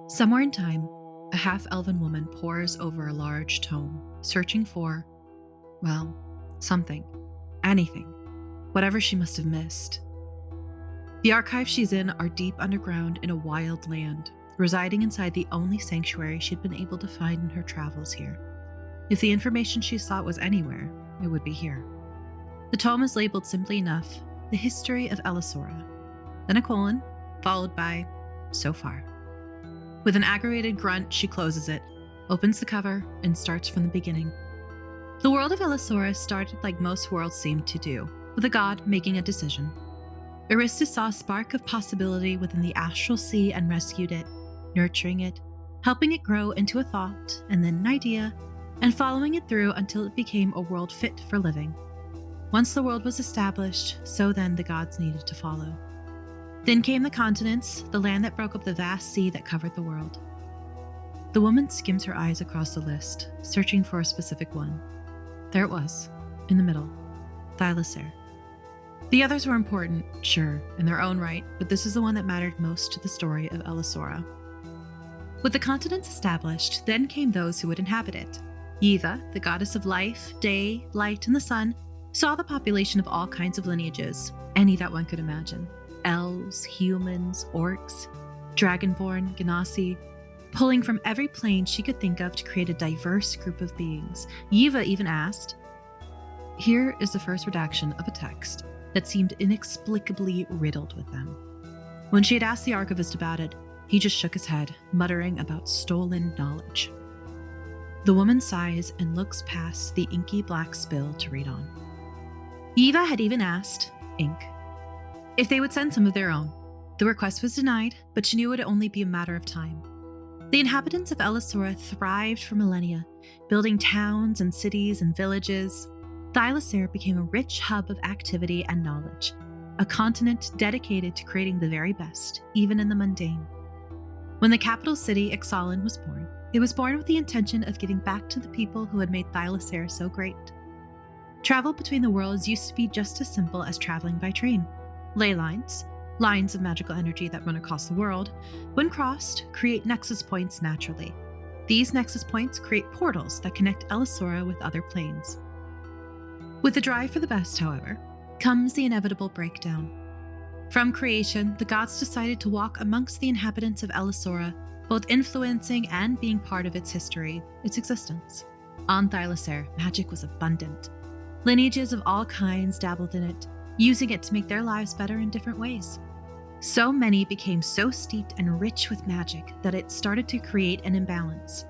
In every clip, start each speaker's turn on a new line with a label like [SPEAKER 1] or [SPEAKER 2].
[SPEAKER 1] Somewhere in time, a half-elven woman pores over a large tome, searching for, well, something, anything, whatever she must have missed. The archives she's in are deep underground in a wild land, residing inside the only sanctuary she'd been able to find in her travels here. If the information she sought was anywhere, it would be here. The tome is labeled simply enough, The History of Elisora, then a colon, followed by, So Far. With an aggravated grunt, she closes it, opens the cover, and starts from the beginning. The world of Elisora started like most worlds seem to do, with a god making a decision. Arista saw a spark of possibility within the astral sea and rescued it, nurturing it, helping it grow into a thought, and then an idea, and following it through until it became a world fit for living. Once the world was established, so then the gods needed to follow. Then came the continents, the land that broke up the vast sea that covered the world. The woman skims her eyes across the list, searching for a specific one. There it was, in the middle, Thylacer. The others were important, sure, in their own right, but this is the one that mattered most to the story of Elisora. With the continents established, then came those who would inhabit it. Yiva, the goddess of life, day, light, and the sun, saw the population of all kinds of lineages, any that one could imagine. Elves, humans, orcs, dragonborn, genasi, pulling from every plane she could think of to create a diverse group of beings. Yiva even asked, here is the first redaction of a text that seemed inexplicably riddled with them. When she had asked the archivist about it, he just shook his head, muttering about stolen knowledge. The woman sighs and looks past the inky black spill to read on. Yiva had even asked, ink, if they would send some of their own. The request was denied, but she knew it would only be a matter of time. The inhabitants of Elisora thrived for millennia, building towns and cities and villages. Thylacer became a rich hub of activity and knowledge, a continent dedicated to creating the very best, even in the mundane. When the capital city, Ixalan, was born, it was born with the intention of giving back to the people who had made Thylacer so great. Travel between the worlds used to be just as simple as traveling by train. Ley lines, lines of magical energy that run across the world, when crossed, create nexus points naturally. These nexus points create portals that connect Elisora with other planes. With the drive for the best, however, comes the inevitable breakdown. From creation, the gods decided to walk amongst the inhabitants of Elisora, both influencing and being part of its history, its existence. On Thylacer, magic was abundant. Lineages of all kinds dabbled in it, using it to make their lives better in different ways. So many became so steeped and rich with magic that it started to create an imbalance.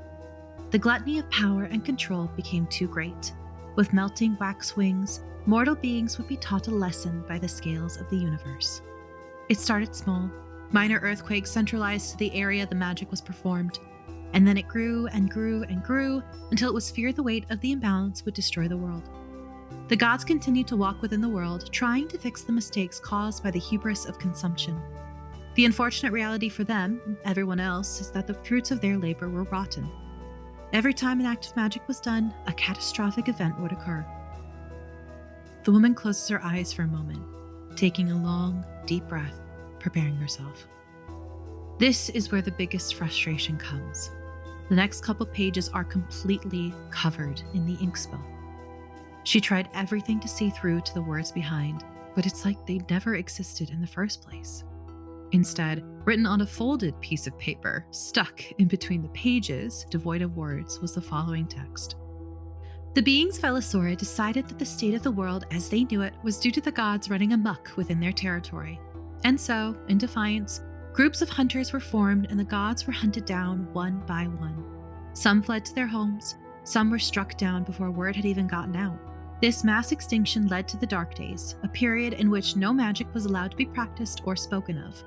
[SPEAKER 1] The gluttony of power and control became too great. With melting wax wings, mortal beings would be taught a lesson by the scales of the universe. It started small. Minor earthquakes centralized to the area the magic was performed. And then it grew and grew and grew until it was feared the weight of the imbalance would destroy the world. The gods continued to walk within the world, trying to fix the mistakes caused by the hubris of consumption. The unfortunate reality for them, and everyone else, is that the fruits of their labor were rotten. Every time an act of magic was done, a catastrophic event would occur. The woman closes her eyes for a moment, taking a long, deep breath, preparing herself. This is where the biggest frustration comes. The next couple pages are completely covered in the ink spill. She tried everything to see through to the words behind, but it's like they never existed in the first place. Instead, written on a folded piece of paper, stuck in between the pages, devoid of words, was the following text. The beings of Elisora decided that the state of the world as they knew it was due to the gods running amok within their territory. And so, in defiance, groups of hunters were formed and the gods were hunted down one by one. Some fled to their homes, some were struck down before word had even gotten out. This mass extinction led to the Dark Days, a period in which no magic was allowed to be practiced or spoken of.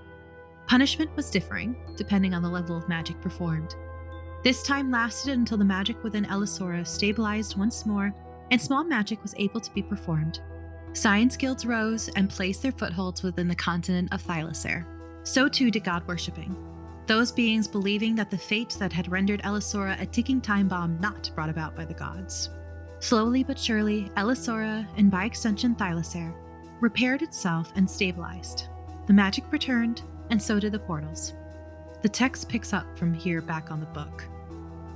[SPEAKER 1] Punishment was differing, depending on the level of magic performed. This time lasted until the magic within Elisora stabilized once more, and small magic was able to be performed. Science guilds rose and placed their footholds within the continent of Thylacer. So too did god-worshipping. Those beings believing that the fate that had rendered Elisora a ticking time bomb not brought about by the gods. Slowly but surely, Elisora, and by extension Thylacer, repaired itself and stabilized. The magic returned, and so did the portals. The text picks up from here back on the book.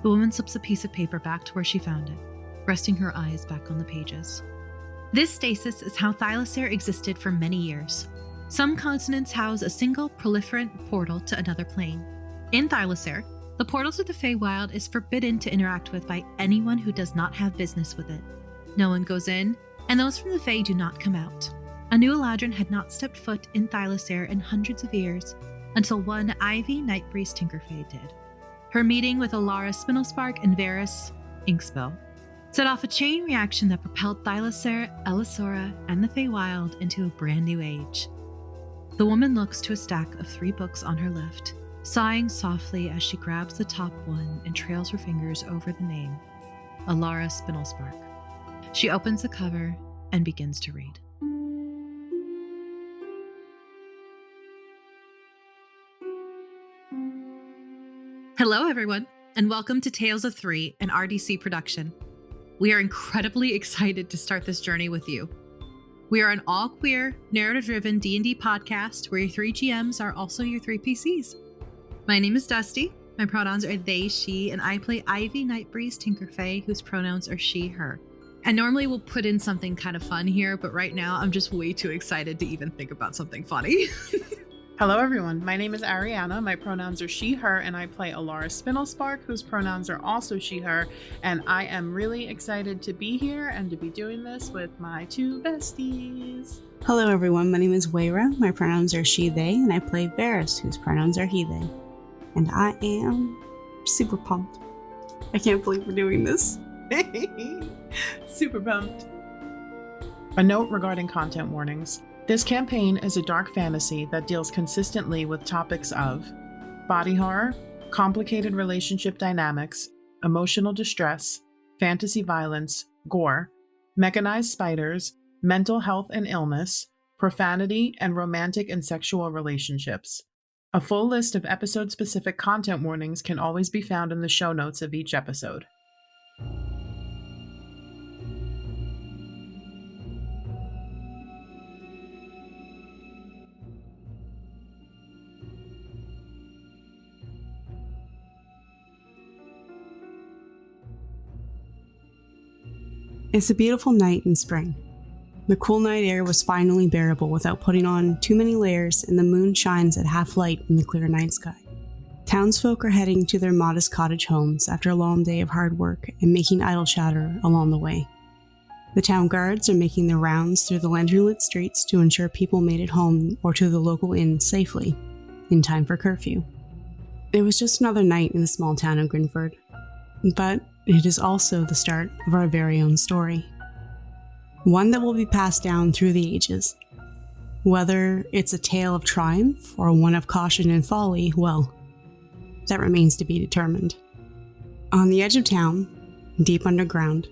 [SPEAKER 1] The woman slips a piece of paper back to where she found it, resting her eyes back on the pages. This stasis is how Thylacer existed for many years. Some continents house a single proliferant portal to another plane. In Thylacer, the portal to the Feywild is forbidden to interact with by anyone who does not have business with it. No one goes in, and those from the Fey do not come out. A new Eladrin had not stepped foot in Thylacer in hundreds of years, until one Ivy Nightbreeze Tinkerfey did. Her meeting with Elara Spindlespark and Véres Inkspill set off a chain reaction that propelled Thylacer, Elisora, and the Feywild into a brand new age. The woman looks to a stack of 3 books on her left, sighing softly as she grabs the top one and trails her fingers over the name, Elara Spindlespark. She opens the cover and begins to read. Hello, everyone, and welcome to Tales of 3, an RDC production. We are incredibly excited to start this journey with you. We are an all-queer, narrative-driven D&D podcast where your 3 GMs are also your 3 PCs. My name is Dusty, my pronouns are they, she, and I play Ivy Nightbreeze Tinkerfey, whose pronouns are she, her. And normally we'll put in something kind of fun here, but right now I'm just way too excited to even think about something funny.
[SPEAKER 2] Hello everyone, my name is Ariana, my pronouns are she, her, and I play Elara Spindlespark, whose pronouns are also she, her, and I am really excited to be here and to be doing this with my 2 besties.
[SPEAKER 3] Hello everyone, my name is Wayra, my pronouns are she, they, and I play Véres, whose pronouns are he, they. And I am super pumped. I can't believe we're doing this.
[SPEAKER 2] Super pumped. A note regarding content warnings. This campaign is a dark fantasy that deals consistently with topics of body horror, complicated relationship dynamics, emotional distress, fantasy violence, gore, mechanized spiders, mental health and illness, profanity, and romantic and sexual relationships. A full list of episode-specific content warnings can always be found in the show notes of each episode.
[SPEAKER 3] It's a beautiful night in spring. The cool night air was finally bearable without putting on too many layers, and the moon shines at half light in the clear night sky. Townsfolk are heading to their modest cottage homes after a long day of hard work and making idle chatter along the way. The town guards are making their rounds through the lantern-lit streets to ensure people made it home or to the local inn safely, in time for curfew. It was just another night in the small town of Grimford, but it is also the start of our very own story. One that will be passed down through the ages. Whether it's a tale of triumph or one of caution and folly, well, that remains to be determined. On the edge of town, deep underground,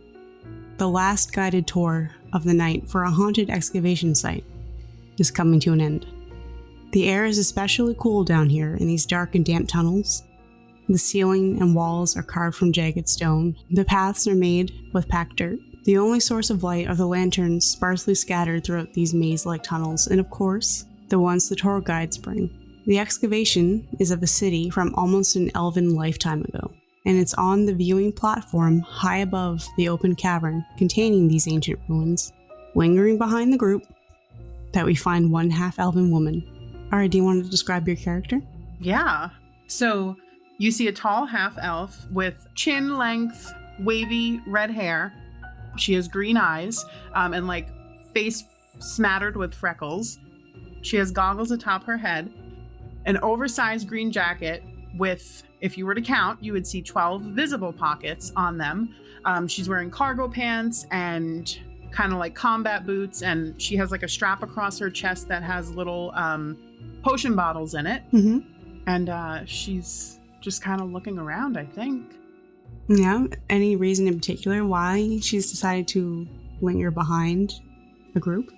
[SPEAKER 3] the last guided tour of the night for a haunted excavation site is coming to an end. The air is especially cool down here in these dark and damp tunnels. The ceiling and walls are carved from jagged stone. The paths are made with packed dirt. The only source of light are the lanterns sparsely scattered throughout these maze-like tunnels, and of course, the ones the tour guides bring. The excavation is of a city from almost an elven lifetime ago, and it's on the viewing platform high above the open cavern containing these ancient ruins. Lingering behind the group, that we find one half-elven woman. Alright, do you want to describe your character?
[SPEAKER 2] Yeah. So you see a tall half-elf with chin-length, wavy red hair. She has green eyes and face smattered with freckles. She has goggles atop her head, an oversized green jacket with, if you were to count, you would see 12 visible pockets on them. She's wearing cargo pants and kind of like combat boots, and she has like a strap across her chest that has little potion bottles in it.
[SPEAKER 3] Mm-hmm.
[SPEAKER 2] And she's just kind of looking around, I think.
[SPEAKER 3] Yeah, any reason in particular why she's decided to linger behind a group?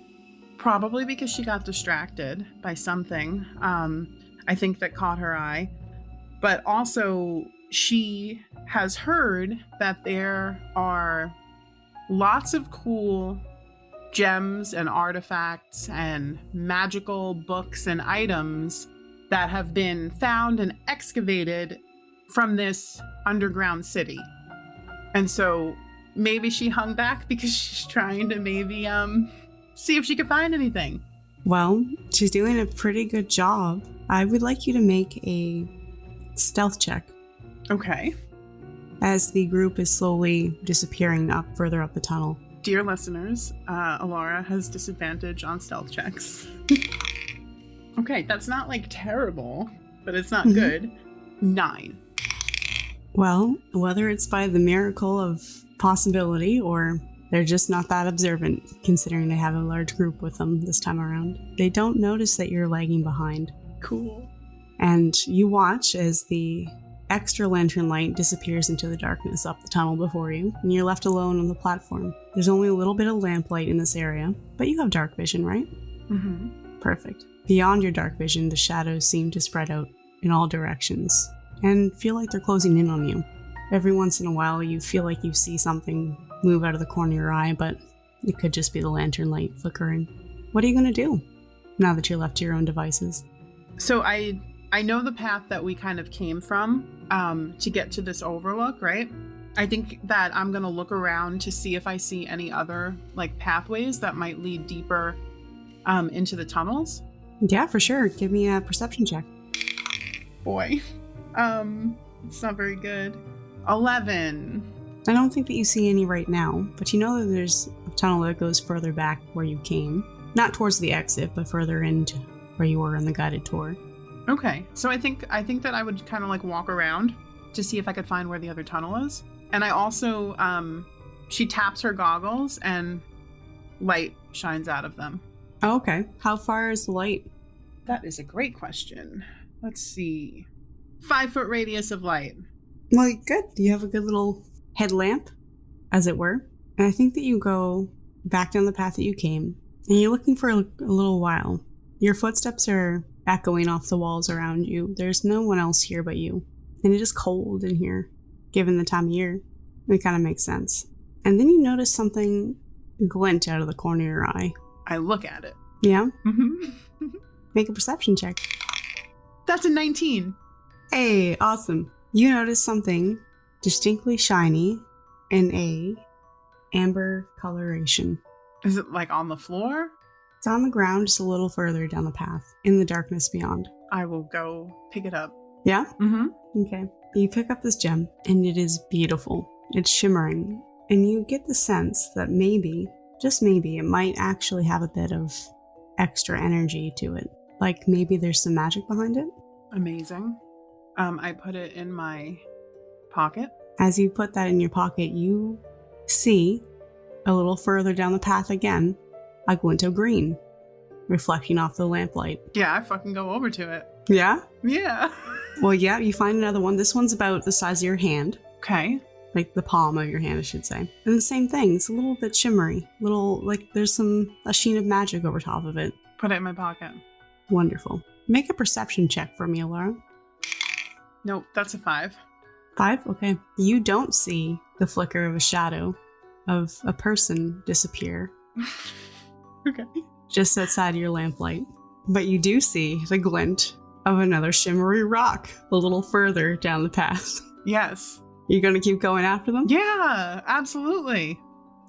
[SPEAKER 2] Probably because she got distracted by something, I think, that caught her eye. But also, she has heard that there are lots of cool gems and artifacts and magical books and items that have been found and excavated from this underground city. And so maybe she hung back because she's trying to maybe see if she could find anything.
[SPEAKER 3] Well, she's doing a pretty good job. I would like you to make a stealth check
[SPEAKER 2] Okay.
[SPEAKER 3] as the group is slowly disappearing further up the tunnel.
[SPEAKER 2] Dear listeners, Elara has disadvantage on stealth checks. Okay, that's not like terrible, but it's not good. 9.
[SPEAKER 3] Well, whether it's by the miracle of possibility or they're just not that observant, considering they have a large group with them this time around, they don't notice that you're lagging behind.
[SPEAKER 2] Cool.
[SPEAKER 3] And you watch as the extra lantern light disappears into the darkness up the tunnel before you, and you're left alone on the platform. There's only a little bit of lamplight in this area, but you have dark vision, right?
[SPEAKER 2] Mm-hmm.
[SPEAKER 3] Perfect. Beyond your dark vision, the shadows seem to spread out in all directions and feel like they're closing in on you. Every once in a while, you feel like you see something move out of the corner of your eye, but it could just be the lantern light flickering. What are you going to do now that you're left to your own devices?
[SPEAKER 2] So I know the path that we kind of came from to get to this overlook, right? I think that I'm going to look around to see if I see any other like pathways that might lead deeper into the tunnels.
[SPEAKER 3] Yeah, for sure. Give me a perception check.
[SPEAKER 2] Boy. It's not very good. 11.
[SPEAKER 3] I don't think that you see any right now, but you know that there's a tunnel that goes further back where you came. Not towards the exit, but further into where you were in the guided tour.
[SPEAKER 2] Okay. So I think that I would kind of like walk around to see if I could find where the other tunnel is. And I also she taps her goggles and light shines out of them.
[SPEAKER 3] Oh, okay. How far is the light?
[SPEAKER 2] That is a great question. Let's see. 5-foot radius of light.
[SPEAKER 3] Well, good. You have a good little headlamp, as it were. And I think that you go back down the path that you came, and you're looking for a little while. Your footsteps are echoing off the walls around you. There's no one else here but you. And it is cold in here, given the time of year. It kind of makes sense. And then you notice something glint out of the corner of your eye.
[SPEAKER 2] I look at it.
[SPEAKER 3] Yeah?
[SPEAKER 2] Mm-hmm.
[SPEAKER 3] Make a perception check.
[SPEAKER 2] That's a 19.
[SPEAKER 3] Hey, awesome. You notice something distinctly shiny in a amber coloration.
[SPEAKER 2] Is it like on the floor?
[SPEAKER 3] It's on the ground just a little further down the path, in the darkness beyond.
[SPEAKER 2] I will go pick it up.
[SPEAKER 3] Yeah?
[SPEAKER 2] Mm-hmm.
[SPEAKER 3] Okay. You pick up this gem, and it is beautiful. It's shimmering, and you get the sense that maybe, just maybe, it might actually have a bit of extra energy to it. Like maybe there's some magic behind it.
[SPEAKER 2] Amazing. I put it in my pocket.
[SPEAKER 3] As you put that in your pocket, you see, a little further down the path again, a glint of green, reflecting off the lamplight.
[SPEAKER 2] Yeah, I fucking go over to it.
[SPEAKER 3] Yeah?
[SPEAKER 2] Yeah.
[SPEAKER 3] Well, yeah, you find another one. This one's about the size of your hand.
[SPEAKER 2] Okay.
[SPEAKER 3] Like the palm of your hand, I should say. And the same thing, it's a little bit shimmery. Little, like there's a sheen of magic over top of it.
[SPEAKER 2] Put it in my pocket.
[SPEAKER 3] Wonderful. Make a perception check for me, Elara.
[SPEAKER 2] Nope, that's a 5.
[SPEAKER 3] 5? Okay. You don't see the flicker of a shadow of a person disappear
[SPEAKER 2] Okay.
[SPEAKER 3] just outside your lamplight. But you do see the glint of another shimmery rock a little further down the path.
[SPEAKER 2] Yes.
[SPEAKER 3] You gonna keep going after them?
[SPEAKER 2] Yeah, absolutely.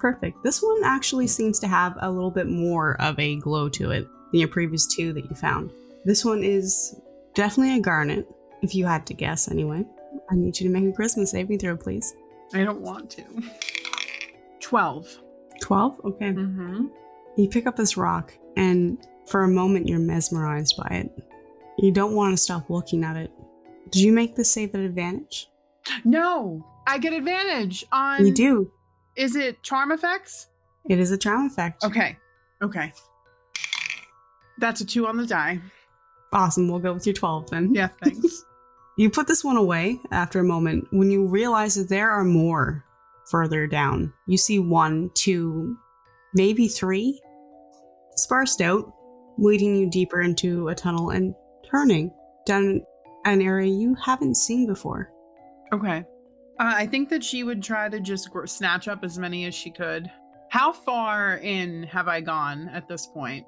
[SPEAKER 3] Perfect. This one actually seems to have a little bit more of a glow to it than your previous 2 that you found. This one is definitely a garnet, if you had to guess anyway. I need you to make a charisma saving throw, please.
[SPEAKER 2] I don't want to. 12.
[SPEAKER 3] 12? Okay.
[SPEAKER 2] Mm-hmm.
[SPEAKER 3] You pick up this rock, and for a moment you're mesmerized by it. You don't want to stop looking at it. Did you make this save at advantage?
[SPEAKER 2] No, I get advantage on...
[SPEAKER 3] You do.
[SPEAKER 2] Is it charm effects?
[SPEAKER 3] It is a charm effect.
[SPEAKER 2] Okay. That's a 2 on the die.
[SPEAKER 3] Awesome, we'll go with your 12 then.
[SPEAKER 2] Yeah, thanks.
[SPEAKER 3] You put this one away after a moment when you realize that there are more further down. You see 1, 2, maybe 3 sparsed out, leading you deeper into a tunnel and turning down an area you haven't seen before.
[SPEAKER 2] Okay. I think that she would try to just snatch up as many as she could. How far in have I gone at this point?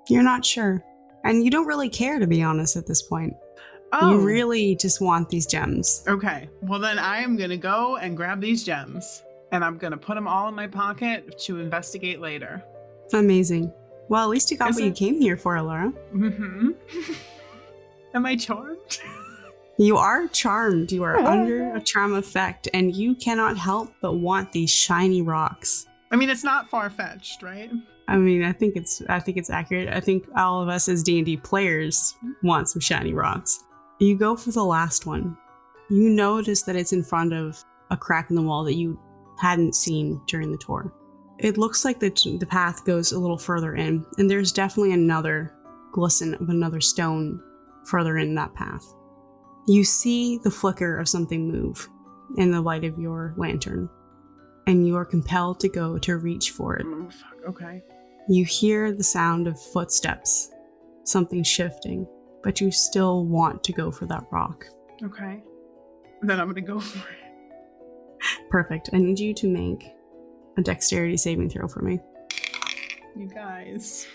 [SPEAKER 3] You're not sure. And you don't really care, to be honest, at this point.
[SPEAKER 2] Oh.
[SPEAKER 3] You really just want these gems.
[SPEAKER 2] Okay. Well, then I am going to go and grab these gems. And I'm going to put them all in my pocket to investigate later.
[SPEAKER 3] Amazing. Well, at least you got
[SPEAKER 2] Is
[SPEAKER 3] what you
[SPEAKER 2] it?
[SPEAKER 3] came here for, Elara.
[SPEAKER 2] Mm-hmm. Am I charmed?
[SPEAKER 3] You are charmed. You are under a charm effect, and you cannot help but want these shiny rocks.
[SPEAKER 2] I mean, it's not far-fetched, right?
[SPEAKER 3] I mean, I think it's accurate. I think all of us as D&D players want some shiny rocks. You go for the last one. You notice that it's in front of a crack in the wall that you hadn't seen during the tour. It looks like the path goes a little further in, and there's definitely another glisten of another stone further in that path. You see the flicker of something move in the light of your lantern, and you are compelled to go to reach for it.
[SPEAKER 2] Oh, fuck. Okay.
[SPEAKER 3] You hear the sound of footsteps, something shifting, but you still want to go for that rock.
[SPEAKER 2] Okay. Then I'm going to go for it.
[SPEAKER 3] Perfect. I need you to make a dexterity saving throw for me.
[SPEAKER 2] You guys.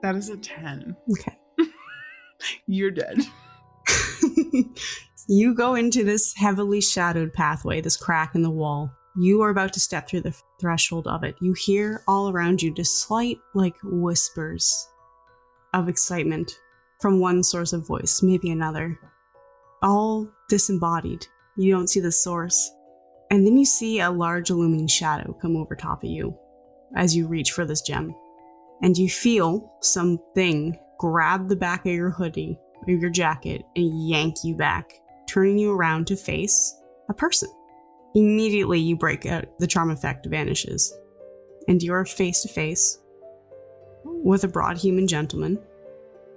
[SPEAKER 2] That is a 10.
[SPEAKER 3] Okay.
[SPEAKER 2] You're dead.
[SPEAKER 3] You go into this heavily shadowed pathway, this crack in the wall. You are about to step through the threshold of it. You hear all around you just slight, whispers of excitement from one source of voice, maybe another. All disembodied. You don't see the source. And then you see a large looming shadow come over top of you as you reach for this gem. And you feel something grab the back of your hoodie or your jacket and yank you back, turning you around to face a person. Immediately you break out, the charm effect vanishes, and you are face to face with a broad human gentleman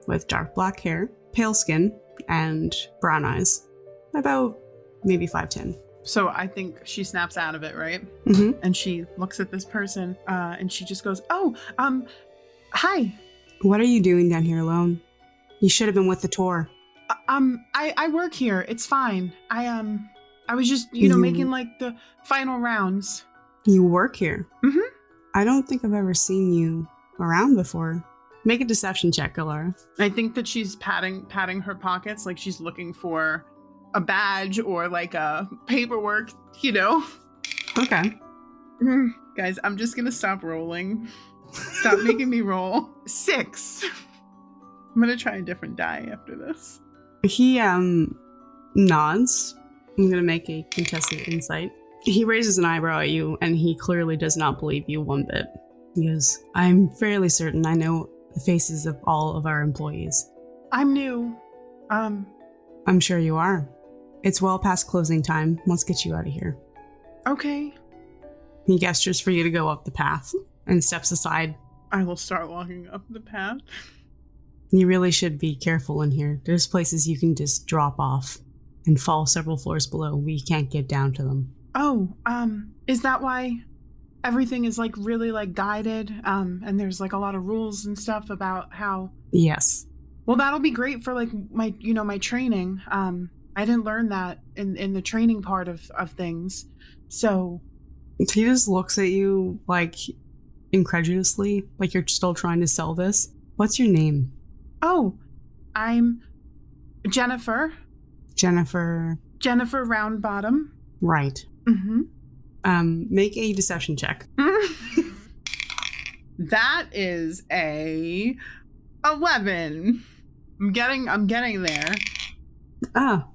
[SPEAKER 3] with dark black hair, pale skin, and brown eyes, about maybe 5'10".
[SPEAKER 2] So I think she snaps out of it, right?
[SPEAKER 3] Mm-hmm.
[SPEAKER 2] And she looks at this person, and she just goes, "Oh, hi.
[SPEAKER 3] What are you doing down here alone? You should have been with the tour."
[SPEAKER 2] I work here. It's fine. I was just, making the final rounds."
[SPEAKER 3] You work here?
[SPEAKER 2] Mm-hmm.
[SPEAKER 3] I don't think I've ever seen you around before. Make a deception check, Elara.
[SPEAKER 2] I think that she's patting her pockets like she's looking for a badge or a paperwork,
[SPEAKER 3] Okay.
[SPEAKER 2] Guys, I'm just gonna stop rolling. Stop making me roll. 6. I'm gonna try a different die after this.
[SPEAKER 3] He nods. I'm gonna make a contested insight. He raises an eyebrow at you, and he clearly does not believe you one bit. He goes, "I'm fairly certain I know the faces of all of our employees."
[SPEAKER 2] I'm new.
[SPEAKER 3] I'm sure you are. It's well past closing time. Let's get you out of here.
[SPEAKER 2] Okay.
[SPEAKER 3] He gestures for you to go up the path and steps aside.
[SPEAKER 2] I will start walking up the path.
[SPEAKER 3] You really should be careful in here. There's places you can just drop off and fall several floors below. We can't get down to them.
[SPEAKER 2] Oh, is that why everything is really guided? And there's a lot of rules and stuff about how.
[SPEAKER 3] Yes.
[SPEAKER 2] Well, that'll be great for my my training. I didn't learn that in the training part of things. So
[SPEAKER 3] he just looks at you incredulously, like you're still trying to sell this. What's your name?
[SPEAKER 2] Oh, I'm Jennifer.
[SPEAKER 3] Jennifer
[SPEAKER 2] Roundbottom.
[SPEAKER 3] Right.
[SPEAKER 2] Mm-hmm.
[SPEAKER 3] Make a deception check.
[SPEAKER 2] That is a 11. I'm getting there.
[SPEAKER 3] Ah,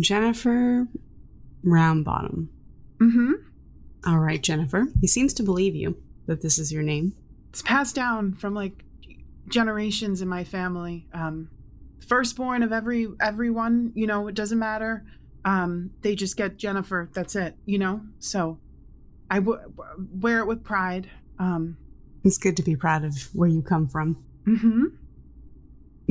[SPEAKER 3] Jennifer Roundbottom.
[SPEAKER 2] Mm-hmm.
[SPEAKER 3] All right, Jennifer. He seems to believe you that this is your name.
[SPEAKER 2] It's passed down from generations in my family. Firstborn of everyone, it doesn't matter. They just get Jennifer. That's it, So I wear it with pride.
[SPEAKER 3] It's good to be proud of where you come from.
[SPEAKER 2] Mm-hmm.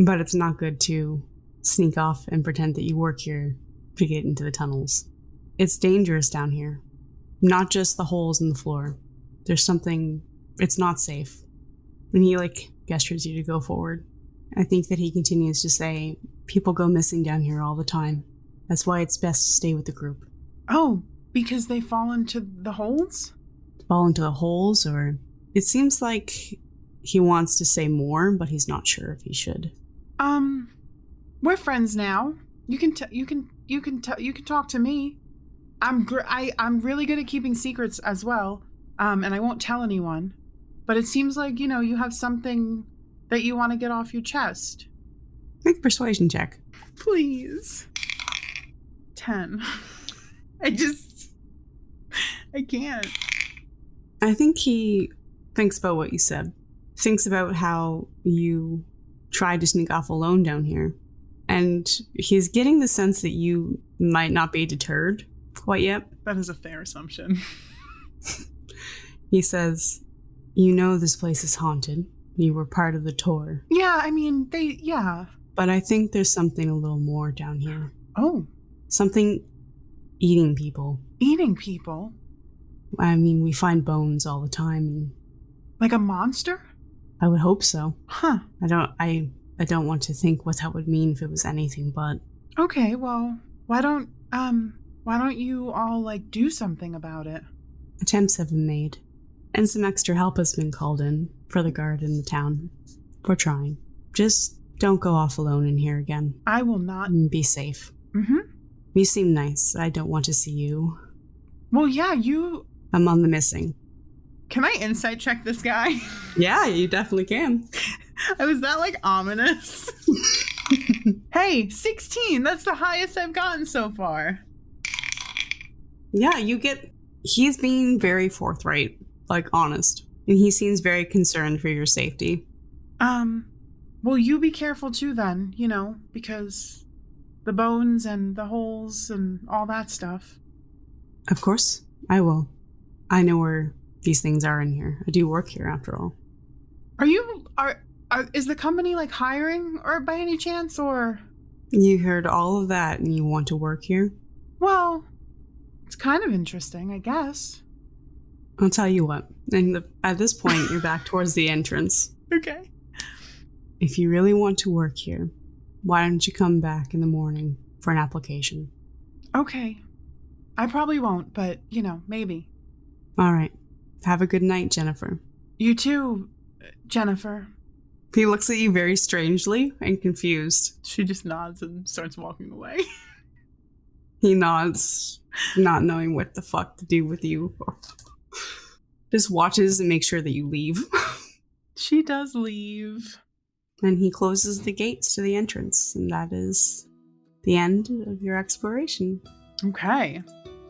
[SPEAKER 3] But it's not good to sneak off and pretend that you work here to get into the tunnels. It's dangerous down here. Not just the holes in the floor. There's something. It's not safe. And he gestures you to go forward. I think that he continues to say, people go missing down here all the time. That's why it's best to stay with the group.
[SPEAKER 2] Oh, because they fall into the holes?
[SPEAKER 3] Fall into the holes, or it seems like he wants to say more, but he's not sure if he should.
[SPEAKER 2] We're friends now. You can talk to me. I'm really good at keeping secrets as well. And I won't tell anyone. But it seems like, you have something that you want to get off your chest.
[SPEAKER 3] Make a persuasion check.
[SPEAKER 2] Please. 10. I can't.
[SPEAKER 3] I think he thinks about what you said. Thinks about how you tried to sneak off alone down here. And he's getting the sense that you might not be deterred quite yet.
[SPEAKER 2] That is a fair assumption.
[SPEAKER 3] He says, "You know this place is haunted. You were part of the tour."
[SPEAKER 2] Yeah, I mean, yeah.
[SPEAKER 3] "But I think there's something a little more down here.
[SPEAKER 2] Oh.
[SPEAKER 3] Something eating people."
[SPEAKER 2] Eating people?
[SPEAKER 3] I mean, we find bones all the time. And
[SPEAKER 2] like a monster?
[SPEAKER 3] I would hope so.
[SPEAKER 2] Huh.
[SPEAKER 3] I don't want to think what that would mean if it was anything but.
[SPEAKER 2] Okay, well, why don't you all, do something about it?
[SPEAKER 3] Attempts have been made. And some extra help has been called in for the guard in the town. We're trying. Just don't go off alone in here again.
[SPEAKER 2] I will not.
[SPEAKER 3] And be safe.
[SPEAKER 2] Mm-hmm.
[SPEAKER 3] You seem nice. I don't want to see you.
[SPEAKER 2] Well, yeah,
[SPEAKER 3] I'm on the missing.
[SPEAKER 2] Can I insight check this guy?
[SPEAKER 3] Yeah, you definitely can.
[SPEAKER 2] Was that, ominous? Hey, 16! That's the highest I've gotten so far.
[SPEAKER 3] Yeah, he's being very forthright, honest. And he seems very concerned for your safety.
[SPEAKER 2] Well, you be careful too then, because the bones and the holes and all that stuff.
[SPEAKER 3] Of course, I will. I know where these things are in here. I do work here after all.
[SPEAKER 2] Is the company hiring or by any chance, or?
[SPEAKER 3] You heard all of that and you want to work here?
[SPEAKER 2] Well, it's kind of interesting, I guess.
[SPEAKER 3] I'll tell you what. At this point, you're back towards the entrance.
[SPEAKER 2] Okay.
[SPEAKER 3] If you really want to work here, why don't you come back in the morning for an application?
[SPEAKER 2] Okay. I probably won't, but, maybe.
[SPEAKER 3] All right. Have a good night, Jennifer.
[SPEAKER 2] You too, Jennifer.
[SPEAKER 3] He looks at you very strangely and confused.
[SPEAKER 2] She just nods and starts walking away.
[SPEAKER 3] He nods, not knowing what the fuck to do with you. Just watches and makes sure that you leave.
[SPEAKER 2] She does leave.
[SPEAKER 3] And he closes the gates to the entrance, and that is the end of your exploration.
[SPEAKER 2] Okay.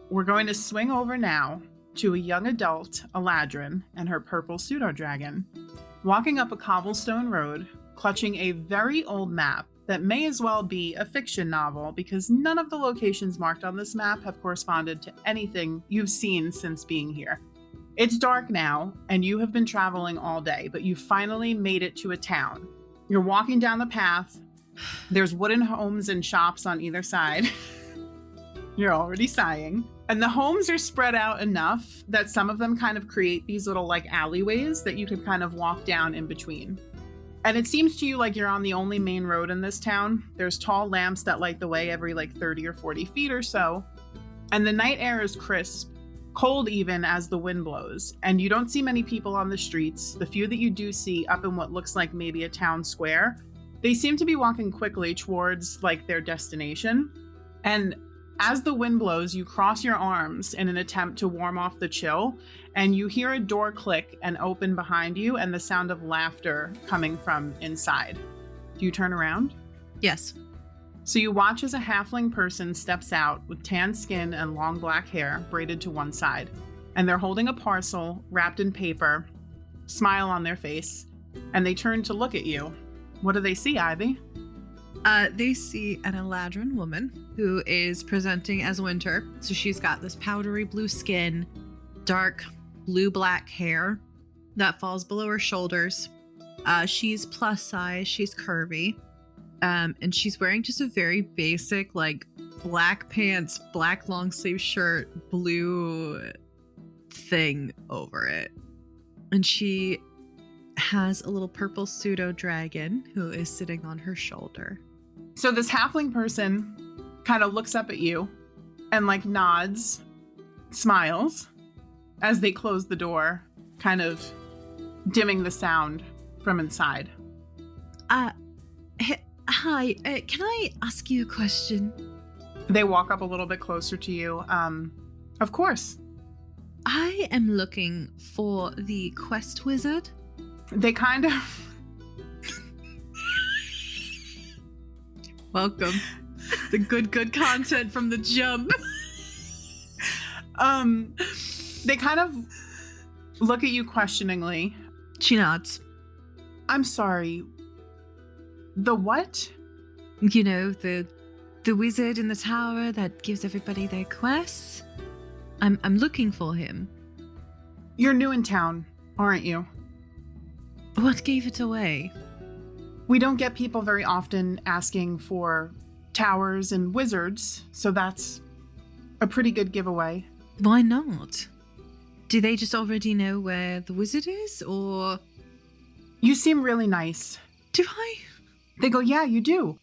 [SPEAKER 2] We're going to swing over now to a young adult, Eladrin, and her purple pseudo-dragon, walking up a cobblestone road, clutching a very old map that may as well be a fiction novel because none of the locations marked on this map have corresponded to anything you've seen since being here. It's dark now, and you have been traveling all day, but you finally made it to a town. You're walking down the path. There's wooden homes and shops on either side. You're already sighing. And the homes are spread out enough that some of them kind of create these little alleyways that you could kind of walk down in between. And it seems to you like you're on the only main road in this town. There's tall lamps that light the way every 30 or 40 feet or so. And the night air is crisp, cold even as the wind blows. And you don't see many people on the streets. The few that you do see up in what looks like maybe a town square, they seem to be walking quickly towards their destination. And as the wind blows, you cross your arms in an attempt to warm off the chill, and you hear a door click and open behind you and the sound of laughter coming from inside. Do you turn around?
[SPEAKER 1] Yes.
[SPEAKER 2] So you watch as a halfling person steps out with tan skin and long black hair braided to one side, and they're holding a parcel wrapped in paper, smile on their face, and they turn to look at you. What do they see, Ivy?
[SPEAKER 1] They see an Eladrin woman who is presenting as Winter. So she's got this powdery blue skin, dark blue-black hair that falls below her shoulders. She's plus size, she's curvy, and she's wearing just a very basic, black pants, black long sleeve shirt, blue thing over it. And she has a little purple pseudo dragon who is sitting on her shoulder.
[SPEAKER 2] So this halfling person kind of looks up at you and nods, smiles as they close the door, kind of dimming the sound from inside.
[SPEAKER 1] Hi, can I ask you a question?
[SPEAKER 2] They walk up a little bit closer to you. Of course.
[SPEAKER 1] I am looking for the quest wizard.
[SPEAKER 2] They kind of...
[SPEAKER 1] Welcome. The good content from the jump.
[SPEAKER 2] They kind of look at you questioningly.
[SPEAKER 1] She nods.
[SPEAKER 2] I'm sorry. The what?
[SPEAKER 1] You know, the wizard in the tower that gives everybody their quests. I'm looking for him.
[SPEAKER 2] You're new in town, aren't you?
[SPEAKER 1] What gave it away?
[SPEAKER 2] We don't get people very often asking for towers and wizards, so that's a pretty good giveaway.
[SPEAKER 1] Why not? Do they just already know where the wizard is, or...
[SPEAKER 2] You seem really nice.
[SPEAKER 1] Do I?
[SPEAKER 2] They go, yeah, you do.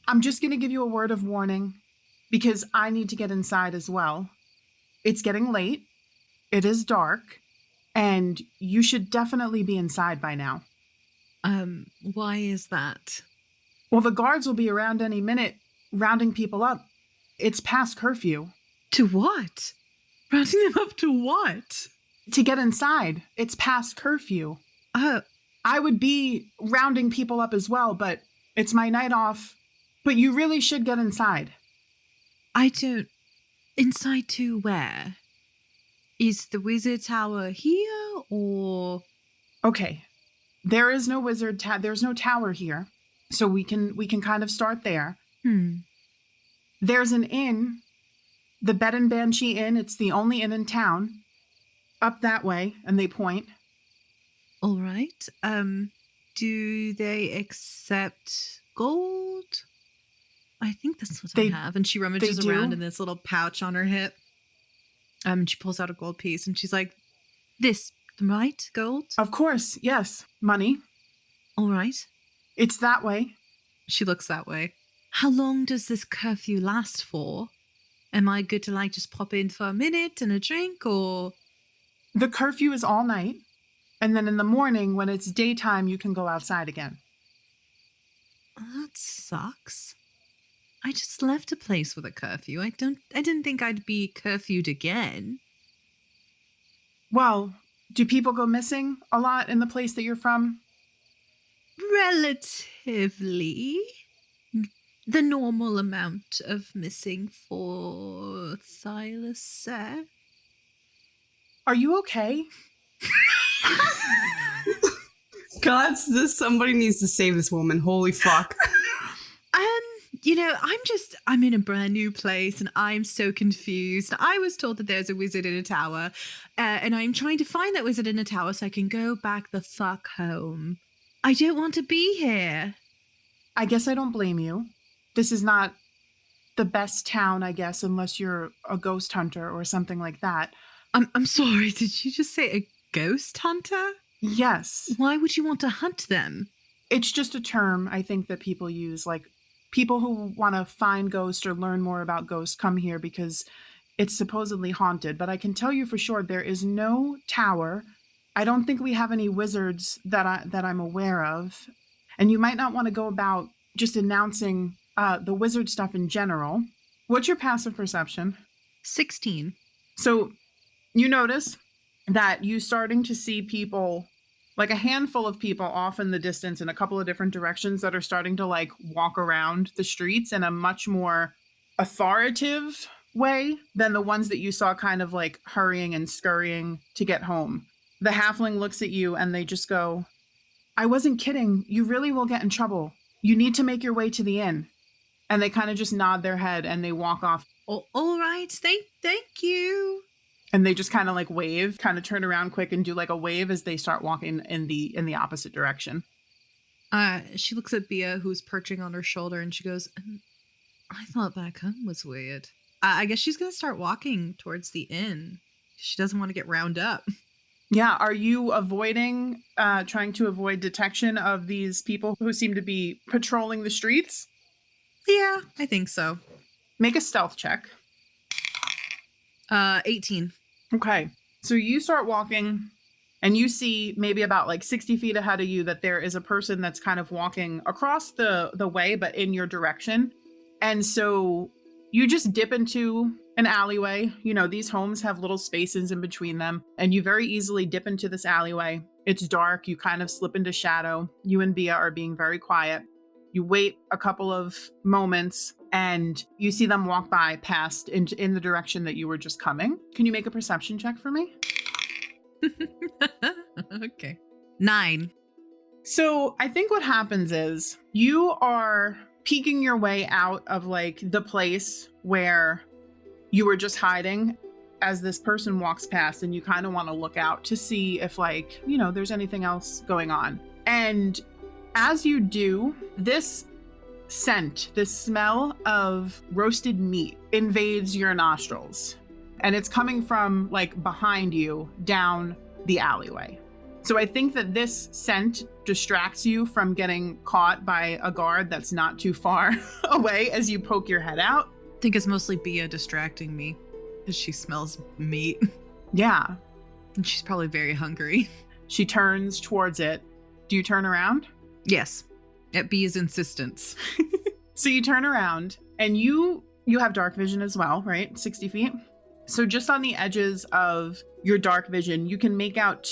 [SPEAKER 2] I'm just going to give you a word of warning, because I need to get inside as well. It's getting late. It is dark. And you should definitely be inside by now.
[SPEAKER 1] Why is that?
[SPEAKER 2] Well, the guards will be around any minute, rounding people up. It's past curfew.
[SPEAKER 1] To what? Rounding them up to what?
[SPEAKER 2] To get inside. It's past curfew.
[SPEAKER 1] Oh.
[SPEAKER 2] I would be rounding people up as well, but it's my night off. But you really should get inside.
[SPEAKER 1] I don't... Inside to where? Is the wizard tower here, or...
[SPEAKER 2] Okay. There is no wizard there's no tower here. So we can kind of start there. There's an inn. The Bed and Banshee Inn. It's the only inn in town. Up that way, and they point.
[SPEAKER 1] All right. Do they accept gold? I think that's what I have. And she rummages around in this little pouch on her hip. And she pulls out a gold piece and she's like, this, right? Gold?
[SPEAKER 2] Of course, yes. Money.
[SPEAKER 1] All right.
[SPEAKER 2] It's that way.
[SPEAKER 1] She looks that way. How long does this curfew last for? Am I good to just pop in for a minute and a drink, or?
[SPEAKER 2] The curfew is all night. And then in the morning, when it's daytime, you can go outside again.
[SPEAKER 1] That sucks. I just left a place with a curfew. I didn't think I'd be curfewed again.
[SPEAKER 2] Well, do people go missing a lot in the place that you're from?
[SPEAKER 1] Relatively. The normal amount of missing for Silas said.
[SPEAKER 2] Are you okay?
[SPEAKER 3] God, somebody needs to save this woman. Holy fuck.
[SPEAKER 1] I'm in a brand new place and I'm so confused. I was told that there's a wizard in a tower, and I'm trying to find that wizard in a tower so I can go back the fuck home. I don't want to be here.
[SPEAKER 2] I guess I don't blame you. This is not the best town, I guess, unless you're a ghost hunter or something like that.
[SPEAKER 1] I'm sorry, did you just say a ghost hunter?
[SPEAKER 2] Yes.
[SPEAKER 1] Why would you want to hunt them?
[SPEAKER 2] It's just a term I think that people use, like people who want to find ghosts or learn more about ghosts come here because it's supposedly haunted. But I can tell you for sure there is no tower. I don't think we have any wizards that I'm aware of. And you might not want to go about just announcing the wizard stuff in general. What's your passive perception?
[SPEAKER 1] 16.
[SPEAKER 2] So you notice that you starting to see people, like a handful of people off in the distance in a couple of different directions that are starting to walk around the streets in a much more authoritative way than the ones that you saw kind of hurrying and scurrying to get home. The halfling looks at you and they just go, I wasn't kidding. You really will get in trouble. You need to make your way to the inn. And they kind of just nod their head and they walk off.
[SPEAKER 1] Oh, all right. Thank you.
[SPEAKER 2] And they just kind of wave, kind of turn around quick and do a wave as they start walking in the opposite direction.
[SPEAKER 1] She looks at Bia, who's perching on her shoulder, and she goes, I thought back home was weird. I guess she's going to start walking towards the inn. She doesn't want to get round up.
[SPEAKER 2] Yeah. Are you trying to avoid detection of these people who seem to be patrolling the streets?
[SPEAKER 1] Yeah, I think so.
[SPEAKER 2] Make a stealth check.
[SPEAKER 1] 18.
[SPEAKER 2] Okay. So you start walking And you see maybe about like 60 feet ahead of you that there is a person that's kind of walking across the way, but in your direction. And so you just dip into an alleyway. You know, these homes have little spaces in between them, and you very easily dip into this alleyway. It's dark. You kind of slip into shadow. You and Bia are being very quiet. You wait a couple of moments and you see them walk by past in the direction that you were just coming. Can you make a perception check for me?
[SPEAKER 1] Okay. 9.
[SPEAKER 2] So I think what happens is you are peeking your way out of like the place where you were just hiding as this person walks past, and you kind of want to look out to see if like, you know, there's anything else going on. And as you do, this scent, this smell of roasted meat invades your nostrils. And it's coming from like behind you down the alleyway. So I think that this scent distracts you from getting caught by a guard that's not too far away as you poke your head out.
[SPEAKER 1] I think it's mostly Bia distracting me because she smells meat.
[SPEAKER 2] Yeah.
[SPEAKER 1] And she's probably very hungry.
[SPEAKER 2] She turns towards it. Do you turn around?
[SPEAKER 1] Yes. At Bia's insistence.
[SPEAKER 2] So you turn around and you have dark vision as well, right? 60 feet. So just on the edges of your dark vision, you can make out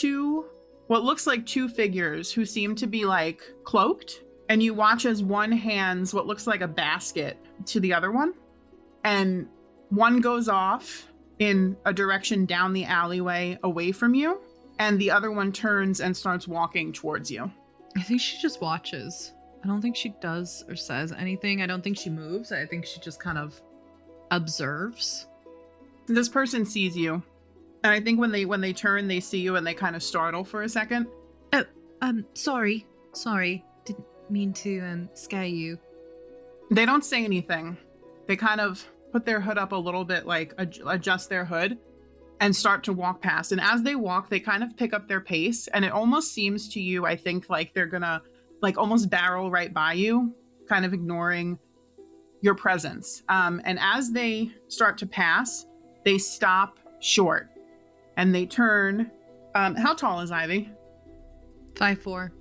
[SPEAKER 2] what looks like two figures who seem to be like cloaked. And you watch as one hands what looks like a basket to the other one. And one goes off in a direction down the alleyway away from you. And the other one turns and starts walking towards you.
[SPEAKER 1] I think she just watches. I don't think she does or says anything. I don't think she moves. I think she just kind of observes.
[SPEAKER 2] This person sees you. And I think when they turn, they see you and they kind of startle for a second.
[SPEAKER 1] Oh, sorry. Didn't mean to scare you.
[SPEAKER 2] They don't say anything. They kind of put their hood up a little bit, like adjust their hood and start to walk past. And as they walk, they kind of pick up their pace. And it almost seems to you, I think, like they're gonna like almost barrel right by you, kind of ignoring your presence. And as they start to pass, they stop short and they turn. How tall is Ivy?
[SPEAKER 1] 5'4".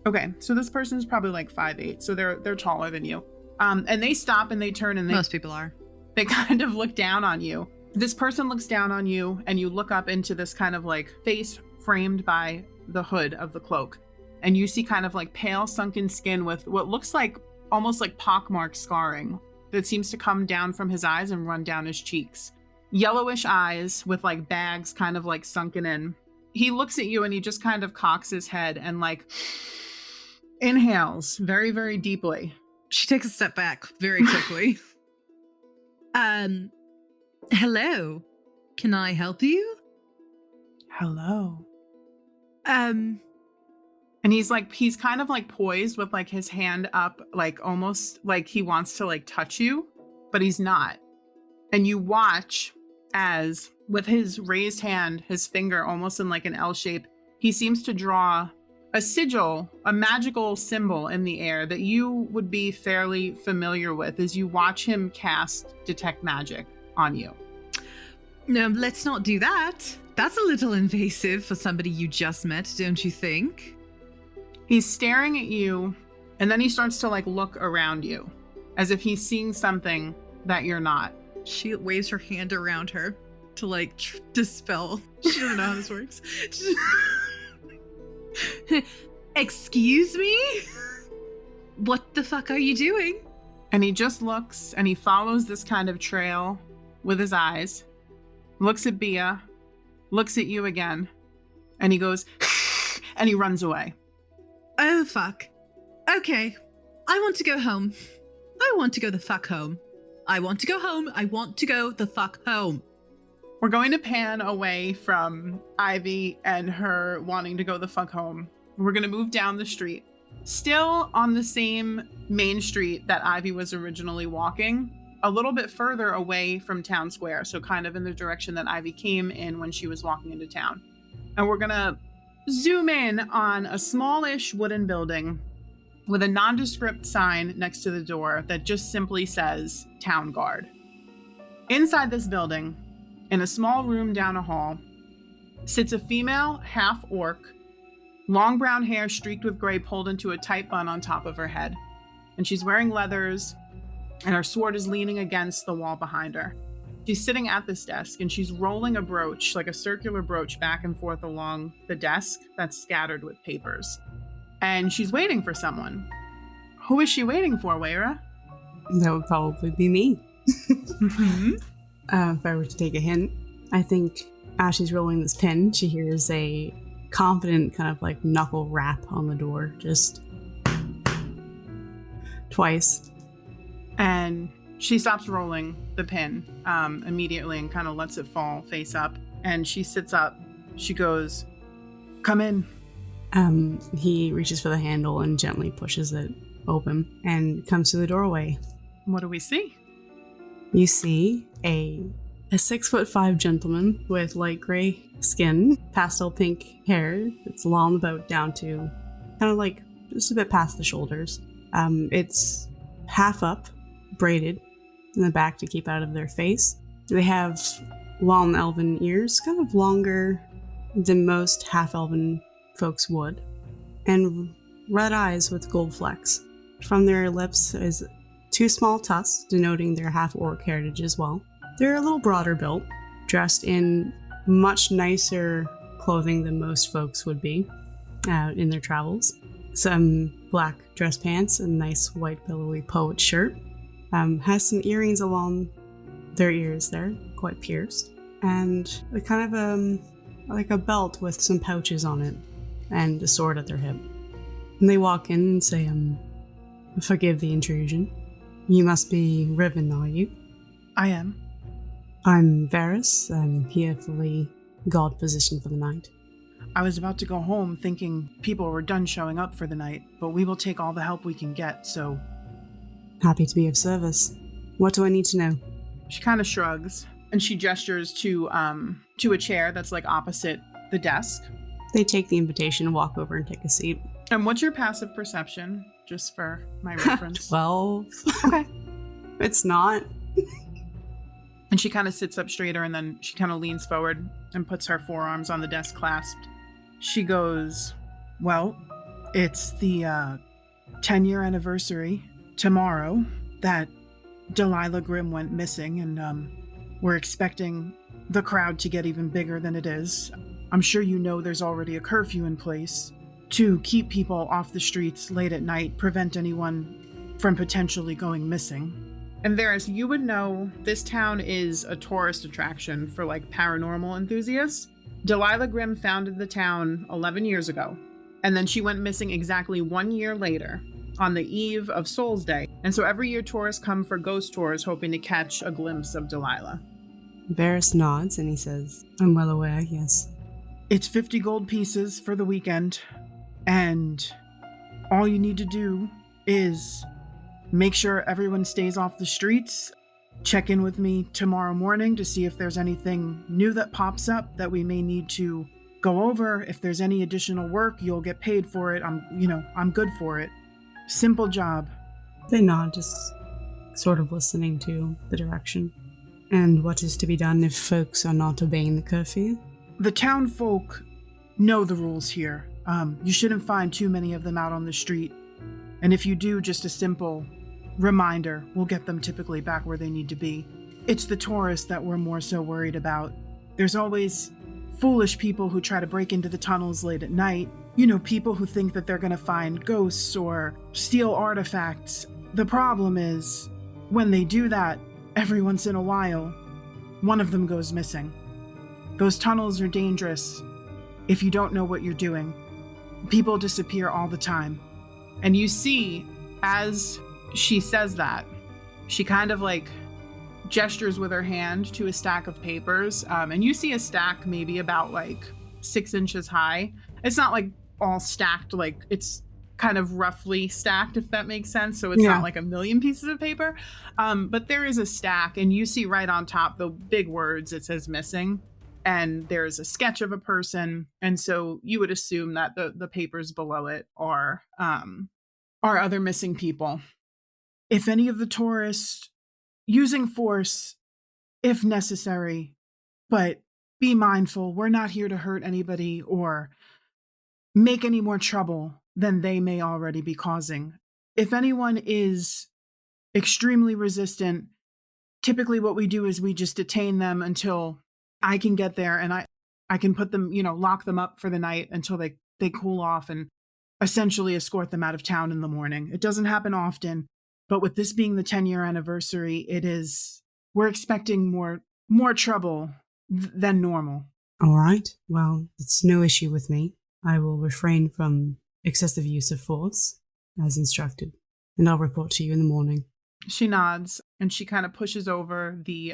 [SPEAKER 2] Okay, so this person's probably like 5'8", so they're taller than you. And they stop and they turn and
[SPEAKER 1] Most people are.
[SPEAKER 2] They kind of look down on you. This person looks down on you and you look up into this kind of like face framed by the hood of the cloak. And you see kind of like pale sunken skin with what looks like almost like pockmark scarring that seems to come down from his eyes and run down his cheeks. Yellowish eyes with like bags kind of like sunken in. He looks at you and he just kind of cocks his head and like inhales very, very deeply.
[SPEAKER 1] She takes a step back very quickly. Hello. Can I help you?
[SPEAKER 2] Hello. And he's kind of like poised with like his hand up, like almost like he wants to like touch you, but he's not. And you watch as with his raised hand, his finger almost in like an L shape, he seems to draw a sigil, a magical symbol in the air that you would be fairly familiar with as you watch him cast Detect Magic on you.
[SPEAKER 1] No, let's not do that. That's a little invasive for somebody you just met, don't you think?
[SPEAKER 2] He's staring at you, and then he starts to like look around you as if he's seeing something that you're not.
[SPEAKER 1] She waves her hand around her to like dispel. She doesn't know how this works. Excuse me? What the fuck are you doing?
[SPEAKER 2] And he just looks and he follows this kind of trail with his eyes, looks at Bia, looks at you again, and he goes, and he runs away.
[SPEAKER 1] Oh, fuck. Okay. I want to go home. I want to go the fuck home. I want to go home. I want to go the fuck home.
[SPEAKER 2] We're going to pan away from Ivy and her wanting to go the fuck home. We're going to move down the street. Still on the same main street that Ivy was originally walking, a little bit further away from town square. So kind of in the direction that Ivy came in when she was walking into town. And we're going to zoom in on a smallish wooden building with a nondescript sign next to the door that just simply says Town Guard. Inside this building, in a small room down a hall, sits a female half-orc, long brown hair streaked with gray pulled into a tight bun on top of her head. And she's wearing leathers, and her sword is leaning against the wall behind her. She's sitting at this desk, and she's rolling a brooch, like a circular brooch, back and forth along the desk that's scattered with papers. And she's waiting for someone. Who is she waiting for, Weira?
[SPEAKER 3] That would probably be me.
[SPEAKER 2] Mm-hmm.
[SPEAKER 3] If I were to take a hint, I think as she's rolling this pin, she hears a confident kind of like knuckle rap on the door, just twice.
[SPEAKER 2] And she stops rolling the pin immediately and kind of lets it fall face up. And she sits up. She goes, "Come in."
[SPEAKER 3] He reaches for the handle and gently pushes it open and comes to the doorway.
[SPEAKER 2] What do we see?
[SPEAKER 3] You see a 6'5" gentleman with light gray skin, pastel pink hair that's long about down to kind of like just a bit past the shoulders. It's half up, braided in the back to keep out of their face. They have long elven ears, kind of longer than most half-elven folks would, and red eyes with gold flecks. From their lips is 2 small tusks, denoting their half-orc heritage as well. They're a little broader built, dressed in much nicer clothing than most folks would be in their travels. Some black dress pants and nice white billowy poet shirt. Has some earrings along their ears there, quite pierced. And a kind of like a belt with some pouches on it and a sword at their hip. And they walk in and say, "Forgive the intrusion. You must be Riven, are you?"
[SPEAKER 2] I am.
[SPEAKER 3] "I'm Véres. I'm here for the guard position for the night."
[SPEAKER 2] I was about to go home thinking people were done showing up for the night, but we will take all the help we can get, so...
[SPEAKER 3] "Happy to be of service. What do I need to know?"
[SPEAKER 2] She kind of shrugs, and she gestures to a chair that's like opposite the desk.
[SPEAKER 3] They take the invitation and walk over and take a seat.
[SPEAKER 2] And what's your passive perception, just for my reference?
[SPEAKER 3] 12.
[SPEAKER 2] Okay.
[SPEAKER 3] It's not.
[SPEAKER 2] And she kind of sits up straighter, and then she kind of leans forward and puts her forearms on the desk clasped. She goes, "Well, it's the 10-year anniversary tomorrow that Delilah Grimm went missing, and we're expecting the crowd to get even bigger than it is. I'm sure you know there's already a curfew in place to keep people off the streets late at night, prevent anyone from potentially going missing." And Véres, you would know this town is a tourist attraction for like paranormal enthusiasts. Delilah Grimm founded the town 11 years ago, and then she went missing exactly 1 year later on the eve of Souls Day. And so every year tourists come for ghost tours hoping to catch a glimpse of Delilah.
[SPEAKER 3] Véres nods and he says, "I'm well aware, yes."
[SPEAKER 2] It's 50 gold pieces for the weekend, and all you need to do is make sure everyone stays off the streets. Check in with me tomorrow morning to see if there's anything new that pops up that we may need to go over. If there's any additional work, you'll get paid for it. I'm good for it. Simple job."
[SPEAKER 3] They nod, just sort of listening to the direction. "And what is to be done if folks are not obeying the curfew?"
[SPEAKER 2] The town folk know the rules here. You shouldn't find too many of them out on the street. And if you do, just a simple reminder will get them typically back where they need to be. It's the tourists that we're more so worried about. There's always foolish people who try to break into the tunnels late at night. You know, people who think that they're going to find ghosts or steal artifacts. The problem is, when they do that, every once in a while, one of them goes missing. Those tunnels are dangerous if you don't know what you're doing. People disappear all the time. And you see, as she says that, she kind of like gestures with her hand to a stack of papers. And you see a stack maybe about like 6 inches high. It's not like all stacked, like it's kind of roughly stacked, if that makes sense. So it's not like a million pieces of paper. But there is a stack, and you see right on top the big words, it says missing. And there's a sketch of a person. And so you would assume that the papers below it are other missing people. If any of the tourists using force, if necessary, but be mindful. We're not here to hurt anybody or make any more trouble than they may already be causing. If anyone is extremely resistant, typically what we do is we just detain them until I can get there and I can put them, lock them up for the night until they cool off and essentially escort them out of town in the morning. It doesn't happen often, but with this being the 10-year anniversary, we're expecting more trouble than normal.
[SPEAKER 3] All right. Well, it's no issue with me. I will refrain from excessive use of force, as instructed, and I'll report to you in the morning.
[SPEAKER 2] She nods and she kind of pushes over the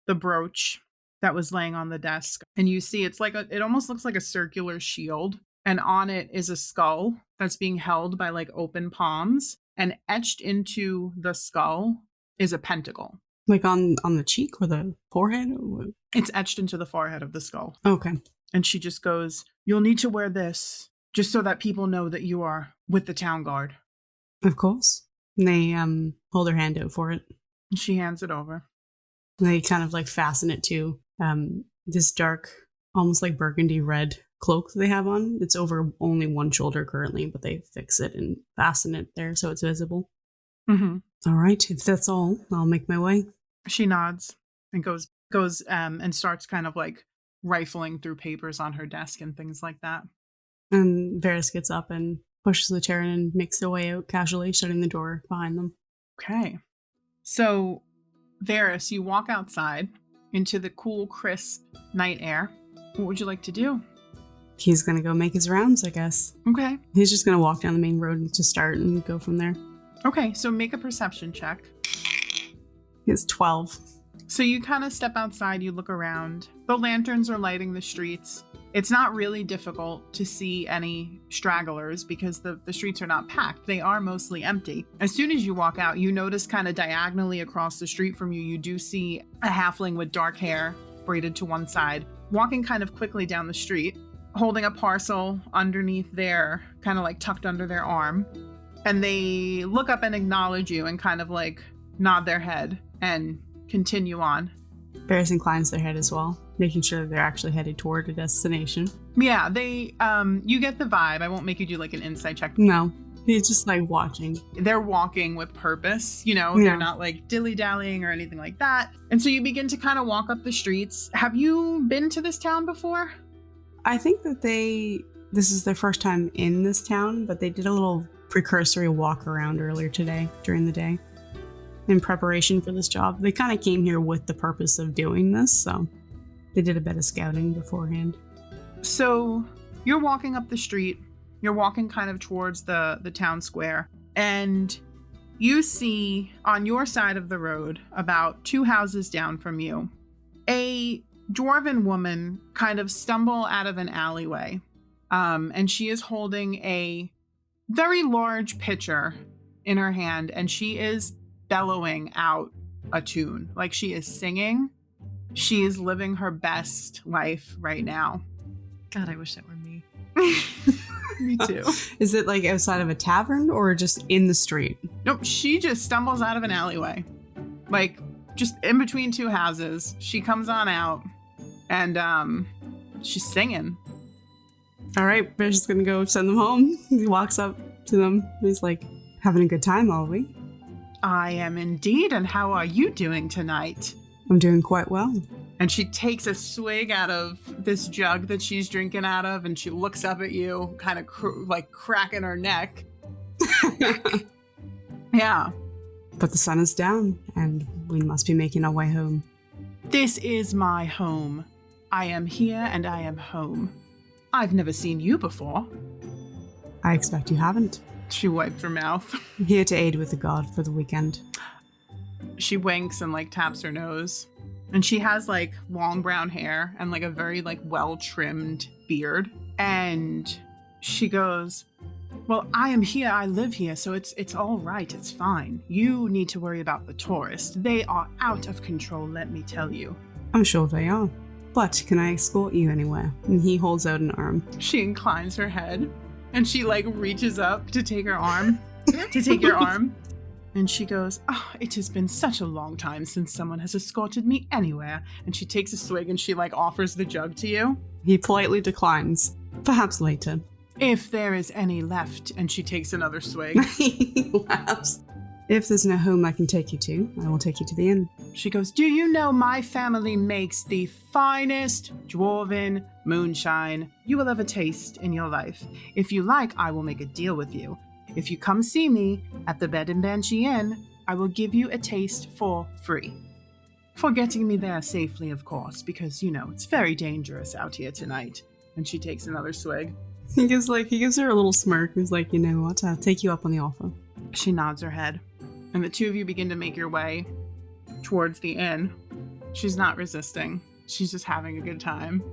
[SPEAKER 2] brooch that was laying on the desk, and you see it almost looks like a circular shield, and on it is a skull that's being held by like open palms, and etched into the skull is a pentacle.
[SPEAKER 3] Like on the cheek or the forehead? Or what?
[SPEAKER 2] It's etched into the forehead of the skull.
[SPEAKER 3] Okay.
[SPEAKER 2] And she just goes, "You'll need to wear this just so that people know that you are with the town guard."
[SPEAKER 3] Of course. And they hold their hand out for it.
[SPEAKER 2] And she hands it over.
[SPEAKER 3] And they kind of like fasten it to this dark, almost like burgundy red cloak that they have on. It's over only one shoulder currently, but they fix it and fasten it there so it's visible.
[SPEAKER 2] Mm-hmm.
[SPEAKER 3] All right. If that's all, I'll make my way.
[SPEAKER 2] She nods and goes and starts kind of like rifling through papers on her desk and things like that.
[SPEAKER 3] And Véres gets up and pushes the chair in and makes their way out casually, shutting the door behind them.
[SPEAKER 2] Okay. So, Véres, you walk outside into the cool, crisp night air. What would you like to do?
[SPEAKER 3] He's going to go make his rounds, I guess.
[SPEAKER 2] Okay.
[SPEAKER 3] He's just going to walk down the main road to start and go from there.
[SPEAKER 2] Okay, so make a perception check.
[SPEAKER 3] It's 12.
[SPEAKER 2] So you kind of step outside, you look around. The lanterns are lighting the streets. It's not really difficult to see any stragglers because the streets are not packed. They are mostly empty. As soon as you walk out, you notice kind of diagonally across the street from you, you do see a halfling with dark hair braided to one side, walking kind of quickly down the street, holding a parcel underneath their, kind of like tucked under their arm. And they look up and acknowledge you and kind of like nod their head and continue on.
[SPEAKER 3] Véres inclines their head as well, making sure that they're actually headed toward a destination.
[SPEAKER 2] Yeah, they, you get the vibe. I won't make you do like an insight check.
[SPEAKER 3] No, he's just like watching.
[SPEAKER 2] They're walking with purpose,
[SPEAKER 3] Yeah.
[SPEAKER 2] They're not like dilly-dallying or anything like that. And so you begin to kind of walk up the streets. Have you been to this town before?
[SPEAKER 3] I think that this is their first time in this town, but they did a little precursory walk around earlier today during the day in preparation for this job. They kind of came here with the purpose of doing this, so they did a bit of scouting beforehand.
[SPEAKER 2] So you're walking up the street, you're walking kind of towards the town square, and you see on your side of the road, about 2 houses down from you, a dwarven woman kind of stumble out of an alleyway, and she is holding a very large pitcher in her hand, and she is bellowing out a tune. Like she is singing. She is living her best life right now.
[SPEAKER 1] God, I wish that were me.
[SPEAKER 2] Me too.
[SPEAKER 3] Is it like outside of a tavern or just in the street?
[SPEAKER 2] Nope, she just stumbles out of an alleyway. Like just in between 2 houses. She comes on out and she's singing.
[SPEAKER 3] All right, Véres is gonna go send them home. He walks up to them. He's like, having a good time, are we?
[SPEAKER 2] I am indeed, and how are you doing tonight?
[SPEAKER 3] I'm doing quite well.
[SPEAKER 2] And she takes a swig out of this jug that she's drinking out of, and she looks up at you, kind of like cracking her neck. Yeah.
[SPEAKER 3] But the sun is down, and we must be making our way home.
[SPEAKER 2] This is my home. I am here, and I am home. I've never seen you before.
[SPEAKER 3] I expect you haven't.
[SPEAKER 2] She wipes her mouth.
[SPEAKER 3] I'm here to aid with the guard for the weekend.
[SPEAKER 2] She winks and like taps her nose. And she has like long brown hair and like a very like well-trimmed beard. And she goes, well, I am here, I live here, so it's all right, it's fine. You need to worry about the tourists. They are out of control, let me tell you.
[SPEAKER 3] I'm sure they are. But can I escort you anywhere? And he holds out an arm.
[SPEAKER 2] She inclines her head and she like reaches up to take her arm, to take your arm. And she goes, "Oh, it has been such a long time since someone has escorted me anywhere." And she takes a swig and she offers the jug to you.
[SPEAKER 3] He politely declines. Perhaps later.
[SPEAKER 2] "If there is any left." And she takes another swig.
[SPEAKER 3] He laughs. If there's no home I can take you to, I will take you to the inn.
[SPEAKER 2] She goes, "Do you know my family makes the finest dwarven moonshine you will ever taste in your life? If you like, I will make a deal with you. If you come see me at the Bed and Banshee Inn, I will give you a taste for free. For getting me there safely, of course, because, it's very dangerous out here tonight." And she takes another swig.
[SPEAKER 3] He gives her a little smirk. He's like, "You know what? I'll take you up on the offer."
[SPEAKER 2] She nods her head. And the two of you begin to make your way towards the inn. She's not resisting. She's just having a good time.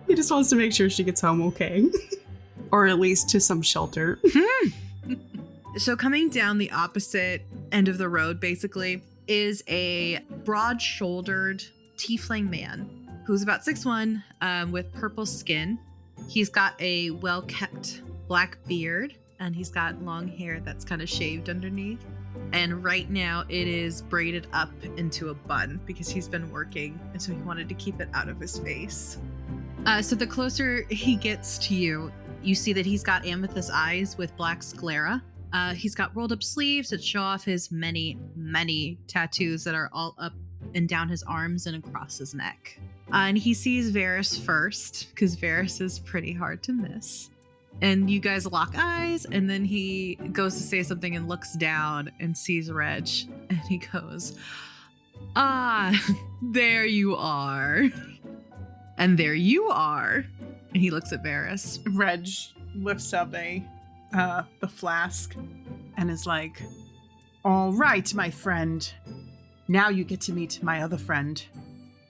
[SPEAKER 3] He just wants to make sure she gets home okay. Or at least to some shelter.
[SPEAKER 1] So coming down the opposite end of the road, basically, is a broad-shouldered tiefling man who's about 6'1", with purple skin. He's got a well-kept black beard, and he's got long hair that's kind of shaved underneath. And right now it is braided up into a bun because he's been working, and so he wanted to keep it out of his face. So the closer he gets to you, you see that he's got amethyst eyes with black sclera. He's got rolled up sleeves that show off his many, many tattoos that are all up and down his arms and across his neck. And he sees Véres first, because Véres is pretty hard to miss. And you guys lock eyes, and then he goes to say something and looks down and sees Reg, and he goes, "Ah, there you are." And there you are. And he looks at Véres.
[SPEAKER 2] Reg lifts up the flask and is like, "All right, my friend. Now you get to meet my other friend."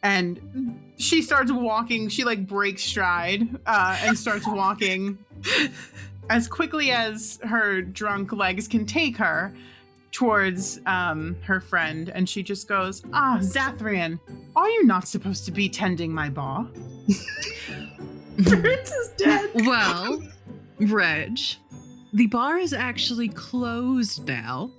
[SPEAKER 2] And she starts walking. She breaks stride and starts walking as quickly as her drunk legs can take her towards her friend. And she just goes, "Ah, Zathrian, are you not supposed to be tending my bar?"
[SPEAKER 3] Prince is dead.
[SPEAKER 1] Well, Reg, the bar is actually closed now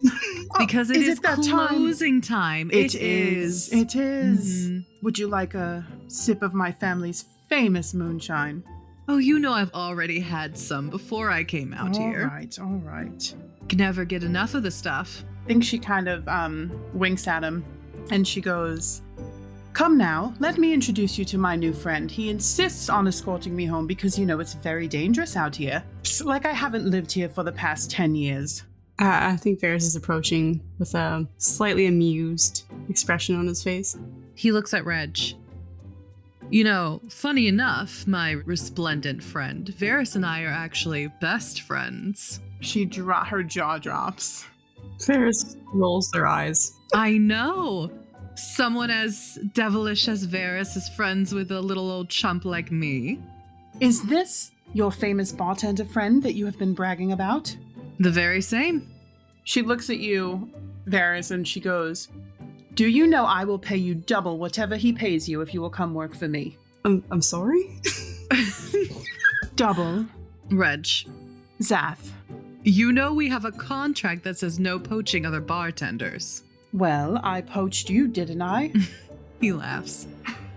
[SPEAKER 1] because it is
[SPEAKER 2] that
[SPEAKER 1] closing time.
[SPEAKER 2] It is. It is.
[SPEAKER 1] Mhm.
[SPEAKER 2] Would you like a sip of my family's famous moonshine?
[SPEAKER 1] Oh, I've already had some before I came out here.
[SPEAKER 2] All right.
[SPEAKER 1] Can never get enough of the stuff.
[SPEAKER 2] I think she kind of winks at him, and she goes, "Come now, let me introduce you to my new friend. He insists on escorting me home because, it's very dangerous out here. Psst, like I haven't lived here for the past 10 years.
[SPEAKER 3] I think Véres is approaching with a slightly amused expression on his face.
[SPEAKER 1] He looks at Reg. Funny enough, my resplendent friend, Véres and I are actually best friends.
[SPEAKER 2] Her jaw drops.
[SPEAKER 3] Véres rolls their eyes.
[SPEAKER 1] I know. Someone as devilish as Véres is friends with a little old chump like me.
[SPEAKER 2] Is this your famous bartender friend that you have been bragging about?
[SPEAKER 1] The very same.
[SPEAKER 2] She looks at you, Véres, and she goes, "Do you know I will pay you double whatever he pays you if you will come work for me?"
[SPEAKER 3] I'm sorry?
[SPEAKER 2] Double.
[SPEAKER 1] Reg,
[SPEAKER 2] Zath.
[SPEAKER 1] we have a contract that says no poaching other bartenders.
[SPEAKER 2] Well, I poached you, didn't I?
[SPEAKER 1] He laughs.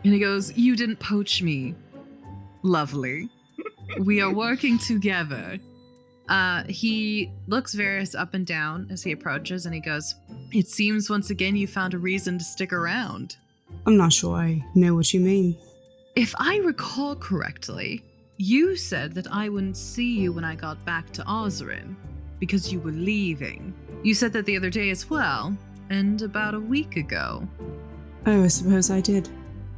[SPEAKER 1] And he goes, "You didn't poach me. Lovely. We are working together." He looks Véres up and down as he approaches, and he goes, "It seems once again you found a reason to stick around."
[SPEAKER 3] I'm not sure I know what you mean.
[SPEAKER 1] If I recall correctly, you said that I wouldn't see you when I got back to Osrin because you were leaving. You said that the other day as well, and about a week ago.
[SPEAKER 3] Oh, I suppose I did.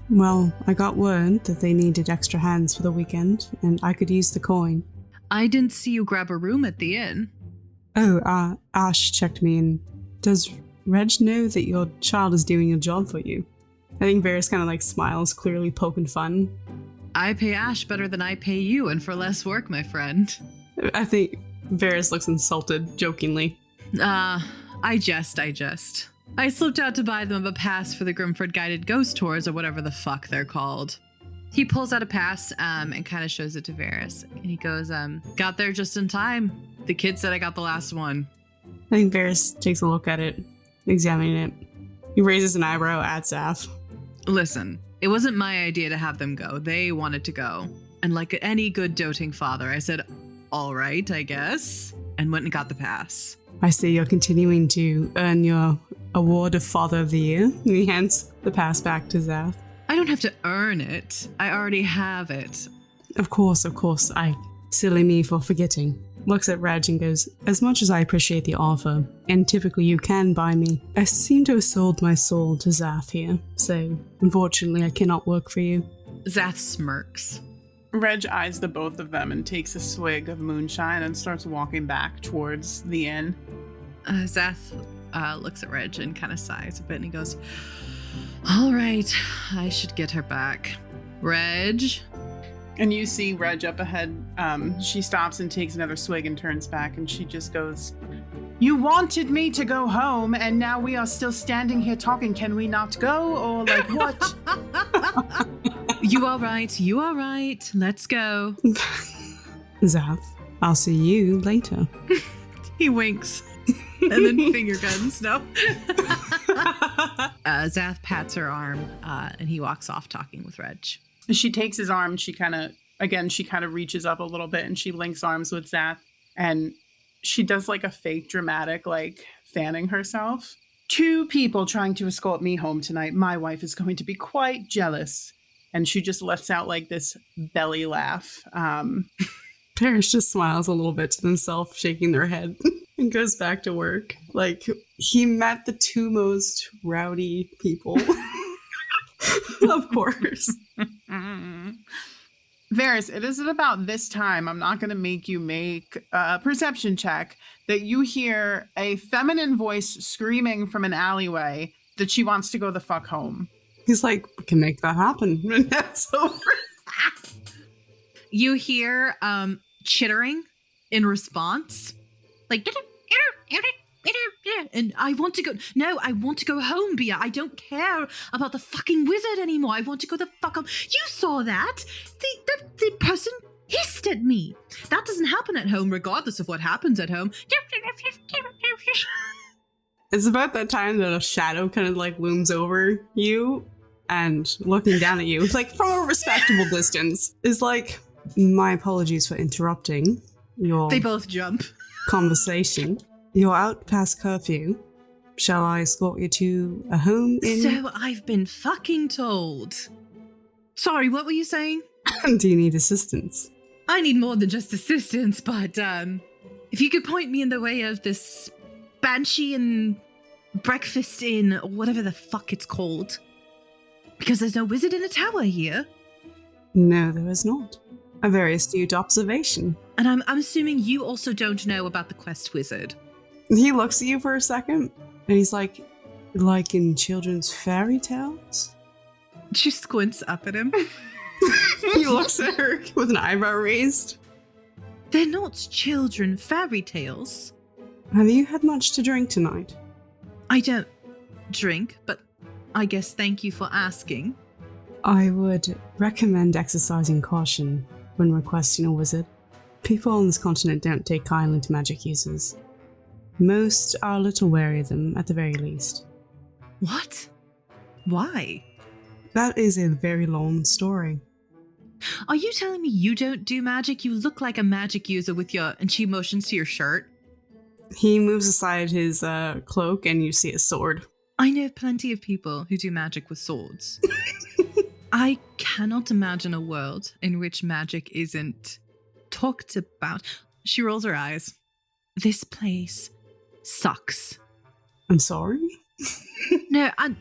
[SPEAKER 3] Well, I got word that they needed extra hands for the weekend, and I could use the coin.
[SPEAKER 1] I didn't see you grab a room at the inn.
[SPEAKER 3] Oh, Ash checked me in. Does Reg know that your child is doing a job for you? I think Véres kind of smiles, clearly poking fun.
[SPEAKER 1] I pay Ash better than I pay you, and for less work, my friend.
[SPEAKER 3] I think Véres looks insulted, jokingly.
[SPEAKER 1] I jest. I slipped out to buy them a pass for the Grimford guided ghost tours, or whatever the fuck they're called. He pulls out a pass and kind of shows it to Véres. And he goes, "Got there just in time. The kid said I got the last one."
[SPEAKER 3] I think Véres takes a look at it, examining it. He raises an eyebrow at Zaf.
[SPEAKER 1] Listen, it wasn't my idea to have them go. They wanted to go. And like any good doting father, I said, all right, I guess, and went and got the pass.
[SPEAKER 3] I see you're continuing to earn your award of Father of the Year. And he hands the pass back to Zaf.
[SPEAKER 1] I don't have to earn it. I already have it.
[SPEAKER 3] Of course. Silly me for forgetting. Looks at Reg and goes, as much as I appreciate the offer, and typically you can buy me, I seem to have sold my soul to Zaf here, so unfortunately I cannot work for you.
[SPEAKER 1] Zaf smirks.
[SPEAKER 2] Reg eyes the both of them and takes a swig of moonshine and starts walking back towards the inn.
[SPEAKER 1] Zaf looks at Reg and kind of sighs a bit and he goes, all right, I should get her back. Reg?
[SPEAKER 2] And you see Reg up ahead. She stops and takes another swig and turns back and she just goes, you wanted me to go home and now we are still standing here talking. Can we not go? Or like what?
[SPEAKER 1] You all right. Let's go.
[SPEAKER 3] Zaf, I'll see you later.
[SPEAKER 1] He winks. And then finger guns, no. Zaf pats her arm and he walks off talking with Reg.
[SPEAKER 2] She takes his arm. She kind of reaches up a little bit and she links arms with Zaf. And she does like a fake dramatic, like fanning herself. 2 people trying to escort me home tonight. My wife is going to be quite jealous. And she just lets out like this belly laugh.
[SPEAKER 3] Paris just smiles a little bit to themselves, shaking their head, and goes back to work. Like, he met the 2 most rowdy people. Of course.
[SPEAKER 2] Véres, it is at about this time, I'm not going to make you make a perception check, that you hear a feminine voice screaming from an alleyway that she wants to go the fuck home.
[SPEAKER 3] He's like, we can make that happen. And that's over.
[SPEAKER 1] You hear chittering in response. Like, and I want to go home, Bia. I don't care about the fucking wizard anymore. I want to go the fuck home. You saw that? The person hissed at me. That doesn't happen at home, regardless of what happens at home.
[SPEAKER 3] It's about that time that a shadow kind of like looms over you and looking down at you, like from a respectable distance, is like, my apologies for interrupting your
[SPEAKER 1] They both jump.
[SPEAKER 3] conversation. You're out past curfew. Shall I escort you to a home in...
[SPEAKER 1] So I've been fucking told. Sorry, what were you saying?
[SPEAKER 3] Do you need assistance?
[SPEAKER 1] I need more than just assistance, but if you could point me in the way of this Banshee and Breakfast Inn, or whatever the fuck it's called. Because there's no wizard in a tower here.
[SPEAKER 3] No, there is not. A very astute observation.
[SPEAKER 1] And I'm assuming you also don't know about the quest wizard.
[SPEAKER 3] He looks at you for a second, and he's like in children's fairy tales?
[SPEAKER 1] She squints up at him.
[SPEAKER 3] He looks at her with an eyebrow raised.
[SPEAKER 1] They're not children fairy tales.
[SPEAKER 3] Have you had much to drink tonight?
[SPEAKER 1] I don't drink, but I guess thank you for asking.
[SPEAKER 3] I would recommend exercising caution when requesting a wizard. People on this continent don't take kindly to magic users. Most are a little wary of them, at the very least.
[SPEAKER 1] What? Why?
[SPEAKER 3] That is a very long story.
[SPEAKER 1] Are you telling me you don't do magic? You look like a magic user with your... And she motions to your shirt.
[SPEAKER 3] He moves aside his cloak and you see a sword.
[SPEAKER 1] I know plenty of people who do magic with swords. I cannot imagine a world in which magic isn't talked about. She rolls her eyes. This place sucks.
[SPEAKER 3] I'm sorry?
[SPEAKER 1] I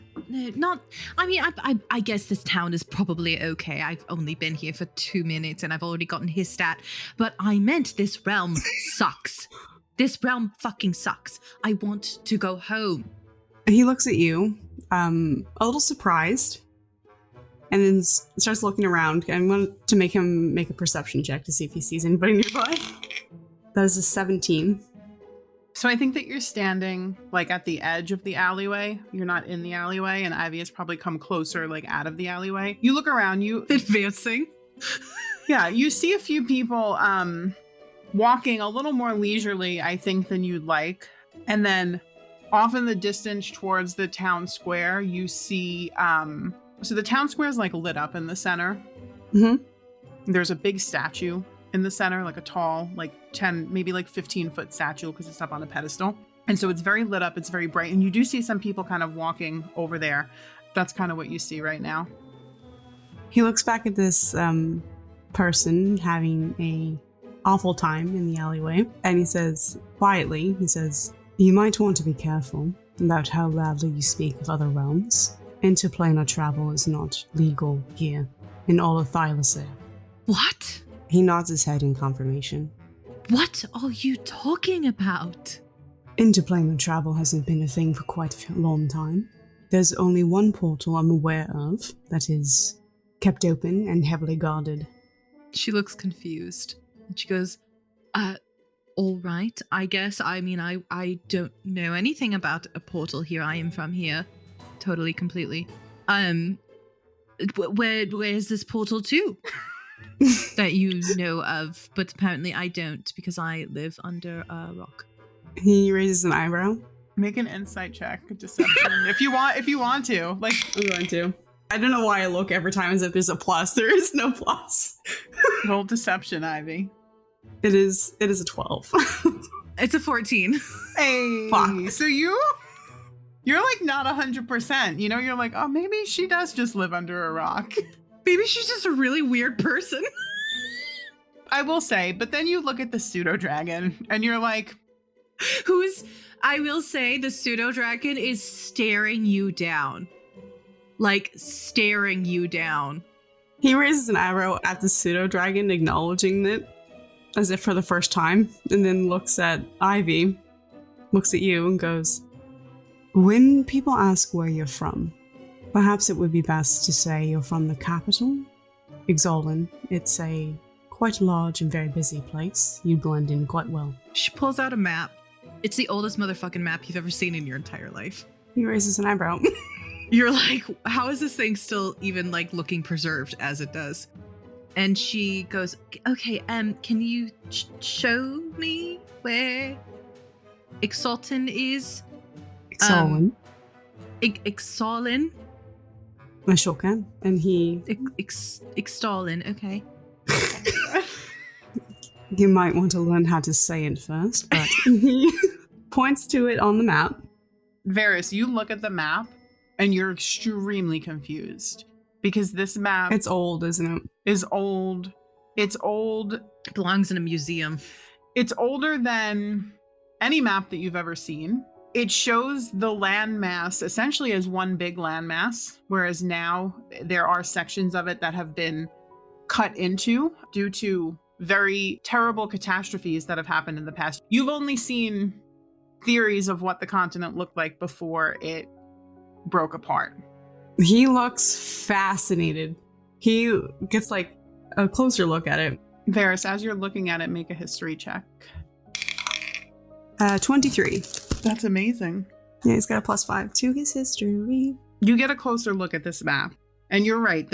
[SPEAKER 1] guess this town is probably okay. I've only been here for 2 minutes and I've already gotten hissed at. But I meant this realm sucks. This realm fucking sucks. I want to go home.
[SPEAKER 3] He looks at you, a little surprised, and then starts looking around. I want to make him make a perception check to see if he sees anybody nearby. That is a 17.
[SPEAKER 2] So I think that you're standing like at the edge of the alleyway. You're not in the alleyway, and Ivy has probably come closer, like out of the alleyway. You look around, you
[SPEAKER 1] Advancing.
[SPEAKER 2] Yeah, you see a few people walking a little more leisurely, I think, than you'd like. And then off in the distance towards the town square, you see, so the town square is like lit up in the center.
[SPEAKER 3] Mm-hmm.
[SPEAKER 2] There's a big statue in the center, like a tall, like 10, maybe like 15-foot statue because it's up on a pedestal. And so it's very lit up. It's very bright. And you do see some people kind of walking over there. That's kind of what you see right now.
[SPEAKER 3] He looks back at this person having a awful time in the alleyway, and he says, quietly, you might want to be careful about how loudly you speak of other realms. Interplanar travel is not legal here in all of Thylacere.
[SPEAKER 1] What?
[SPEAKER 3] He nods his head in confirmation.
[SPEAKER 1] What are you talking about?
[SPEAKER 3] Interplanar travel hasn't been a thing for quite a long time. There's only one portal I'm aware of that is kept open and heavily guarded.
[SPEAKER 1] She looks confused. She goes, all right, I guess. I mean, I don't know anything about a portal here. I am from here. Totally, completely. Where's this portal to? That you know of, but apparently I don't because I live under a rock.
[SPEAKER 3] He raises an eyebrow.
[SPEAKER 2] Make an insight check, deception, if you want to. Like,
[SPEAKER 3] I'm going to. I don't know why I look every time as if there's a plus. There is no plus.
[SPEAKER 2] Roll deception, Ivy.
[SPEAKER 3] It is a 12.
[SPEAKER 1] It's a 14.
[SPEAKER 2] Hey,
[SPEAKER 3] Fuck.
[SPEAKER 2] So you're like not 100%. You know, you're like, oh, maybe she does just live under a rock.
[SPEAKER 1] Maybe she's just a really weird person.
[SPEAKER 2] I will say, but then you look at the pseudo dragon and you're like,
[SPEAKER 1] I will say the pseudo dragon is staring you down. Like staring you down.
[SPEAKER 3] He raises an eyebrow at the pseudo dragon, acknowledging it as if for the first time, and then looks at Ivy, looks at you, and goes, when people ask where you're from, perhaps it would be best to say you're from the capital, Ixalan. It's a quite large and very busy place. You blend in quite well.
[SPEAKER 1] She pulls out a map. It's the oldest motherfucking map you've ever seen in your entire life.
[SPEAKER 3] He raises an eyebrow.
[SPEAKER 1] You're like, how is this thing still even like looking preserved as it does? And she goes, okay, can you show me where Ixalan is?
[SPEAKER 3] Ixalan?
[SPEAKER 1] Ixalan?
[SPEAKER 3] I sure can. And he...
[SPEAKER 1] Ixalan, okay.
[SPEAKER 3] You might want to learn how to say it first, but he points to it on the map.
[SPEAKER 2] Véres, you look at the map and you're extremely confused because this map...
[SPEAKER 3] It's old, isn't it?
[SPEAKER 2] Is old. It's old.
[SPEAKER 1] It belongs in a museum.
[SPEAKER 2] It's older than any map that you've ever seen. It shows the landmass essentially as one big landmass, whereas now there are sections of it that have been cut into due to very terrible catastrophes that have happened in the past. You've only seen theories of what the continent looked like before it broke apart.
[SPEAKER 3] He looks fascinated. He gets like a closer look at it.
[SPEAKER 2] Véres, as you're looking at it, make a history check.
[SPEAKER 3] 23.
[SPEAKER 2] That's amazing.
[SPEAKER 3] Yeah, he's got a +5 to his history.
[SPEAKER 2] You get a closer look at this map. And you're right.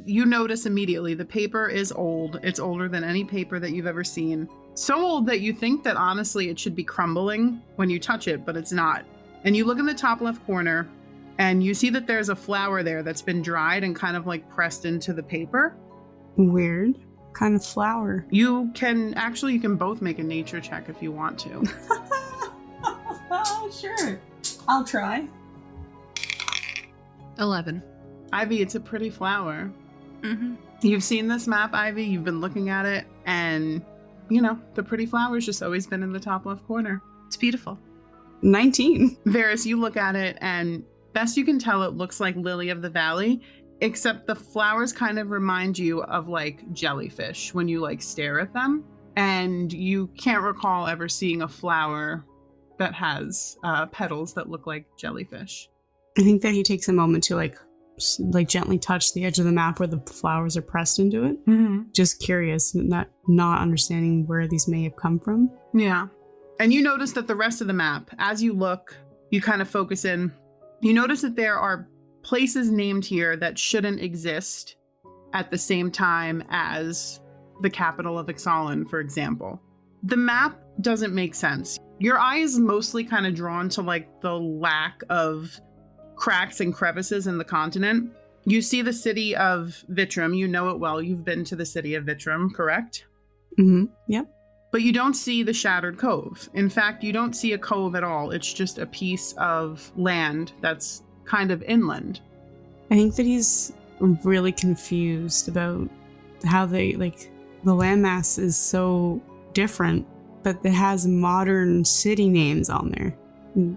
[SPEAKER 2] You notice immediately the paper is old. It's older than any paper that you've ever seen. So old that you think that honestly it should be crumbling when you touch it, but it's not. And you look in the top left corner and you see that there's a flower there that's been dried and kind of like pressed into the paper.
[SPEAKER 3] Weird. Kind of flower.
[SPEAKER 2] You can both make a nature check if you want to.
[SPEAKER 3] Sure. I'll try.
[SPEAKER 1] 11.
[SPEAKER 2] Ivy, it's a pretty flower.
[SPEAKER 1] Mm-hmm.
[SPEAKER 2] You've seen this map, Ivy. You've been looking at it, and you know the pretty flower's just always been in the top left corner.
[SPEAKER 1] It's beautiful.
[SPEAKER 3] 19.
[SPEAKER 2] Véres, you look at it, and best you can tell, it looks like lily of the valley, except the flowers kind of remind you of like jellyfish when you like stare at them, and you can't recall ever seeing a flower that has petals that look like jellyfish.
[SPEAKER 3] I think that he takes a moment to like gently touch the edge of the map where the flowers are pressed into it.
[SPEAKER 2] Mm-hmm.
[SPEAKER 3] Just curious, not understanding where these may have come from.
[SPEAKER 2] Yeah. And you notice that the rest of the map, as you look, you kind of focus in, you notice that there are places named here that shouldn't exist at the same time as the capital of Ixalan, for example. The map doesn't make sense. Your eye is mostly kind of drawn to like the lack of cracks and crevices in the continent. You see the city of Vitrum. You know it well. You've been to the city of Vitrum, correct?
[SPEAKER 3] Mm-hmm. Yep.
[SPEAKER 2] But you don't see the shattered cove. In fact, you don't see a cove at all. It's just a piece of land that's kind of inland.
[SPEAKER 3] I think that he's really confused about how the landmass is so different, but it has modern city names on there.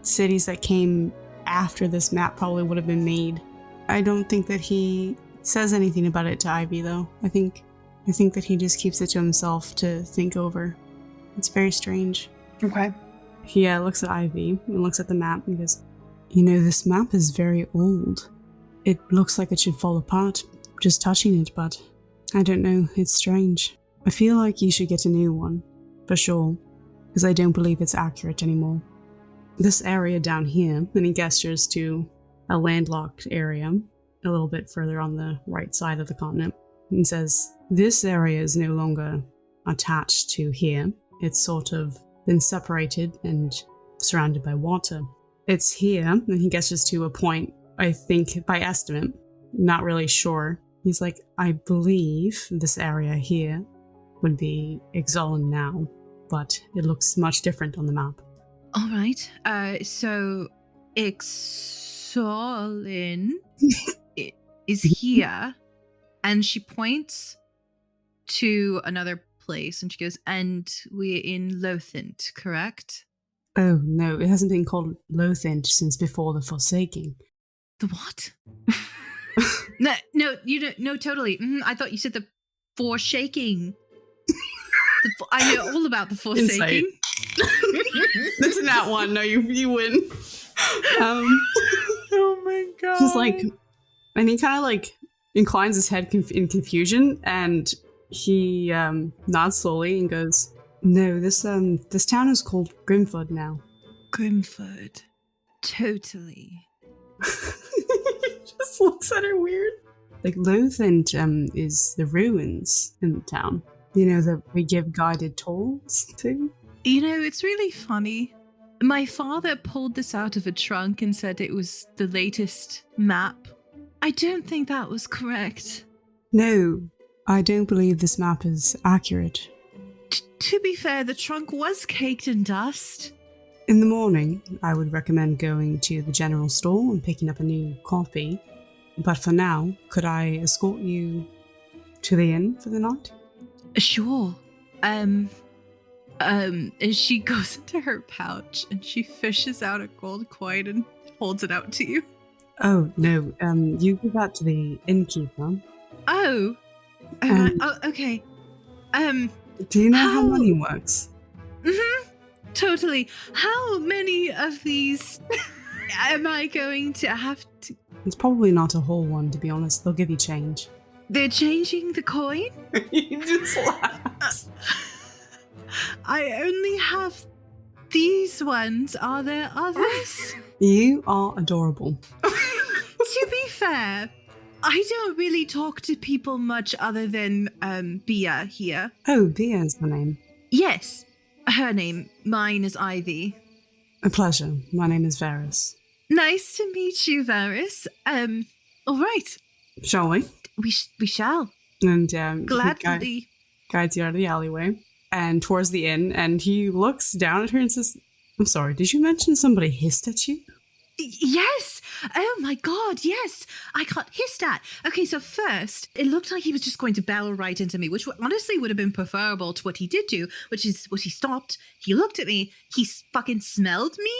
[SPEAKER 3] Cities that came after this map probably would have been made. I don't think that he says anything about it to Ivy, though. I think that he just keeps it to himself to think over. It's very strange.
[SPEAKER 2] Okay.
[SPEAKER 3] He looks at Ivy and looks at the map and goes, this map is very old. It looks like it should fall apart, just touching it, but I don't know, it's strange. I feel like you should get a new one, for sure, because I don't believe it's accurate anymore. This area down here, and he gestures to a landlocked area a little bit further on the right side of the continent, and says, this area is no longer attached to here. It's sort of been separated and surrounded by water. It's here, and he gestures to a point, I think, by estimate, not really sure. He's like, I believe this area here would be Exolan now, but it looks much different on the map.
[SPEAKER 1] All right. So Exolan is here, and she points to another place, and she goes, and we're in Lothent, correct?
[SPEAKER 3] Oh, no, it hasn't been called Lothent since before the Forsaking.
[SPEAKER 1] The what? No, you don't. No, totally. I thought you said the Forsaking. I know all about the Forsaking.
[SPEAKER 3] That's in that one. No, you win.
[SPEAKER 2] Oh my god.
[SPEAKER 3] He's like, and he kind of like inclines his head in confusion, and he nods slowly and goes, "No, this town is called Grimford now."
[SPEAKER 1] Grimford, totally.
[SPEAKER 3] Just looks at her weird. Like Lothent is the ruins in the town. That we give guided tours to.
[SPEAKER 1] It's really funny. My father pulled this out of a trunk and said it was the latest map. I don't think that was correct.
[SPEAKER 3] No, I don't believe this map is accurate.
[SPEAKER 1] To be fair, the trunk was caked in dust.
[SPEAKER 3] In the morning, I would recommend going to the general store and picking up a new copy. But for now, could I escort you to the inn for the night?
[SPEAKER 1] Sure. And she goes into her pouch and she fishes out a gold coin and holds it out to you.
[SPEAKER 3] Oh, no, you give that to the innkeeper.
[SPEAKER 1] Oh, okay.
[SPEAKER 3] Do you know how money works?
[SPEAKER 1] Totally. How many of these am I going to have to...
[SPEAKER 3] It's probably not a whole one, to be honest. They'll give you change.
[SPEAKER 1] They're changing the coin?
[SPEAKER 3] He just laughs.
[SPEAKER 1] I only have these ones. Are there others?
[SPEAKER 3] You are adorable.
[SPEAKER 1] To be fair, I don't really talk to people much other than Bia here.
[SPEAKER 3] Oh, Bia is her name.
[SPEAKER 1] Yes, her name. Mine is Ivy.
[SPEAKER 3] A pleasure. My name is Véres.
[SPEAKER 1] Nice to meet you, Véres. All right.
[SPEAKER 3] Shall we?
[SPEAKER 1] We shall.
[SPEAKER 3] And
[SPEAKER 1] Gladly.
[SPEAKER 3] He guides you out of the alleyway and towards the inn, and he looks down at her and says, I'm sorry, did you mention somebody hissed at you?
[SPEAKER 1] Yes. Oh my god, yes. I got hissed at. Okay, so first, it looked like he was just going to barrel right into me, which honestly would have been preferable to what he did do, which is what he stopped. He looked at me. He fucking smelled me,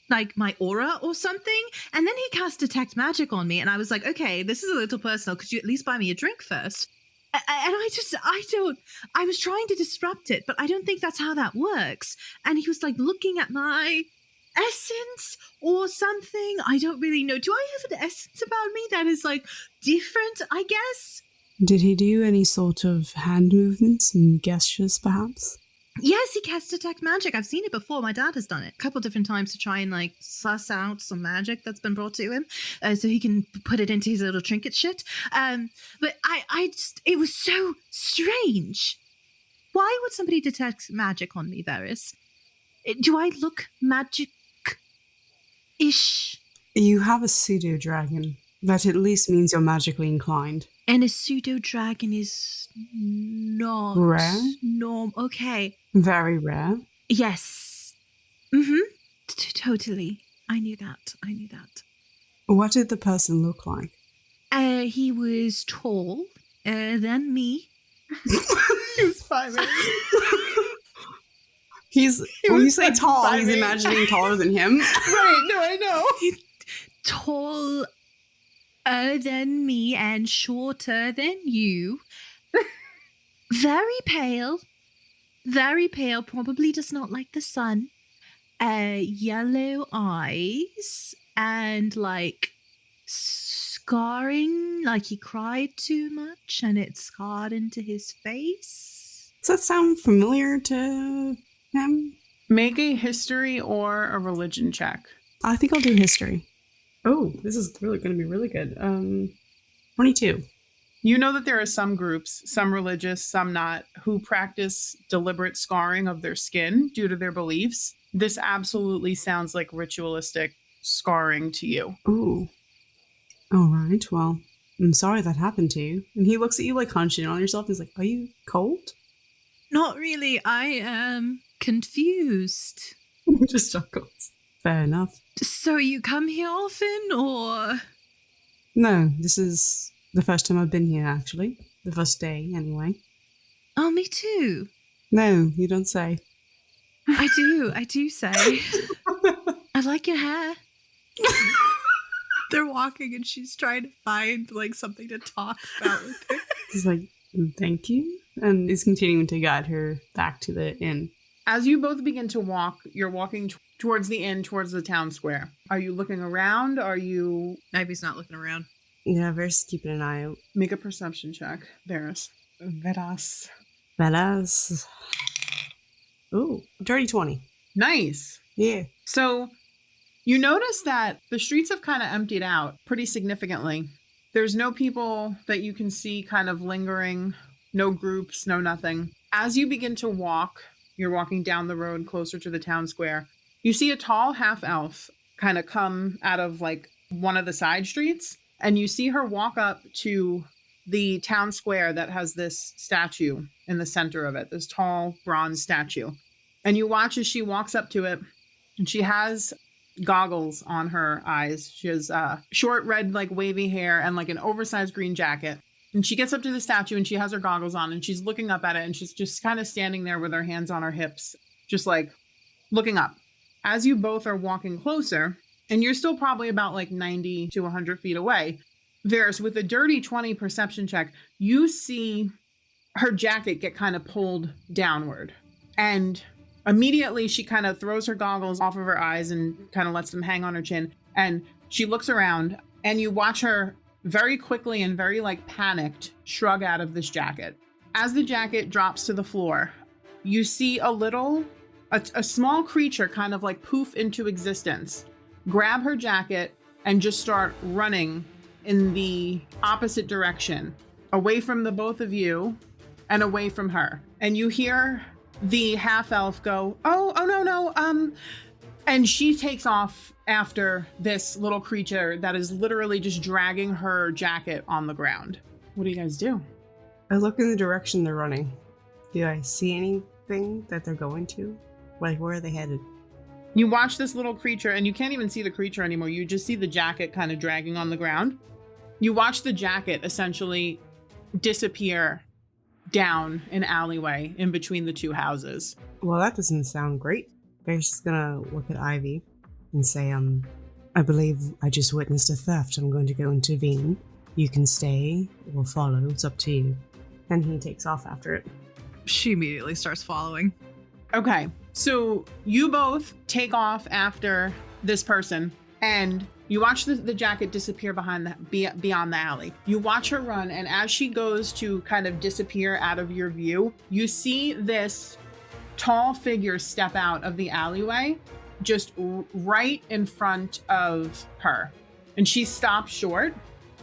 [SPEAKER 1] like my aura or something, and then he cast Detect Magic on me, and I was like, okay, this is a little personal. Could you at least buy me a drink first? And I was trying to disrupt it, but I don't think that's how that works. And he was like looking at my essence or something. I don't really know. Do I have an essence about me that is like different, I guess?
[SPEAKER 3] Did he do any sort of hand movements and gestures, perhaps?
[SPEAKER 1] Yes, he cast Detect Magic. I've seen it before. My dad has done it a couple different times to try and like suss out some magic that's been brought to him, so he can put it into his little trinket shit. But I just, it was so strange. Why would somebody detect magic on me, Véres? Do I look magic-ish?
[SPEAKER 3] You have a pseudo dragon. That at least means you're magically inclined.
[SPEAKER 1] And a pseudo dragon is not
[SPEAKER 3] Rare?
[SPEAKER 1] norm. Okay.
[SPEAKER 3] Very rare.
[SPEAKER 1] Yes. Mm-hmm. Totally. I knew that.
[SPEAKER 3] What did the person look like?
[SPEAKER 1] He was tall, than me.
[SPEAKER 2] He was 5'8".
[SPEAKER 3] When you say
[SPEAKER 2] like
[SPEAKER 3] tall, he's
[SPEAKER 2] 5'8".
[SPEAKER 3] imagining taller than him.
[SPEAKER 2] Right, no, I know.
[SPEAKER 1] Tall than me and shorter than you. Very pale, probably does not like the sun. Yellow eyes and like scarring, like he cried too much and it scarred into his face.
[SPEAKER 3] Does that sound familiar to him?
[SPEAKER 2] Make a history or a religion check.
[SPEAKER 3] I think I'll do history. Oh, this is really going to be really good. 22.
[SPEAKER 2] You know that there are some groups, some religious, some not, who practice deliberate scarring of their skin due to their beliefs. This absolutely sounds like ritualistic scarring to you.
[SPEAKER 3] Ooh. All right, well, I'm sorry that happened to you. And he looks at you like hunching on yourself. He's like, are you cold?
[SPEAKER 1] Not really. I am confused.
[SPEAKER 3] Just chuckles. Fair enough.
[SPEAKER 1] So you come here often, or?
[SPEAKER 3] No, this is the first time I've been here, actually. The first day, anyway.
[SPEAKER 1] Oh, me too.
[SPEAKER 3] No, you don't say.
[SPEAKER 1] I do say. I like your hair. They're walking and she's trying to find like something to talk about with her.
[SPEAKER 3] He's like, thank you. And he's continuing to guide her back to the inn.
[SPEAKER 2] As you both begin to walk, you're walking towards the inn, towards the town square. Are you looking around? Are you...
[SPEAKER 1] Ivy's not looking around.
[SPEAKER 3] Yeah, Véres keeping an eye out.
[SPEAKER 2] Make a perception check. Véres.
[SPEAKER 3] Véres. Ooh, dirty 20.
[SPEAKER 2] Nice.
[SPEAKER 3] Yeah.
[SPEAKER 2] So you notice that the streets have kind of emptied out pretty significantly. There's no people that you can see kind of lingering, no groups, no nothing. As you begin to walk, you're walking down the road closer to the town square. You see a tall half-elf kind of come out of like one of the side streets, and you see her walk up to the town square that has this statue in the center of it, this tall bronze statue. And you watch as she walks up to it, and she has goggles on her eyes. She has short red, like wavy hair and like an oversized green jacket. And she gets up to the statue and she has her goggles on and she's looking up at it and she's just kind of standing there with her hands on her hips, just like looking up. As you both are walking closer, and you're still probably about like 90 to 100 feet away, Véres, with a dirty 20 perception check, you see her jacket get kind of pulled downward. And immediately she kind of throws her goggles off of her eyes and kind of lets them hang on her chin. And she looks around and you watch her very quickly and very like panicked shrug out of this jacket. As the jacket drops to the floor, you see a small creature kind of like poof into existence, grab her jacket and just start running in the opposite direction, away from the both of you and away from her. And you hear the half-elf go, oh, no. And she takes off after this little creature that is literally just dragging her jacket on the ground. What do you guys do?
[SPEAKER 3] I look in the direction they're running. Do I see anything that they're going to? Like, where are they headed?
[SPEAKER 2] You watch this little creature, and you can't even see the creature anymore. You just see the jacket kind of dragging on the ground. You watch the jacket essentially disappear down an alleyway in between the two houses.
[SPEAKER 3] Well, that doesn't sound great. Véres is gonna look at Ivy and say, I believe I just witnessed a theft. I'm going to go intervene. You can stay or follow. It's up to you. And he takes off after it.
[SPEAKER 1] She immediately starts following.
[SPEAKER 2] Okay, so you both take off after this person, and you watch the jacket disappear beyond the alley. You watch her run, and as she goes to kind of disappear out of your view, you see this tall figure step out of the alleyway, just right in front of her. And she stops short,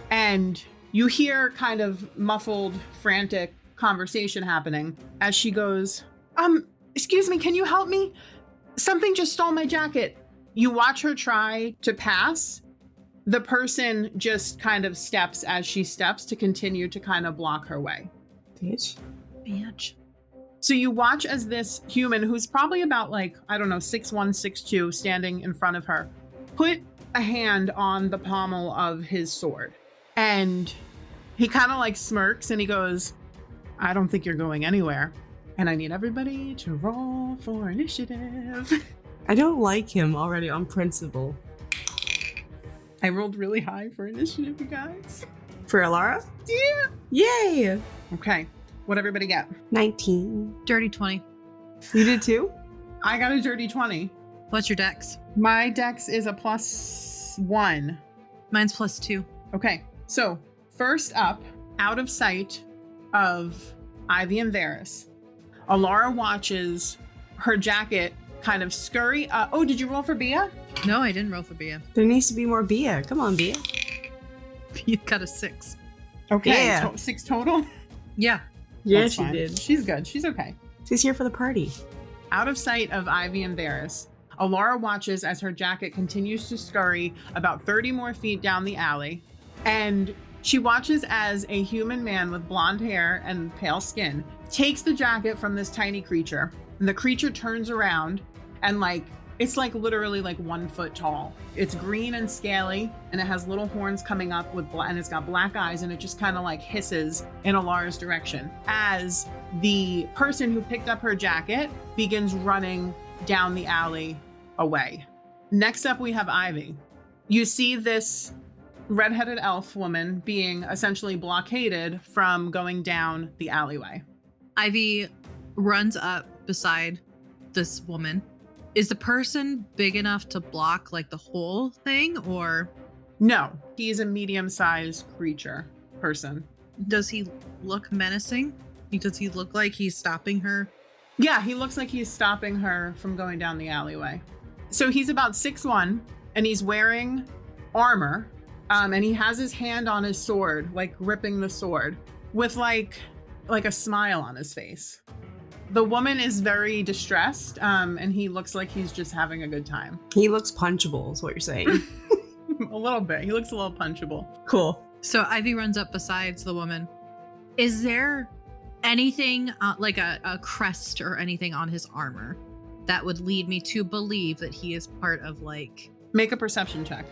[SPEAKER 2] and you hear kind of muffled, frantic conversation happening as she goes, excuse me, can you help me? Something just stole my jacket. You watch her try to pass. The person just kind of steps as she steps to continue to kind of block her way.
[SPEAKER 3] Bitch.
[SPEAKER 2] So you watch as this human, who's probably about 6'1", 6'2", standing in front of her, put a hand on the pommel of his sword. And he kind of smirks and he goes, I don't think you're going anywhere. And I need everybody to roll for initiative.
[SPEAKER 3] I don't like him already on principle.
[SPEAKER 2] I rolled really high for initiative, you guys.
[SPEAKER 3] For Elara?
[SPEAKER 2] Yeah.
[SPEAKER 3] Yay!
[SPEAKER 2] Okay. What'd everybody get?
[SPEAKER 3] 19.
[SPEAKER 1] Dirty 20.
[SPEAKER 3] You did too?
[SPEAKER 2] I got a dirty 20.
[SPEAKER 1] What's your dex?
[SPEAKER 2] My dex is a +1.
[SPEAKER 1] Mine's +2.
[SPEAKER 2] Okay. So first up, out of sight of Ivy and Véres, Elara watches her jacket kind of scurry. Oh, did you roll for Bia?
[SPEAKER 1] No, I didn't roll for Bia.
[SPEAKER 3] There needs to be more Bia. Come on, Bia.
[SPEAKER 1] You got a 6.
[SPEAKER 2] Okay.
[SPEAKER 3] Yeah.
[SPEAKER 2] 6 total?
[SPEAKER 1] Yeah.
[SPEAKER 3] Yeah,
[SPEAKER 2] That's
[SPEAKER 3] she
[SPEAKER 2] fine.
[SPEAKER 3] did.
[SPEAKER 2] She's good. She's okay.
[SPEAKER 3] She's here for the party.
[SPEAKER 2] Out of sight of Ivy and Véres, Elara watches as her jacket continues to scurry about 30 more feet down the alley. And she watches as a human man with blonde hair and pale skin takes the jacket from this tiny creature. And the creature turns around and it's literally 1 foot tall. It's green and scaly, and it has little horns coming up and it's got black eyes, and it just kind of hisses in Alara's direction as the person who picked up her jacket begins running down the alley away. Next up, we have Ivy. You see this redheaded elf woman being essentially blockaded from going down the alleyway.
[SPEAKER 1] Ivy runs up beside this woman. Is the person big enough to block the whole thing, or?
[SPEAKER 2] No, he's a medium-sized person.
[SPEAKER 1] Does he look menacing? Does he look like he's stopping her?
[SPEAKER 2] Yeah, he looks like he's stopping her from going down the alleyway. So he's about 6'1", and he's wearing armor, and he has his hand on his sword, gripping the sword, with like a smile on his face. The woman is very distressed, and he looks like he's just having a good time.
[SPEAKER 3] He looks punchable, is what you're saying.
[SPEAKER 2] A little bit. He looks a little punchable.
[SPEAKER 3] Cool.
[SPEAKER 1] So Ivy runs up besides the woman. Is there anything like a crest or anything on his armor that would lead me to believe that he is part of
[SPEAKER 2] Make a perception check.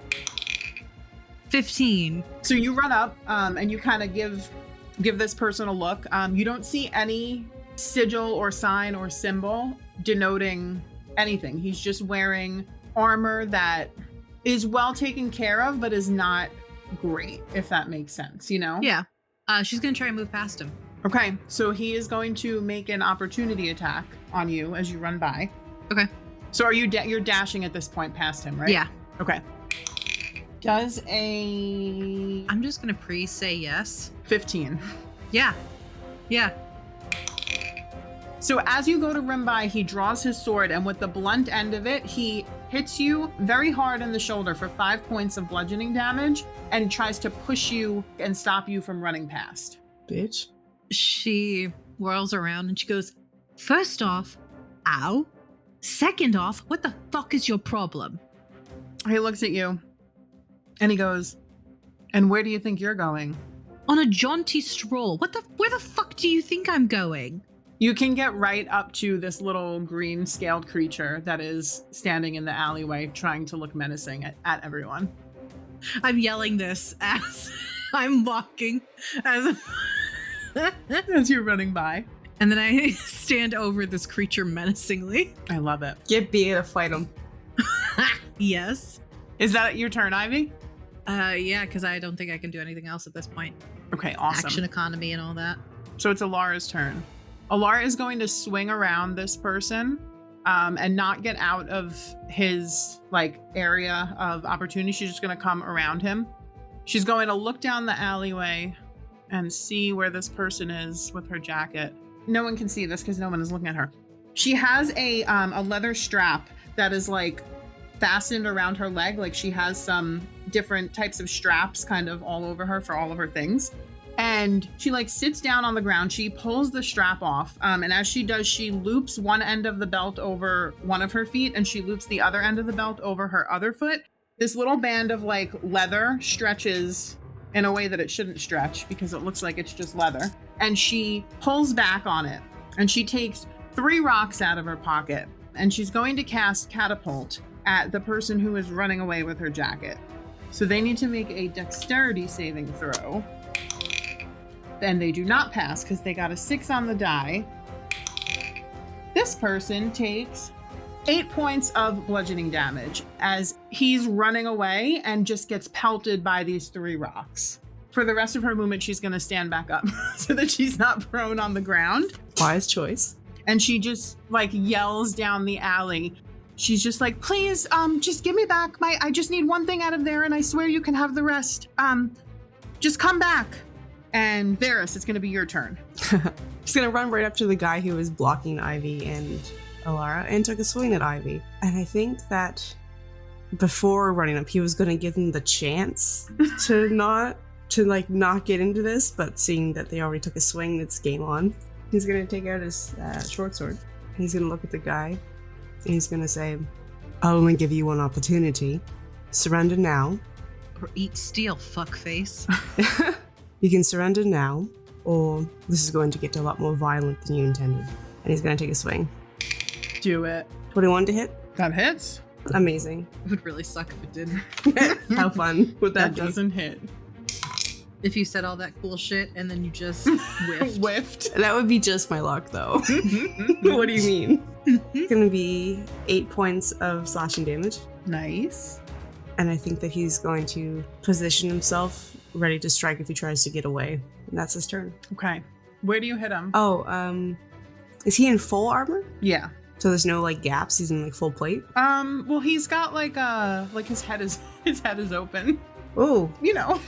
[SPEAKER 1] 15.
[SPEAKER 2] So you run up, and you kind of give this person a look. You don't see any sigil or sign or symbol denoting anything. He's just wearing armor that is well taken care of, but is not great, if that makes sense,
[SPEAKER 1] Yeah. She's gonna try and move past him.
[SPEAKER 2] Okay, so he is going to make an opportunity attack on you as you run by.
[SPEAKER 1] Okay.
[SPEAKER 2] So are you're dashing at this point past him, right?
[SPEAKER 1] Yeah.
[SPEAKER 2] Okay. Does a
[SPEAKER 1] I'm just gonna say yes.
[SPEAKER 2] 15.
[SPEAKER 1] Yeah.
[SPEAKER 2] So as you go to rim by, he draws his sword, and with the blunt end of it, he hits you very hard in the shoulder for 5 points of bludgeoning damage and tries to push you and stop you from running past.
[SPEAKER 3] Bitch.
[SPEAKER 1] She whirls around and she goes, first off, ow. Second off, what the fuck is your problem?
[SPEAKER 2] He looks at you and he goes, and where do you think you're going?
[SPEAKER 1] On a jaunty stroll. Where the fuck do you think I'm going?
[SPEAKER 2] You can get right up to this little green scaled creature that is standing in the alleyway trying to look menacing at everyone.
[SPEAKER 1] I'm yelling this as I'm walking, as
[SPEAKER 2] you're running by.
[SPEAKER 1] And then I stand over this creature menacingly.
[SPEAKER 2] I love it.
[SPEAKER 3] Get Bia to fight him.
[SPEAKER 1] Yes.
[SPEAKER 2] Is that your turn, Ivy?
[SPEAKER 1] Yeah, because I don't think I can do anything else at this point.
[SPEAKER 2] Okay, awesome.
[SPEAKER 1] Action economy and all that.
[SPEAKER 2] So it's Elara's turn. Elara is going to swing around this person and not get out of his area of opportunity. She's just going to come around him. She's going to look down the alleyway and see where this person is with her jacket. No one can see this because no one is looking at her. She has a leather strap that is fastened around her leg. She has some different types of straps kind of all over her for all of her things. And she like sits down on the ground. She pulls the strap off. And as she does, she loops one end of the belt over one of her feet and she loops the other end of the belt over her other foot. This little band of like leather stretches in a way that it shouldn't stretch because it looks like it's just leather. And she pulls back on it and she takes 3 rocks out of her pocket and she's going to cast Catapult at the person who is running away with her jacket. So they need to make a dexterity saving throw. And they do not pass because they got a 6 on the die. This person takes 8 points of bludgeoning damage as he's running away and just gets pelted by these 3 rocks. For the rest of her movement, she's going to stand back up so that she's not prone on the ground.
[SPEAKER 3] Wise choice.
[SPEAKER 2] And she just like yells down the alley. She's just like, please, just give me back I just need one thing out of there and I swear you can have the rest. Just come back. And Véres, it's going to be your turn.
[SPEAKER 3] She's going to run right up to the guy who was blocking Ivy and Elara and took a swing at Ivy. And I think that before running up, he was going to give them the chance to not get into this, but seeing that they already took a swing, it's game on. He's going to take out his short sword. He's going to look at the guy and he's going to say, I'll only give you one opportunity. Surrender now.
[SPEAKER 1] Or eat steel, fuckface.
[SPEAKER 3] You can surrender now, or this is going to get a lot more violent than you intended. And he's going to take a swing.
[SPEAKER 2] Do it.
[SPEAKER 3] 21 to hit.
[SPEAKER 2] That hits.
[SPEAKER 3] Amazing.
[SPEAKER 1] It would really suck if it didn't.
[SPEAKER 3] How fun would that be?
[SPEAKER 2] Doesn't hit.
[SPEAKER 1] If you said all that cool shit and then you just
[SPEAKER 2] Whiffed.
[SPEAKER 3] That would be just my luck, though. What do you mean? It's going to be 8 points of slashing damage.
[SPEAKER 2] Nice.
[SPEAKER 3] And I think that he's going to position himself ready to strike if he tries to get away. And that's his turn.
[SPEAKER 2] Okay. Where do you hit him?
[SPEAKER 3] Oh, is he in full armor?
[SPEAKER 2] Yeah.
[SPEAKER 3] So there's no like gaps, he's in like full plate?
[SPEAKER 2] Well he's got like his head is open.
[SPEAKER 3] Oh.
[SPEAKER 2] You know.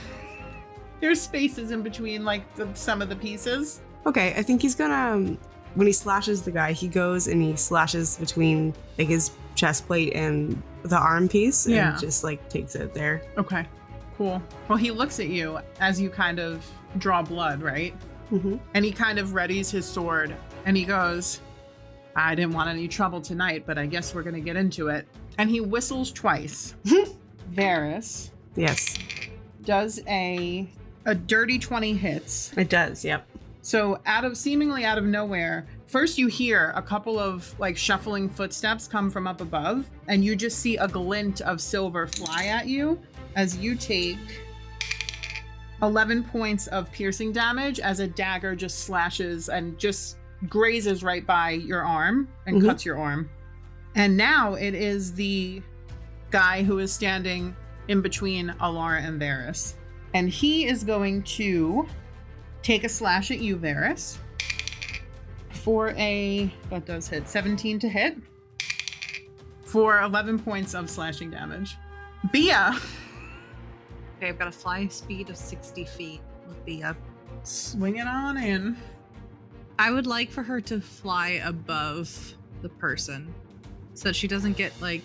[SPEAKER 2] There's spaces in between like some of the pieces.
[SPEAKER 3] Okay, I think he's gonna when he slashes the guy, he goes and he slashes between like his chest plate and the arm piece and just like takes it there.
[SPEAKER 2] Okay. Cool. Well, he looks at you as you kind of draw blood, right?
[SPEAKER 3] Mm-hmm.
[SPEAKER 2] And he kind of readies his sword and he goes, I didn't want any trouble tonight, but I guess we're going to get into it. And he whistles twice. Véres.
[SPEAKER 3] Yes.
[SPEAKER 2] Does a dirty 20 hits.
[SPEAKER 3] It does, yep.
[SPEAKER 2] So seemingly out of nowhere, first you hear a couple of like shuffling footsteps come from up above and you just see a glint of silver fly at you. As you take 11 points of piercing damage as a dagger just slashes and just grazes right by your arm and cuts your arm. And now it is the guy who is standing in between Elara and Véres. And he is going to take a slash at you, Véres, for that does hit, 17 to hit, for 11 points of slashing damage. Bia.
[SPEAKER 1] Okay, I've got a fly speed of 60 feet with Bia.
[SPEAKER 2] Swing it on in.
[SPEAKER 1] I would like for her to fly above the person so that she doesn't get like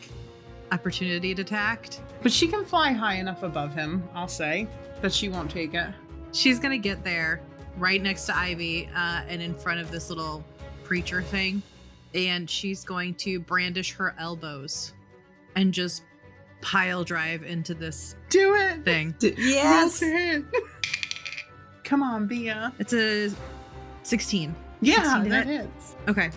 [SPEAKER 1] opportunity attacked.
[SPEAKER 2] But she can fly high enough above him, I'll say, that she won't take it.
[SPEAKER 1] She's gonna get there right next to Ivy and in front of this little creature thing. And she's going to brandish her elbows and just pile drive into this
[SPEAKER 2] Do it.
[SPEAKER 1] thing.
[SPEAKER 3] Yes.
[SPEAKER 2] Roll to hit. Come on, Bia.
[SPEAKER 1] It's a 16.
[SPEAKER 2] Yeah,
[SPEAKER 1] 16 to
[SPEAKER 2] that
[SPEAKER 1] hit?
[SPEAKER 2] hits.
[SPEAKER 1] Okay.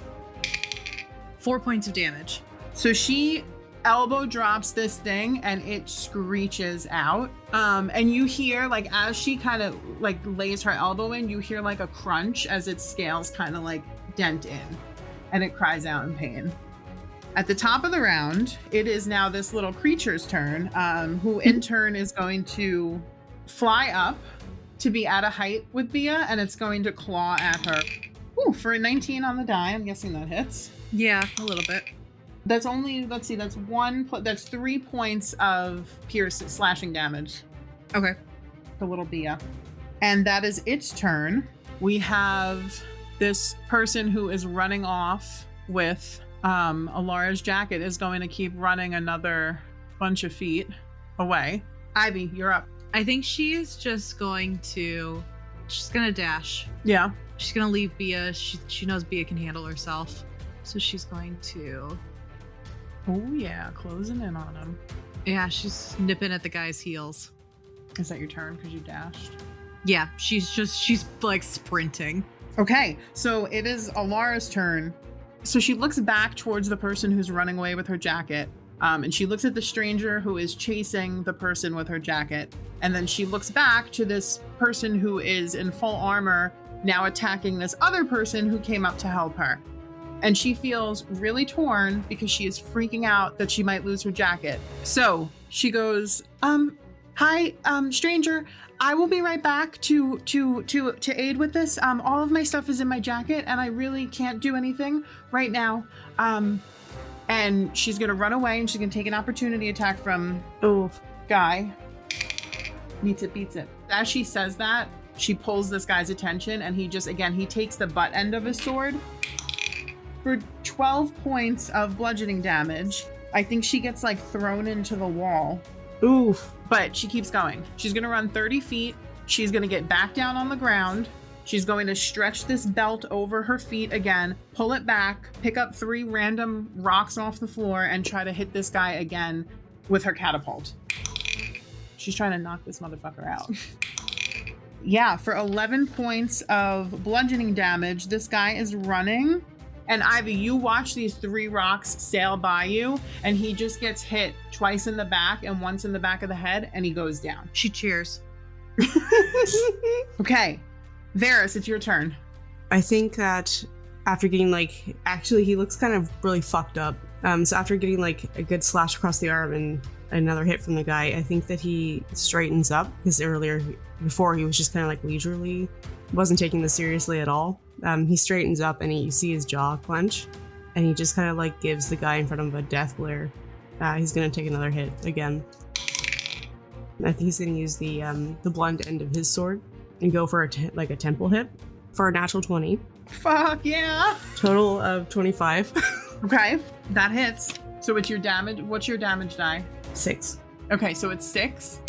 [SPEAKER 1] 4 points of damage.
[SPEAKER 2] So she elbow drops this thing and it screeches out. And you hear like as she kind of like lays her elbow in, you hear like a crunch as its scales kind of like dent in and it cries out in pain. At the top of the round, it is now this little creature's turn, who in turn is going to fly up to be at a height with Bia, and it's going to claw at her. Ooh, for a 19 on the die, I'm guessing that hits.
[SPEAKER 1] Yeah, a little bit.
[SPEAKER 2] That's only, let's see, that's 3 points of slashing damage.
[SPEAKER 1] Okay.
[SPEAKER 2] The little Bia. And that is its turn. We have this person who is running off with Elara's jacket is going to keep running another bunch of feet away. Ivy, you're up.
[SPEAKER 1] I think she is just going to She's gonna dash.
[SPEAKER 2] Yeah.
[SPEAKER 1] She's gonna leave Bia. She knows Bia can handle herself. So she's going to...
[SPEAKER 2] Oh, yeah. Closing in on him.
[SPEAKER 1] Yeah, she's nipping at the guy's heels.
[SPEAKER 2] Is that your turn because you dashed?
[SPEAKER 1] Yeah, she's like sprinting.
[SPEAKER 2] Okay, so it is Elara's turn. So she looks back towards the person who's running away with her jacket. And she looks at the stranger who is chasing the person with her jacket. And then she looks back to this person who is in full armor, now attacking this other person who came up to help her. And she feels really torn because she is freaking out that she might lose her jacket. So she goes, hi, stranger. I will be right back to aid with this. All of my stuff is in my jacket and I really can't do anything right now. And she's gonna run away and she's gonna take an opportunity attack from Guy. Meets it, beats it. As she says that, she pulls this guy's attention and he takes the butt end of his sword for 12 points of bludgeoning damage. I think she gets like thrown into the wall.
[SPEAKER 3] Oof.
[SPEAKER 2] But she keeps going. She's gonna run 30 feet. She's gonna get back down on the ground. She's going to stretch this belt over her feet again, pull it back, pick up 3 random rocks off the floor, and try to hit this guy again with her catapult. She's trying to knock this motherfucker out. Yeah, for 11 points of bludgeoning damage, this guy is running. And Ivy, you watch these 3 rocks sail by you, and he just gets hit twice in the back and once in the back of the head, and he goes down.
[SPEAKER 1] She cheers.
[SPEAKER 2] Okay, Véres, it's your turn.
[SPEAKER 3] I think that after getting actually he looks kind of really fucked up. So after getting a good slash across the arm and another hit from the guy, I think that he straightens up because before he was just kind of leisurely, wasn't taking this seriously at all. He straightens up and you see his jaw clench, and he just kind of gives the guy in front of him a death glare. He's gonna take another hit again. I think he's gonna use the blunt end of his sword and go for a temple hit for a natural 20.
[SPEAKER 2] Fuck yeah!
[SPEAKER 3] Total of 25.
[SPEAKER 2] Okay, that hits. So it's your damage. What's your damage die?
[SPEAKER 3] 6.
[SPEAKER 2] Okay, so it's 6.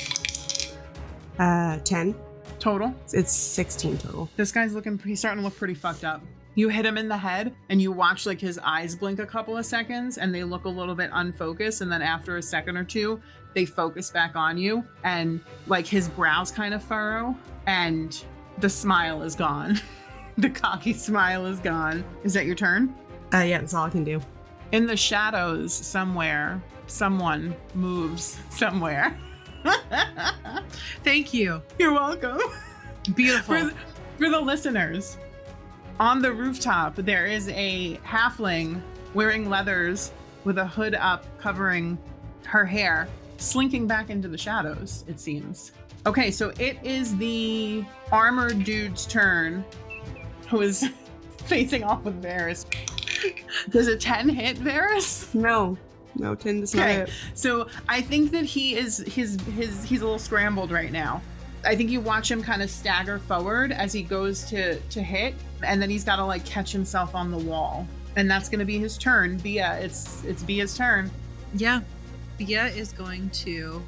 [SPEAKER 3] 10.
[SPEAKER 2] Total?
[SPEAKER 3] It's 16 total.
[SPEAKER 2] This guy's he's starting to look pretty fucked up. You hit him in the head and you watch his eyes blink a couple of seconds and they look a little bit unfocused. And then after a second or two, they focus back on you and his brows kind of furrow and the smile is gone. The cocky smile is gone. Is that your turn?
[SPEAKER 3] Yeah, that's all I can do.
[SPEAKER 2] In the shadows somewhere, someone moves somewhere.
[SPEAKER 1] Thank you.
[SPEAKER 2] You're welcome.
[SPEAKER 1] Beautiful.
[SPEAKER 2] For the listeners, on the rooftop, there is a halfling wearing leathers with a hood up covering her hair, slinking back into the shadows, it seems. Okay, so it is the armored dude's turn, who is facing off with Véres. Does a 10 hit Véres?
[SPEAKER 3] No, 10 does not hit.
[SPEAKER 2] So I think that he's a little scrambled right now. I think you watch him kind of stagger forward as he goes to hit, and then he's got to catch himself on the wall. And that's going to be his turn. Bia, it's Bia's turn.
[SPEAKER 1] Yeah. Bia is going to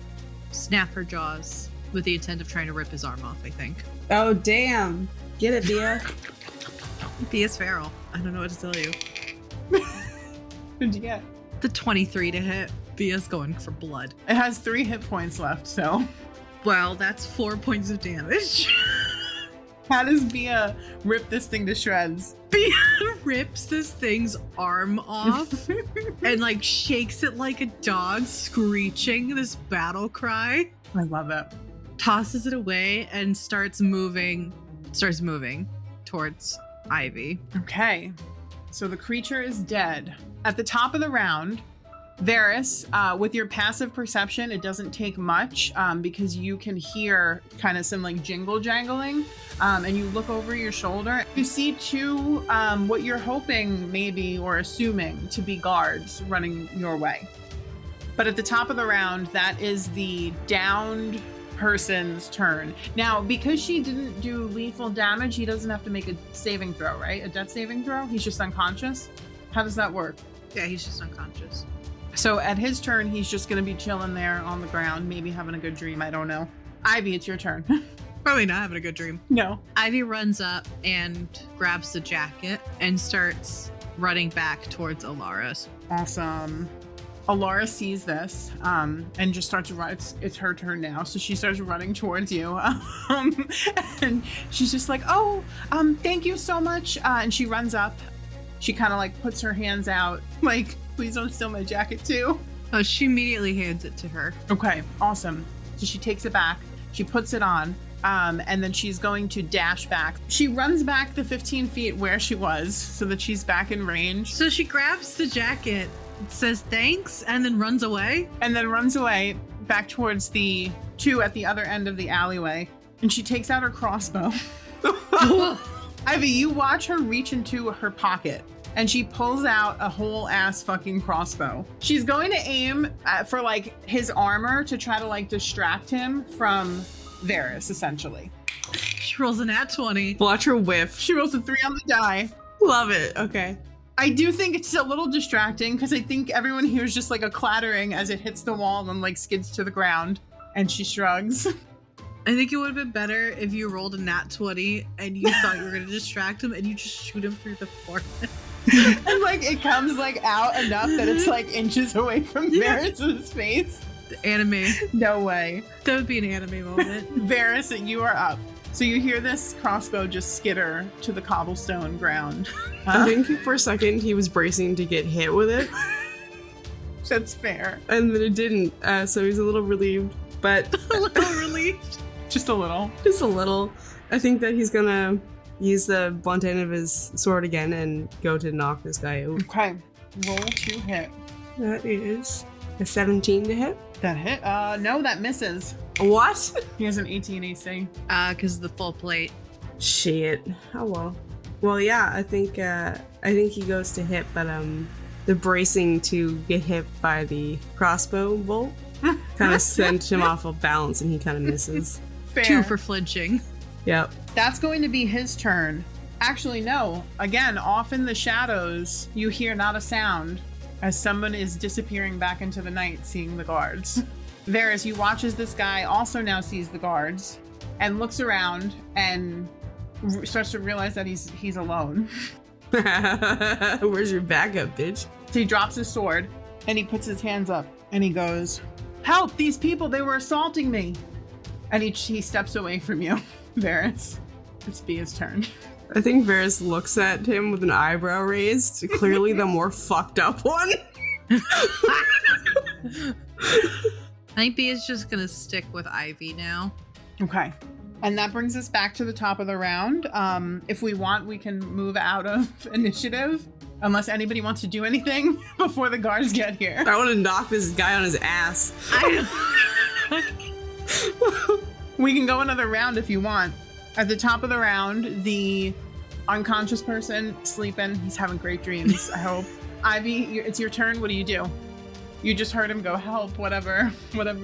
[SPEAKER 1] snap her jaws with the intent of trying to rip his arm off, I think.
[SPEAKER 3] Oh, damn. Get it, Bia.
[SPEAKER 1] Bia's feral. I don't know what to tell you.
[SPEAKER 2] What'd you get?
[SPEAKER 1] The 23 to hit. Bia's going for blood.
[SPEAKER 2] It has 3 hit points left, so.
[SPEAKER 1] Well, that's 4 points of damage.
[SPEAKER 2] How does Bia rip this thing to shreds?
[SPEAKER 1] Bia rips this thing's arm off and shakes it like a dog, screeching this battle cry.
[SPEAKER 2] I love it.
[SPEAKER 1] Tosses it away and starts moving towards Ivy.
[SPEAKER 2] Okay, so the creature is dead. At the top of the round, Véres, with your passive perception, it doesn't take much because you can hear kind of some jingle jangling, and you look over your shoulder. You see 2 what you're hoping maybe or assuming to be guards running your way. But at the top of the round, that is the downed person's turn. Now, because she didn't do lethal damage, he doesn't have to make a saving throw, right? A death saving throw? He's just unconscious? How does that work?
[SPEAKER 1] Yeah, he's just unconscious.
[SPEAKER 2] So at his turn, he's just going to be chilling there on the ground, maybe having a good dream. I don't know. Ivy, it's your turn.
[SPEAKER 1] Probably not having a good dream.
[SPEAKER 2] No.
[SPEAKER 1] Ivy runs up and grabs the jacket and starts running back towards Elara's.
[SPEAKER 2] Awesome. Alara sees this and just starts to run. It's her turn now, so she starts running towards you. And she's just like, oh, thank you so much. And she runs up. She kind of like puts her hands out, like, please don't steal my jacket too.
[SPEAKER 1] Oh, she immediately hands it to her.
[SPEAKER 2] Okay, awesome. So she takes it back. She puts it on. And then she's going to dash back. She runs back the 15 feet where she was so that she's back in range.
[SPEAKER 1] So she grabs the jacket, says thanks, and then runs away.
[SPEAKER 2] And then runs away back towards the two at the other end of the alleyway. And she takes out her crossbow. Ivy, you watch her reach into her pocket. And she pulls out a whole ass fucking crossbow. She's going to aim for like his armor to try to like distract him from Véres, essentially.
[SPEAKER 1] She rolls an nat 20.
[SPEAKER 3] Watch her whiff.
[SPEAKER 2] She rolls a 3 on the die.
[SPEAKER 3] Love it. Okay.
[SPEAKER 2] I do think it's a little distracting because I think everyone hears just like a clattering as it hits the wall and like skids to the ground. And she shrugs.
[SPEAKER 1] I think it would have been better if you rolled a nat 20 and you thought you were going to distract him and you just shoot him through the forehead.
[SPEAKER 2] And like it comes like out enough that it's like inches away from Véres' face.
[SPEAKER 1] Anime.
[SPEAKER 2] No way.
[SPEAKER 1] That would be an anime moment.
[SPEAKER 2] Véres, you are up. So you hear this crossbow just skitter to the cobblestone ground.
[SPEAKER 3] I think for a second he was bracing to get hit with it.
[SPEAKER 2] That's fair.
[SPEAKER 3] And then it didn't, so he's a little relieved. But
[SPEAKER 1] A little relieved.
[SPEAKER 2] Just a little.
[SPEAKER 3] just a little. I think that he's gonna use the blunt end of his sword again and go to knock this guy out.
[SPEAKER 2] Okay. Roll to hit.
[SPEAKER 3] That is a 17 to hit.
[SPEAKER 2] That hit? No, that misses.
[SPEAKER 3] What?
[SPEAKER 2] He has an 18 AC.
[SPEAKER 1] Because of the full plate.
[SPEAKER 3] Shit. Oh well. Well, yeah, I think he goes to hit, but the bracing to get hit by the crossbow bolt kind of sent him off of balance, and he kind of misses.
[SPEAKER 2] Fair.
[SPEAKER 1] 2 for flinching.
[SPEAKER 3] Yep.
[SPEAKER 2] That's going to be his turn. Actually, no. Again, off in the shadows, you hear not a sound as someone is disappearing back into the night, seeing the guards. Véres, you watch as this guy also now sees the guards and looks around and starts to realize that he's alone.
[SPEAKER 3] Where's your backup, bitch?
[SPEAKER 2] So he drops his sword and he puts his hands up and he goes, "Help! These people, they were assaulting me!" And he steps away from you, Véres. It's Bia's turn.
[SPEAKER 3] I think Véres looks at him with an eyebrow raised, clearly the more fucked up one.
[SPEAKER 1] I think B is just going to stick with Ivy now.
[SPEAKER 2] Okay. And that brings us back to the top of the round. If we want, we can move out of initiative, unless anybody wants to do anything before the guards get here.
[SPEAKER 3] I want to knock this guy on his ass.
[SPEAKER 2] We can go another round if you want. At the top of the round, the unconscious person sleeping, he's having great dreams, I hope. Ivy, it's your turn. What do? You just heard him go, "Help," whatever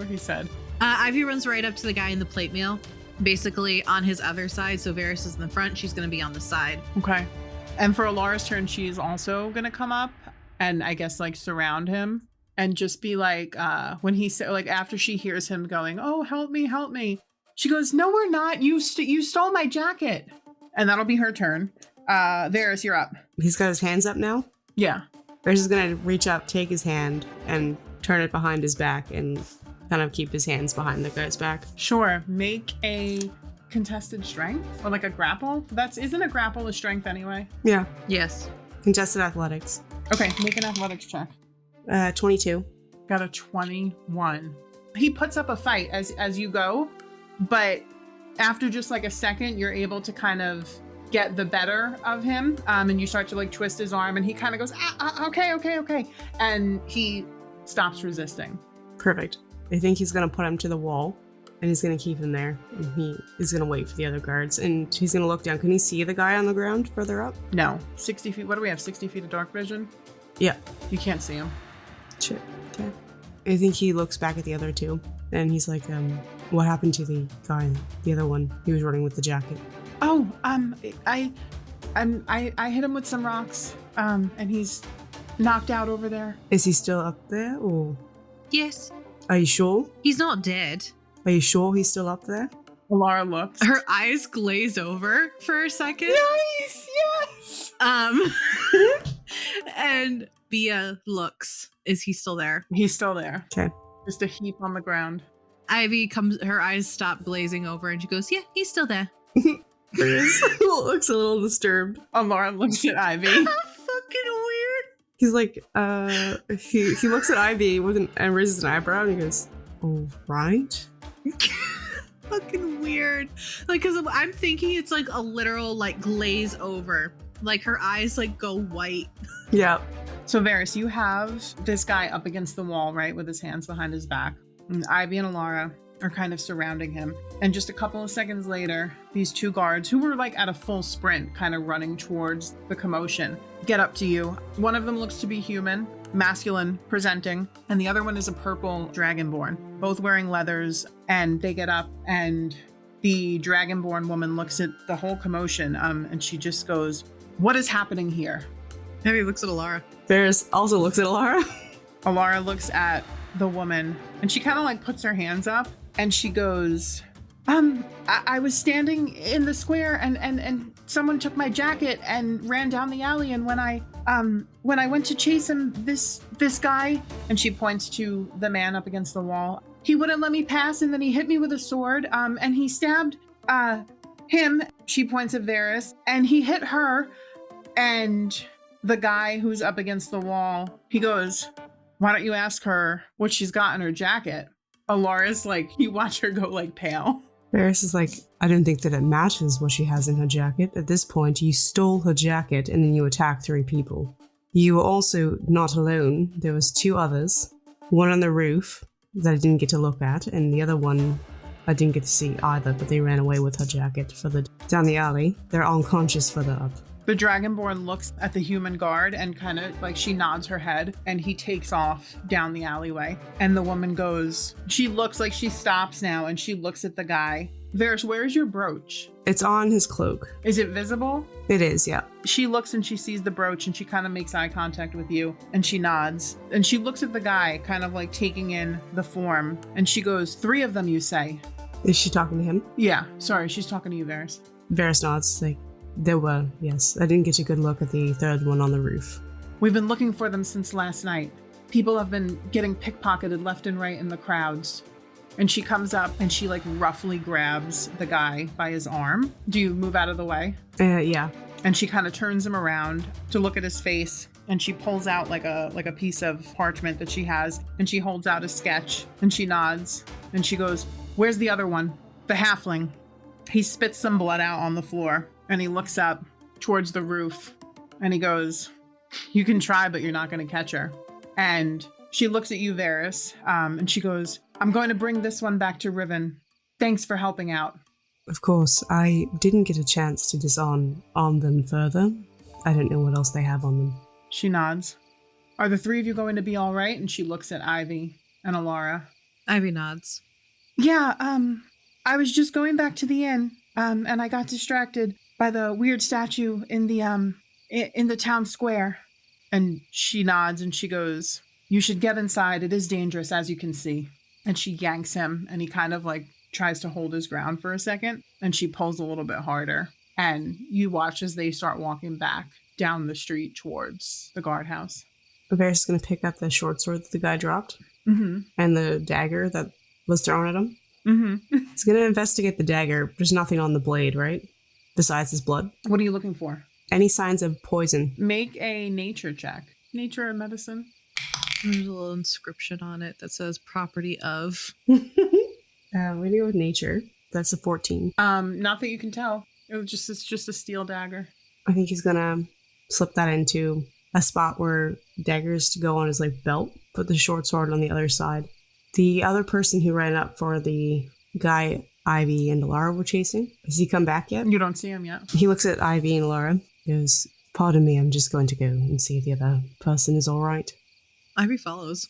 [SPEAKER 2] he said.
[SPEAKER 1] Ivy runs right up to the guy in the plate mail, basically on his other side. So Véres is in the front. She's going to be on the side.
[SPEAKER 2] Okay. And for Elara's turn, she's also going to come up and I guess like surround him and just be like, when he said, like after she hears him going, "Oh, help me, help me." She goes, "No, we're not. You stole my jacket." And that'll be her turn. Véres, you're up.
[SPEAKER 3] He's got his hands up now.
[SPEAKER 2] Yeah.
[SPEAKER 3] Véres is gonna reach up, take his hand, and turn it behind his back and kind of keep his hands behind the guy's back.
[SPEAKER 2] Sure. Make a contested strength or like a grapple. Isn't a grapple a strength anyway?
[SPEAKER 3] Yeah.
[SPEAKER 1] Yes.
[SPEAKER 3] Contested athletics.
[SPEAKER 2] Okay. Make an athletics check.
[SPEAKER 3] 22.
[SPEAKER 2] Got a 21. He puts up a fight as you go, but after just like a second, you're able to kind of get the better of him, and you start to like twist his arm, and he kind of goes, okay, and he stops resisting.
[SPEAKER 3] Perfect. I think he's gonna put him to the wall, and he's gonna keep him there, and he is gonna wait for the other guards, and he's gonna look down. Can he see the guy on the ground further up?
[SPEAKER 2] No. 60 feet. What do we have? 60 feet of dark vision?
[SPEAKER 3] Yeah.
[SPEAKER 2] You can't see him.
[SPEAKER 3] Shit. Okay. I think he looks back at the other two, and he's like, what happened to the guy, the other one? He was running with the jacket.
[SPEAKER 2] Oh, I hit him with some rocks, and he's knocked out over there.
[SPEAKER 3] Is he still up there, or
[SPEAKER 1] Yes.
[SPEAKER 3] are you sure?
[SPEAKER 1] He's not dead.
[SPEAKER 3] Are you sure he's still up there?
[SPEAKER 2] Elara looks.
[SPEAKER 1] Her eyes glaze over for a second.
[SPEAKER 2] Yes.
[SPEAKER 1] And Bia looks. Is he still there?
[SPEAKER 2] He's still there.
[SPEAKER 3] Okay.
[SPEAKER 2] Just a heap on the ground.
[SPEAKER 1] Ivy comes, her eyes stop glazing over and she goes, yeah, he's still there.
[SPEAKER 3] Véres looks a little disturbed.
[SPEAKER 2] Elara looks at Ivy.
[SPEAKER 1] How fucking weird.
[SPEAKER 3] He's like, he looks at Ivy and raises an eyebrow and he goes, all right.
[SPEAKER 1] Fucking weird. Like, cause I'm thinking it's like a literal like glaze over. Like her eyes like go white.
[SPEAKER 3] Yeah.
[SPEAKER 2] So Véres, you have this guy up against the wall, right, with his hands behind his back. And Ivy and Elara are kind of surrounding him. And just a couple of seconds later, these two guards, who were like at a full sprint, kind of running towards the commotion, get up to you. One of them looks to be human, masculine presenting, and the other one is a purple dragonborn, both wearing leathers. And they get up, and the dragonborn woman looks at the whole commotion, and she just goes, "What is happening here?"
[SPEAKER 1] Maybe looks at Elara.
[SPEAKER 3] Véres also looks at Elara.
[SPEAKER 2] Elara looks at the woman, and she kind of like puts her hands up, and she goes, I was standing in the square, and someone took my jacket and ran down the alley, and when I went to chase him, this guy," and she points to the man up against the wall, "he wouldn't let me pass, and then he hit me with a sword, and he stabbed him," she points at Véres, "and he hit her," and the guy who's up against the wall, he goes, "Why don't you ask her what she's got in her jacket?" Elara's like, you watch her go like pale.
[SPEAKER 3] Véres is like, I don't think that it matches what she has in her jacket. At this point, you stole her jacket and then you attacked 3 people. You were also not alone. There was 2 others. One on the roof that I didn't get to look at, and the other one I didn't get to see either, but they ran away with her jacket down the alley. They're unconscious further up.
[SPEAKER 2] The Dragonborn looks at the human guard and kind of like she nods her head, and he takes off down the alleyway. And the woman goes, she looks like she stops now, and she looks at the guy. "Véres, where's your brooch?"
[SPEAKER 3] It's on his cloak.
[SPEAKER 2] Is it visible?
[SPEAKER 3] It is, yeah.
[SPEAKER 2] She looks and she sees the brooch, and she kind of makes eye contact with you, and she nods. And she looks at the guy, kind of like taking in the form, and she goes, "3 of them, you say?"
[SPEAKER 3] Is she talking to him?
[SPEAKER 2] Yeah, sorry, she's talking to you, Véres.
[SPEAKER 3] Véres nods, like, there were, yes. I didn't get a good look at the 3rd one on the roof.
[SPEAKER 2] "We've been looking for them since last night. People have been getting pickpocketed left and right in the crowds." And she comes up and she like roughly grabs the guy by his arm. Do you move out of the way?
[SPEAKER 3] Yeah.
[SPEAKER 2] And she kind of turns him around to look at his face, and she pulls out like a piece of parchment that she has, and she holds out a sketch, and she nods, and she goes, "Where's the other one? The halfling." He spits some blood out on the floor, and he looks up towards the roof, and he goes, "You can try, but you're not going to catch her." And she looks at you, Véres, and she goes, "I'm going to bring this one back to Riven. Thanks for helping out."
[SPEAKER 3] Of course, I didn't get a chance to disarm them further. I don't know what else they have on them.
[SPEAKER 2] She nods. "Are the 3 of you going to be all right?" And she looks at Ivy and Elara.
[SPEAKER 1] Ivy nods.
[SPEAKER 2] "Yeah, I was just going back to the inn, and I got distracted by the weird statue in the town square." And she nods and she goes, "You should get inside. It is dangerous, as you can see." And she yanks him, and he kind of like tries to hold his ground for a second, and she pulls a little bit harder. And you watch as they start walking back down the street towards the guardhouse.
[SPEAKER 3] Véres is going to pick up the short sword that the guy dropped,
[SPEAKER 2] Mm-hmm.
[SPEAKER 3] and the dagger that was thrown at him.
[SPEAKER 2] Mm-hmm.
[SPEAKER 3] He's going to investigate the dagger. There's nothing on the blade, right? Besides his blood.
[SPEAKER 2] What are you looking for?
[SPEAKER 3] Any signs of poison?
[SPEAKER 2] Make a nature check. Nature and medicine.
[SPEAKER 1] There's a little inscription on it that says property of.
[SPEAKER 3] We go with nature. That's a 14.
[SPEAKER 2] Not that you can tell. It's just a steel dagger.
[SPEAKER 3] I think he's going to slip that into a spot where daggers to go on his like belt. Put the short sword on the other side. The other person who ran up for the guy Ivy and Elara were chasing, has he come back yet?
[SPEAKER 2] You don't see him yet.
[SPEAKER 3] He looks at Ivy and Elara. Goes, "Pardon me, I'm just going to go and see if the other person is all right."
[SPEAKER 1] Ivy follows.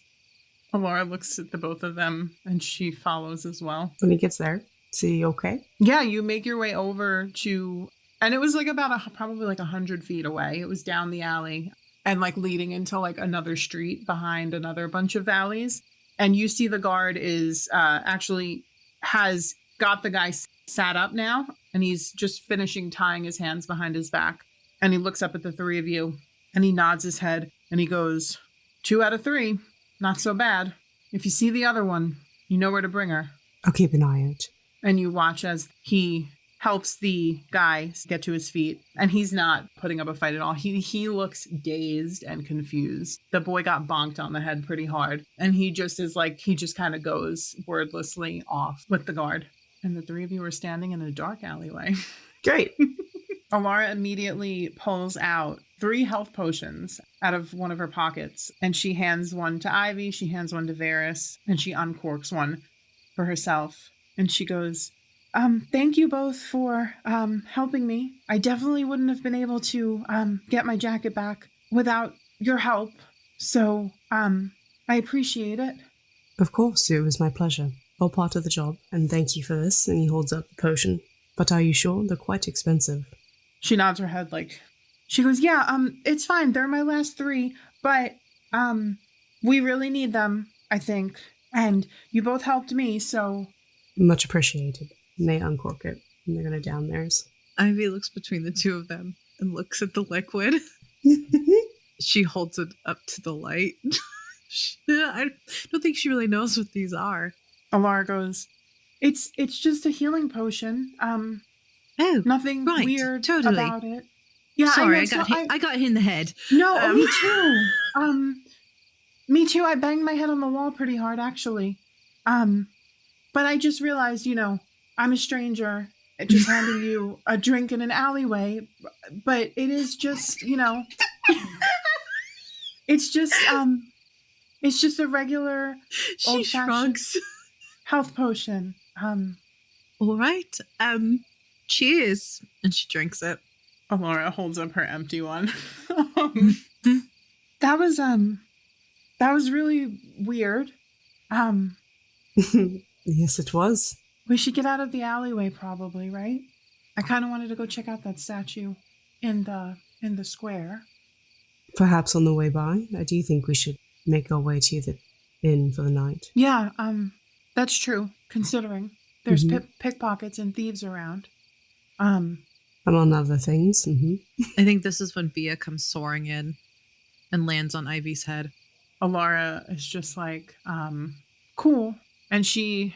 [SPEAKER 2] Elara looks at the both of them, and she follows as well.
[SPEAKER 3] When he gets there, is he okay?
[SPEAKER 2] Yeah, you make your way over to, and it was like about probably like 100 feet away. It was down the alley and like leading into like another street behind another bunch of alleys. And you see the guard is actually has got the guy sat up now, and he's just finishing tying his hands behind his back. And he looks up at the three of you, and he nods his head, and he goes, 2 out of 3, not so bad. If you see the other one, you know where to bring her.
[SPEAKER 3] I'll keep an eye out.
[SPEAKER 2] And you watch as he helps the guy get to his feet, and he's not putting up a fight at all. He looks dazed and confused. The boy got bonked on the head pretty hard, and he just kind of goes wordlessly off with the guard. And the three of you are standing in a dark alleyway.
[SPEAKER 3] Great.
[SPEAKER 2] Elara immediately pulls out 3 health potions out of one of her pockets, and she hands one to Ivy, she hands one to Véres, and she uncorks one for herself. And she goes, thank you both for helping me. I definitely wouldn't have been able to get my jacket back without your help. So I appreciate it.
[SPEAKER 3] Of course, it was my pleasure. All part of the job, and thank you for this. And he holds up the potion. But are you sure? They're quite expensive.
[SPEAKER 2] She nods her head she goes, yeah, it's fine. They're my last 3, but we really need them, I think. And you both helped me, so...
[SPEAKER 3] Much appreciated. And they uncork it, and they're going to down theirs.
[SPEAKER 1] Ivy looks between the two of them and looks at the liquid. She holds it up to the light. I don't think she really knows what these are.
[SPEAKER 2] Elara goes, it's just a healing potion. Nothing
[SPEAKER 1] right,
[SPEAKER 2] weird
[SPEAKER 1] totally.
[SPEAKER 2] about it. Yeah,
[SPEAKER 1] sorry,
[SPEAKER 2] I
[SPEAKER 1] got hit in the head.
[SPEAKER 2] No, me too. Me too. I banged my head on the wall pretty hard, actually. But I just realized, I'm a stranger, just handing you a drink in an alleyway. But it is just, it's just a regular
[SPEAKER 1] She shrugs.
[SPEAKER 2] Health potion.
[SPEAKER 1] All right. Cheers. And she drinks it.
[SPEAKER 2] Elara holds up her empty one. That was really weird.
[SPEAKER 3] Yes, it was.
[SPEAKER 2] We should get out of the alleyway, probably, right? I kind of wanted to go check out that statue in the square.
[SPEAKER 3] Perhaps on the way by. I do think we should make our way to the inn for the night.
[SPEAKER 2] Yeah, that's true, considering there's pickpockets and thieves around.
[SPEAKER 3] Among other things.
[SPEAKER 1] I think this is when Bia comes soaring in and lands on Ivy's head.
[SPEAKER 2] Elara is just cool. And she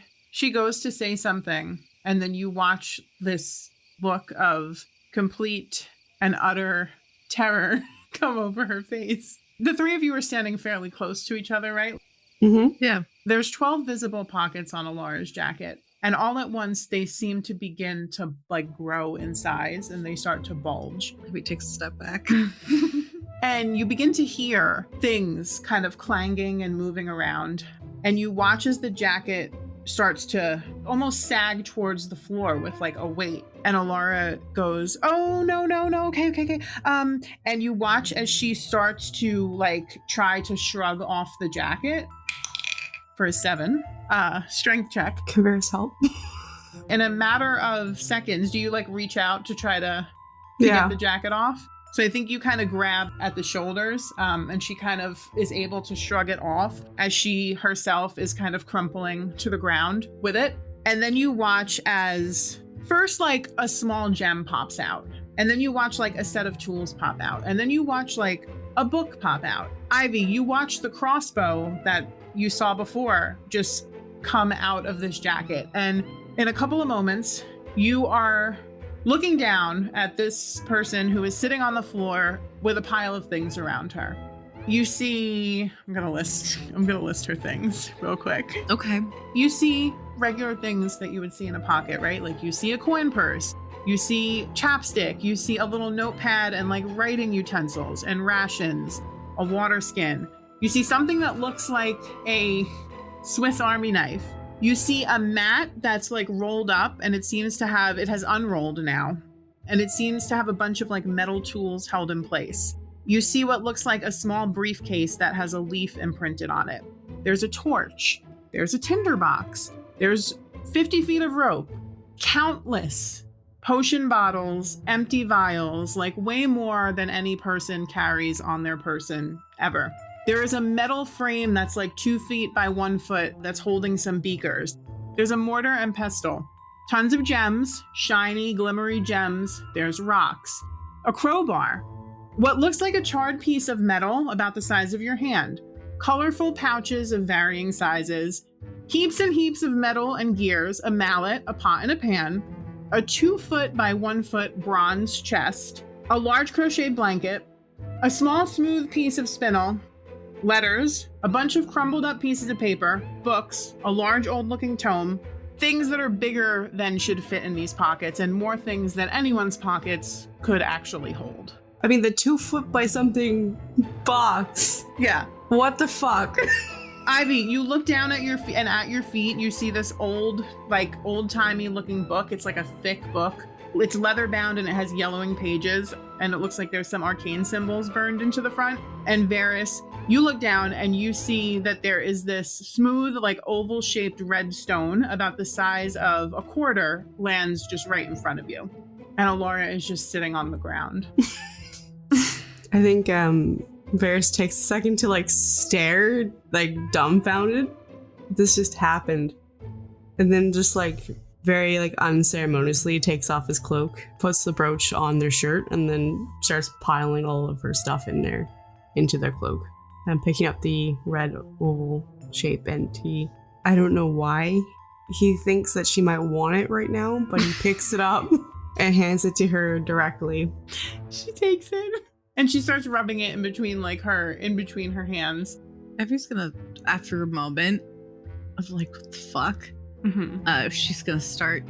[SPEAKER 2] goes to say something, and then you watch this look of complete and utter terror come over her face. The 3 of you are standing fairly close to each other, right?
[SPEAKER 3] Mm-hmm.
[SPEAKER 1] Yeah.
[SPEAKER 2] There's 12 visible pockets on Elara's jacket, and all at once they seem to begin to grow in size, and they start to bulge.
[SPEAKER 1] Ivy takes a step back.
[SPEAKER 2] And you begin to hear things kind of clanging and moving around. And you watch as the jacket starts to almost sag towards the floor with a weight. And Elara goes, oh, no, okay. And you watch as she starts to try to shrug off the jacket for a 7 strength check.
[SPEAKER 3] Can Véres help?
[SPEAKER 2] In a matter of seconds, do you reach out to try to get the jacket off? So I think you kind of grab at the shoulders, and she kind of is able to shrug it off as she herself is kind of crumpling to the ground with it. And then you watch as first a small gem pops out. And then you watch a set of tools pop out. And then you watch a book pop out. Ivy, you watch the crossbow that you saw before just come out of this jacket. And in a couple of moments, you are looking down at this person who is sitting on the floor with a pile of things around her. You see, I'm gonna list her things real quick.
[SPEAKER 1] Okay.
[SPEAKER 2] You see regular things that you would see in a pocket, right? You see a coin purse, you see chapstick, you see a little notepad and writing utensils and rations, a water skin. You see something that looks like a Swiss Army knife. You see a mat that's rolled up, and it has unrolled now. And it seems to have a bunch of metal tools held in place. You see what looks like a small briefcase that has a leaf imprinted on it. There's a torch. There's a tinderbox. There's 50 feet of rope. Countless potion bottles, empty vials, way more than any person carries on their person ever. There is a metal frame that's 2 feet by 1 foot that's holding some beakers. There's a mortar and pestle. Tons of gems, shiny, glimmery gems. There's rocks. A crowbar. What looks like a charred piece of metal about the size of your hand. Colorful pouches of varying sizes. Heaps and heaps of metal and gears. A mallet, a pot and a pan. A 2-foot by 1-foot bronze chest. A large crocheted blanket. A small smooth piece of spinel. Letters. A bunch of crumbled up pieces of paper. Books. A large old looking tome. Things that are bigger than should fit in these pockets, and more things than anyone's pockets could actually hold.
[SPEAKER 3] I mean, the 2-foot by something box.
[SPEAKER 2] Yeah.
[SPEAKER 3] What the fuck?
[SPEAKER 2] Ivy, you look down at your feet, and at your feet, you see this old-timey looking book. It's like a thick book. It's leather bound and it has yellowing pages, and it looks like there's some arcane symbols burned into the front. And Véres, you look down and you see that there is this smooth, like oval shaped red stone about the size of a quarter lands just right in front of you. And Elara is just sitting on the ground.
[SPEAKER 3] I think Véres takes a second to stare, dumbfounded. This just happened. And then just very unceremoniously takes off his cloak, puts the brooch on their shirt, and then starts piling all of her stuff in there into their cloak. And picking up the red oval shape, and I don't know why he thinks that she might want it right now, but he picks it up and hands it to her directly.
[SPEAKER 2] She takes it and she starts rubbing it in between her hands.
[SPEAKER 1] Ivy's gonna, after a moment of what the fuck, she's gonna start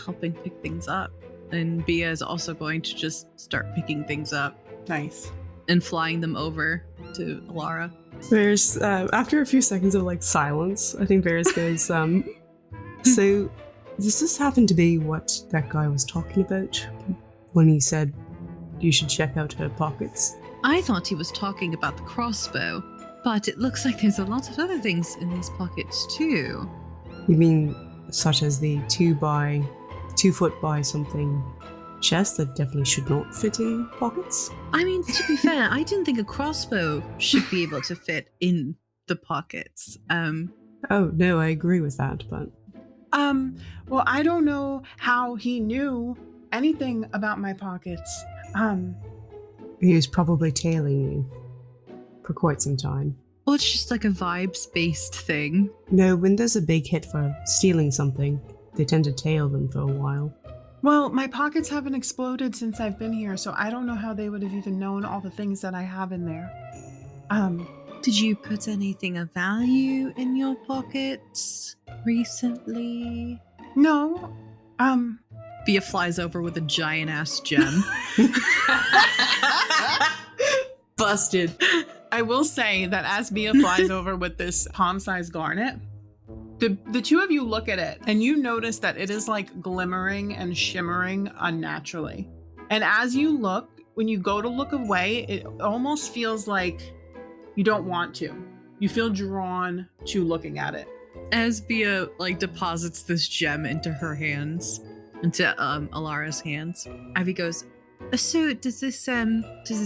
[SPEAKER 1] helping pick things up, and Bia is also going to just start picking things up.
[SPEAKER 2] Nice.
[SPEAKER 1] And flying them over to Elara.
[SPEAKER 3] Véres, after a few seconds of silence, I think Véres goes, so does this happen to be what that guy was talking about when he said you should check out her pockets?
[SPEAKER 1] I thought he was talking about the crossbow, but it looks like there's a lot of other things in these pockets too.
[SPEAKER 3] You mean such as the 2-foot by something chest that definitely should not fit in pockets?
[SPEAKER 1] I mean, to be fair, I didn't think a crossbow should be able to fit in the pockets.
[SPEAKER 3] Oh, no, I agree with that, but...
[SPEAKER 2] Well, I don't know how he knew anything about my pockets.
[SPEAKER 3] He was probably tailing you for quite some time.
[SPEAKER 1] Well, it's just a vibes-based thing.
[SPEAKER 3] No, when there's a big hit for stealing something, they tend to tail them for a while.
[SPEAKER 2] Well, my pockets haven't exploded since I've been here, so I don't know how they would have even known all the things that I have in there.
[SPEAKER 1] Did you put anything of value in your pockets recently?
[SPEAKER 2] No.
[SPEAKER 1] Bia flies over with a giant-ass gem.
[SPEAKER 3] Busted.
[SPEAKER 2] I will say that as Bia flies over with this palm-sized garnet, the two of you look at it and you notice that it is glimmering and shimmering unnaturally. And as you look, when you go to look away, it almost feels like you don't want to. You feel drawn to looking at it.
[SPEAKER 1] As Bia deposits this gem into her hands, into Elara's hands, Ivy goes, "So does this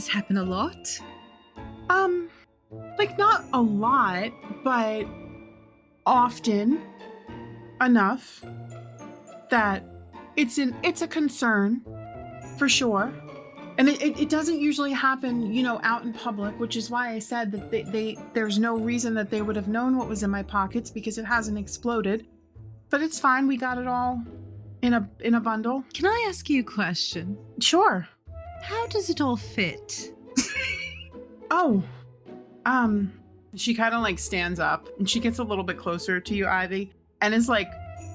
[SPEAKER 1] happen a lot?"
[SPEAKER 2] Not a lot, but often enough that it's a concern for sure. And it doesn't usually happen, out in public, which is why I said that there's no reason that they would have known what was in my pockets because it hasn't exploded. But it's fine. We got it all in a bundle.
[SPEAKER 1] Can I ask you a question?
[SPEAKER 2] Sure.
[SPEAKER 1] How does it all fit?
[SPEAKER 2] Oh, she kind of stands up and she gets a little bit closer to you, Ivy, and is I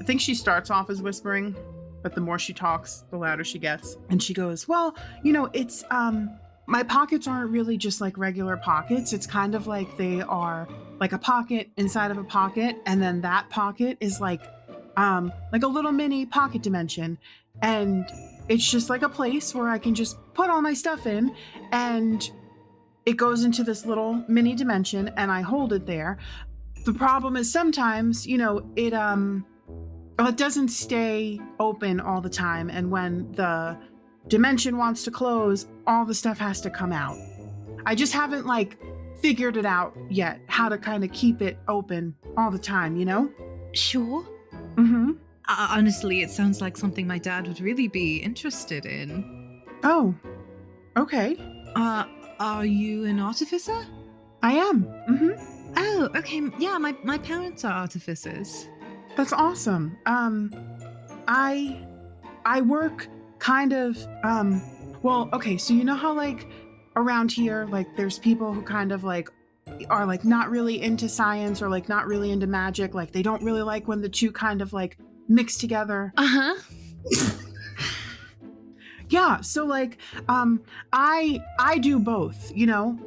[SPEAKER 2] think she starts off as whispering, but the more she talks, the louder she gets. And she goes, well, it's, my pockets aren't really just regular pockets. It's kind of they are a pocket inside of a pocket. And then that pocket is like a little mini pocket dimension. And it's just a place where I can just put all my stuff in, and it goes into this little mini dimension and I hold it there. The problem is sometimes, it doesn't stay open all the time. And when the dimension wants to close, all the stuff has to come out. I just haven't figured it out yet, how to kind of keep it open all the time,
[SPEAKER 1] Sure.
[SPEAKER 2] Mm-hmm.
[SPEAKER 1] Honestly, it sounds like something my dad would really be interested in.
[SPEAKER 2] Oh, okay.
[SPEAKER 1] Are you an artificer?
[SPEAKER 2] I am.
[SPEAKER 1] Oh, okay. Yeah, my parents are artificers.
[SPEAKER 2] That's awesome. I work kind of well, okay, so you know how like around here like there's people who kind of like are like not really into science or like not really into magic, like they don't really like when the two kind of like mix together.
[SPEAKER 1] Uh-huh.
[SPEAKER 2] Yeah, so like I do both, you know?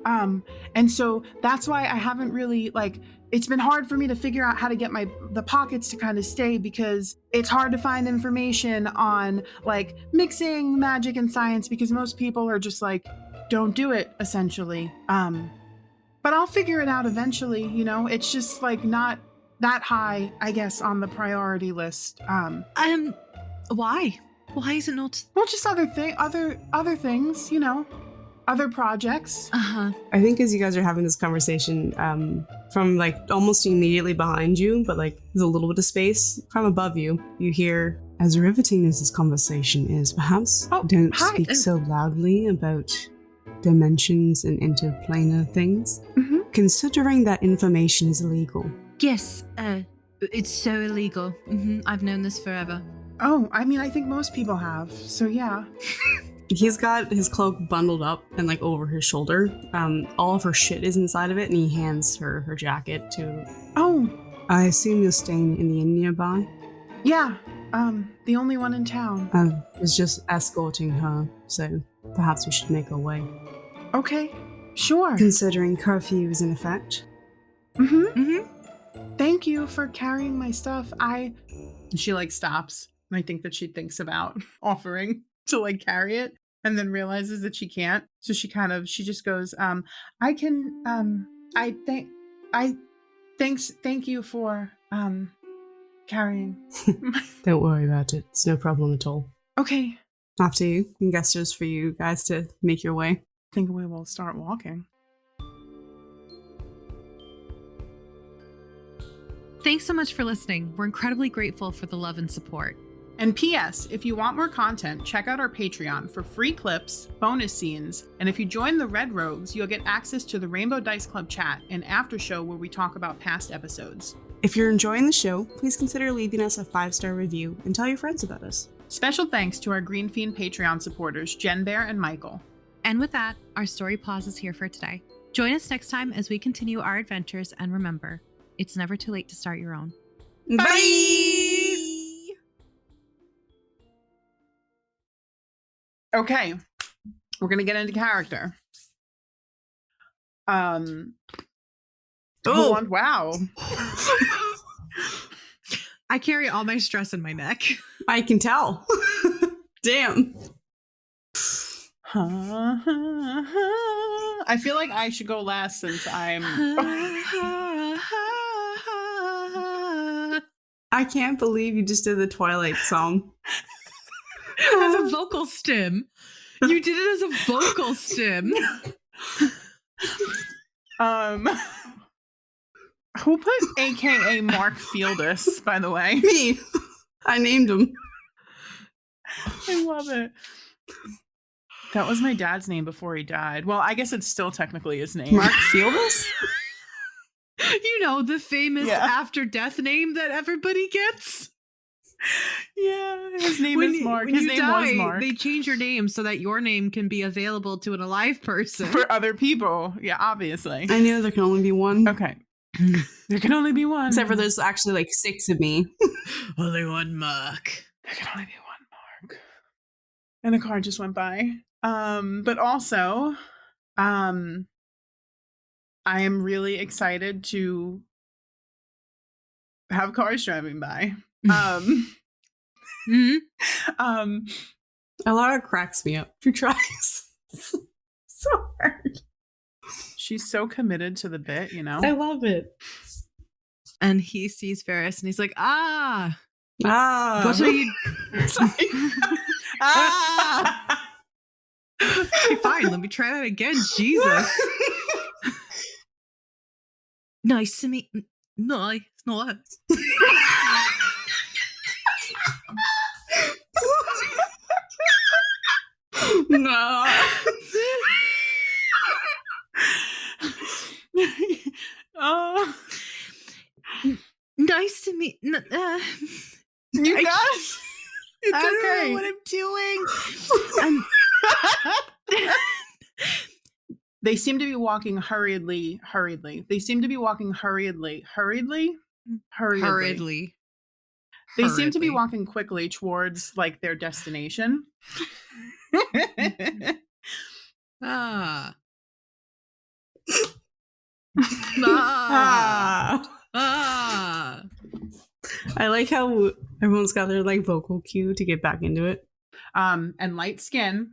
[SPEAKER 2] And so that's why I haven't really like it's been hard for me to figure out how to get the pockets to kind of stay because it's hard to find information on like mixing magic and science because most people are just like don't do it essentially. But I'll figure it out eventually, you know? It's just like not that high, I guess, on the priority list.
[SPEAKER 1] Why? Why is it not?
[SPEAKER 2] Well, just other things, you know, other projects.
[SPEAKER 1] Uh-huh.
[SPEAKER 3] I think as you guys are having this conversation, from like almost immediately behind you, but like there's a little bit of space from above you, you hear, as riveting as this conversation is, perhaps don't
[SPEAKER 2] hi.
[SPEAKER 3] speak so loudly about dimensions and interplanar things, considering that information is illegal.
[SPEAKER 1] Yes, it's so illegal. I've known this forever.
[SPEAKER 2] Oh, I mean, I think most people have, so yeah.
[SPEAKER 3] He's got his cloak bundled up and like over his shoulder. All of her shit is inside of it, and he hands her jacket to.
[SPEAKER 2] Oh,
[SPEAKER 3] I assume you're staying in the inn nearby.
[SPEAKER 2] yeah. The only one in town.
[SPEAKER 3] I was just escorting her, so perhaps we should make our way.
[SPEAKER 2] Okay, sure.
[SPEAKER 3] Considering curfew is in effect.
[SPEAKER 2] Thank you for carrying my stuff. She like stops, and I think that she thinks about offering to like carry it, and then realizes that she can't. So she just goes, thank you for carrying.
[SPEAKER 3] Don't worry about it. It's no problem at all.
[SPEAKER 2] Okay.
[SPEAKER 3] After you, and gestures for you guys to make your way.
[SPEAKER 2] I think we will start walking.
[SPEAKER 1] Thanks so much for listening. We're incredibly grateful for the love and support.
[SPEAKER 2] And P.S., if you want more content, check out our Patreon for free clips, bonus scenes, and if you join the Red Rogues, you'll get access to the Rainbow Dice Club chat and after show where we talk about past episodes.
[SPEAKER 3] If you're enjoying the show, please consider leaving us a 5-star review and tell your friends about us.
[SPEAKER 2] Special thanks to our Green Fiend Patreon supporters, Jen Bear and Michael.
[SPEAKER 1] And with that, our story pauses here for today. Join us next time as we continue our adventures, and remember, it's never too late to start your own.
[SPEAKER 3] Bye!
[SPEAKER 2] Okay, we're gonna get into character. Wow.
[SPEAKER 1] I carry all my stress in my neck.
[SPEAKER 3] I can tell. Damn.
[SPEAKER 2] I feel like I should go last since I'm...
[SPEAKER 3] I can't believe you just did the Twilight song.
[SPEAKER 1] As a vocal stem. You did it as a vocal stem.
[SPEAKER 2] Who put AKA Mark Fieldus, by the way?
[SPEAKER 3] Me. I named him.
[SPEAKER 2] I love it. That was my dad's name before he died. Well, I guess it's still technically his name.
[SPEAKER 3] Mark Fieldus?
[SPEAKER 1] You know, the famous after death name that everybody gets.
[SPEAKER 2] Yeah, his name is Mark. His name was Mark.
[SPEAKER 1] They change your name so that your name can be available to an alive person.
[SPEAKER 2] For other people. Yeah, obviously.
[SPEAKER 3] I knew there can only be one.
[SPEAKER 2] Okay. There can only be one.
[SPEAKER 3] Except for there's actually like 6 of me.
[SPEAKER 1] Only one Mark.
[SPEAKER 2] There can only be one Mark. And a car just went by. But also, I am really excited to have cars driving by.
[SPEAKER 3] Elara cracks me up. She tries so hard.
[SPEAKER 2] She's so committed to the bit, you know?
[SPEAKER 3] I love it.
[SPEAKER 1] And he sees Véres and he's like,
[SPEAKER 3] Ah.
[SPEAKER 1] What are you... Okay, fine, let me try that again. Jesus. Nice to meet... No, it's not.
[SPEAKER 2] No. Oh,
[SPEAKER 1] Nice to meet.
[SPEAKER 2] you
[SPEAKER 1] I-
[SPEAKER 2] guys. It's
[SPEAKER 1] I don't know
[SPEAKER 2] okay.
[SPEAKER 1] what I'm doing.
[SPEAKER 2] They seem to be walking hurriedly. They seem to be walking hurriedly.
[SPEAKER 1] Hurriedly.
[SPEAKER 2] They seem to be
[SPEAKER 1] Hurriedly.
[SPEAKER 2] walking quickly towards like their destination.
[SPEAKER 1] Ah.
[SPEAKER 3] Ah.
[SPEAKER 1] Ah.
[SPEAKER 3] I like how everyone's got their like vocal cue to get back into it.
[SPEAKER 2] And light skin.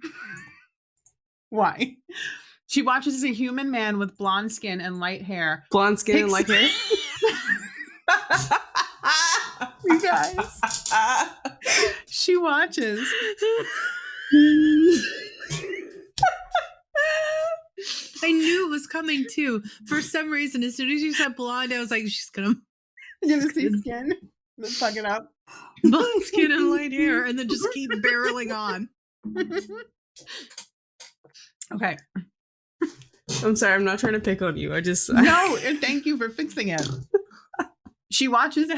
[SPEAKER 2] Why? She watches as a human man with blonde skin and light hair.
[SPEAKER 3] Blonde skin and light hair.
[SPEAKER 2] You guys. She watches.
[SPEAKER 1] I knew it was coming too. For some reason, as soon as you said blonde, I was like, she's gonna
[SPEAKER 2] You're gonna see skin. Let's fuck it up.
[SPEAKER 1] blonde skin and light hair, and then just keep barreling on.
[SPEAKER 2] Okay.
[SPEAKER 3] I'm sorry, I'm not trying to pick on you. I just
[SPEAKER 2] No, and thank you for fixing it. She watches.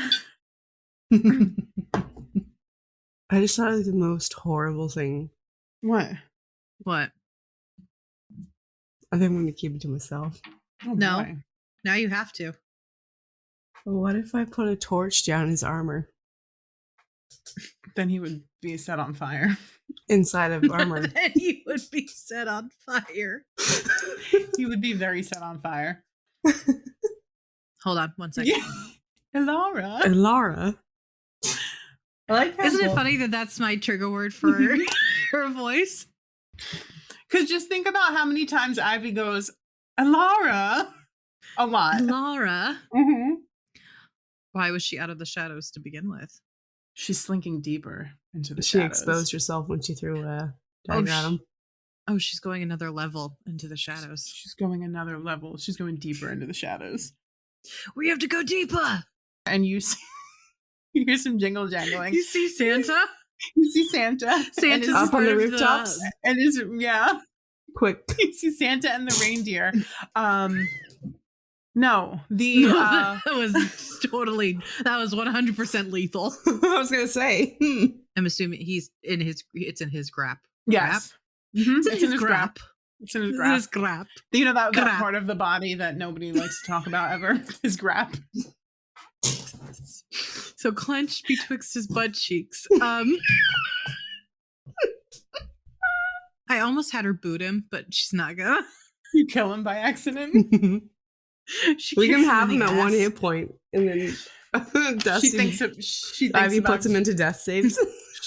[SPEAKER 3] I just thought of the most horrible thing.
[SPEAKER 2] What?
[SPEAKER 1] What?
[SPEAKER 3] I think I'm gonna keep it to myself.
[SPEAKER 2] Oh,
[SPEAKER 1] No.
[SPEAKER 2] boy.
[SPEAKER 1] Now you have to.
[SPEAKER 3] But what if I put a torch down his armor
[SPEAKER 2] Then he would be set on fire.
[SPEAKER 3] inside of armor?
[SPEAKER 1] Then you would be set on fire.
[SPEAKER 2] He would be very set on fire.
[SPEAKER 1] Hold on one second.
[SPEAKER 2] Yeah. Elara.
[SPEAKER 3] Elara. I like that.
[SPEAKER 1] Isn't it funny that that's my trigger word for her voice?
[SPEAKER 2] Because just think about how many times Ivy goes, Elara. A lot.
[SPEAKER 1] Laura.
[SPEAKER 2] Mm-hmm.
[SPEAKER 1] Why was she out of the shadows to begin with?
[SPEAKER 2] She's slinking deeper into the
[SPEAKER 3] She
[SPEAKER 2] shadows.
[SPEAKER 3] exposed herself when she threw a dagger at him.
[SPEAKER 1] Oh, she's going another level into the shadows.
[SPEAKER 2] She's going another level. She's going deeper into the shadows.
[SPEAKER 1] We have to go deeper.
[SPEAKER 2] And you see, you hear some jingle jangling.
[SPEAKER 1] You see Santa?
[SPEAKER 2] You see Santa.
[SPEAKER 1] Santa's
[SPEAKER 3] Up on
[SPEAKER 1] part
[SPEAKER 3] the
[SPEAKER 1] of
[SPEAKER 3] rooftops?
[SPEAKER 2] And is yeah.
[SPEAKER 3] Quick.
[SPEAKER 2] You see Santa and the reindeer. No, the
[SPEAKER 1] that was 100% lethal.
[SPEAKER 3] I was gonna say.
[SPEAKER 1] I'm assuming it's in his grap.
[SPEAKER 2] yes. Mhm.
[SPEAKER 1] It's in his grap.
[SPEAKER 2] It's in his
[SPEAKER 1] It's
[SPEAKER 2] grap.
[SPEAKER 1] his grap.
[SPEAKER 2] You know that
[SPEAKER 1] Grap.
[SPEAKER 2] part of the body that nobody likes to talk about ever? His grap.
[SPEAKER 1] So clenched betwixt his butt cheeks. I almost had her boot him, but she's not gonna.
[SPEAKER 2] You kill him by accident.
[SPEAKER 1] She
[SPEAKER 3] We
[SPEAKER 1] kicks
[SPEAKER 3] can have
[SPEAKER 1] in
[SPEAKER 3] him
[SPEAKER 1] the
[SPEAKER 3] at one
[SPEAKER 1] ass.
[SPEAKER 3] hit point, and then Dusty,
[SPEAKER 2] She thinks
[SPEAKER 3] Ivy
[SPEAKER 2] about,
[SPEAKER 3] puts him into death saves.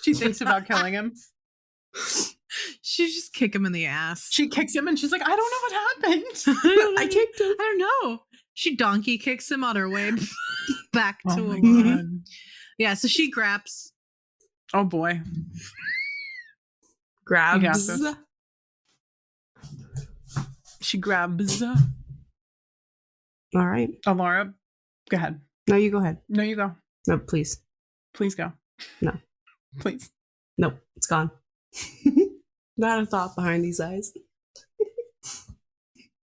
[SPEAKER 2] She thinks about killing him.
[SPEAKER 1] She just kick him in the ass.
[SPEAKER 2] She kicks him and she's like, I don't know what happened.
[SPEAKER 3] I kicked him.
[SPEAKER 1] I don't know. She donkey kicks him on her way back to
[SPEAKER 2] Oh my
[SPEAKER 1] him.
[SPEAKER 2] God.
[SPEAKER 1] Yeah, so she graps.
[SPEAKER 2] Oh boy.
[SPEAKER 3] Grabs.
[SPEAKER 2] Yeah, so- She grabs.
[SPEAKER 3] All right.
[SPEAKER 2] Elara, go ahead.
[SPEAKER 3] No, you go ahead.
[SPEAKER 2] No, you go.
[SPEAKER 3] No, please.
[SPEAKER 2] Please go.
[SPEAKER 3] No.
[SPEAKER 2] Please.
[SPEAKER 3] Nope, it's gone. Not a thought behind these eyes.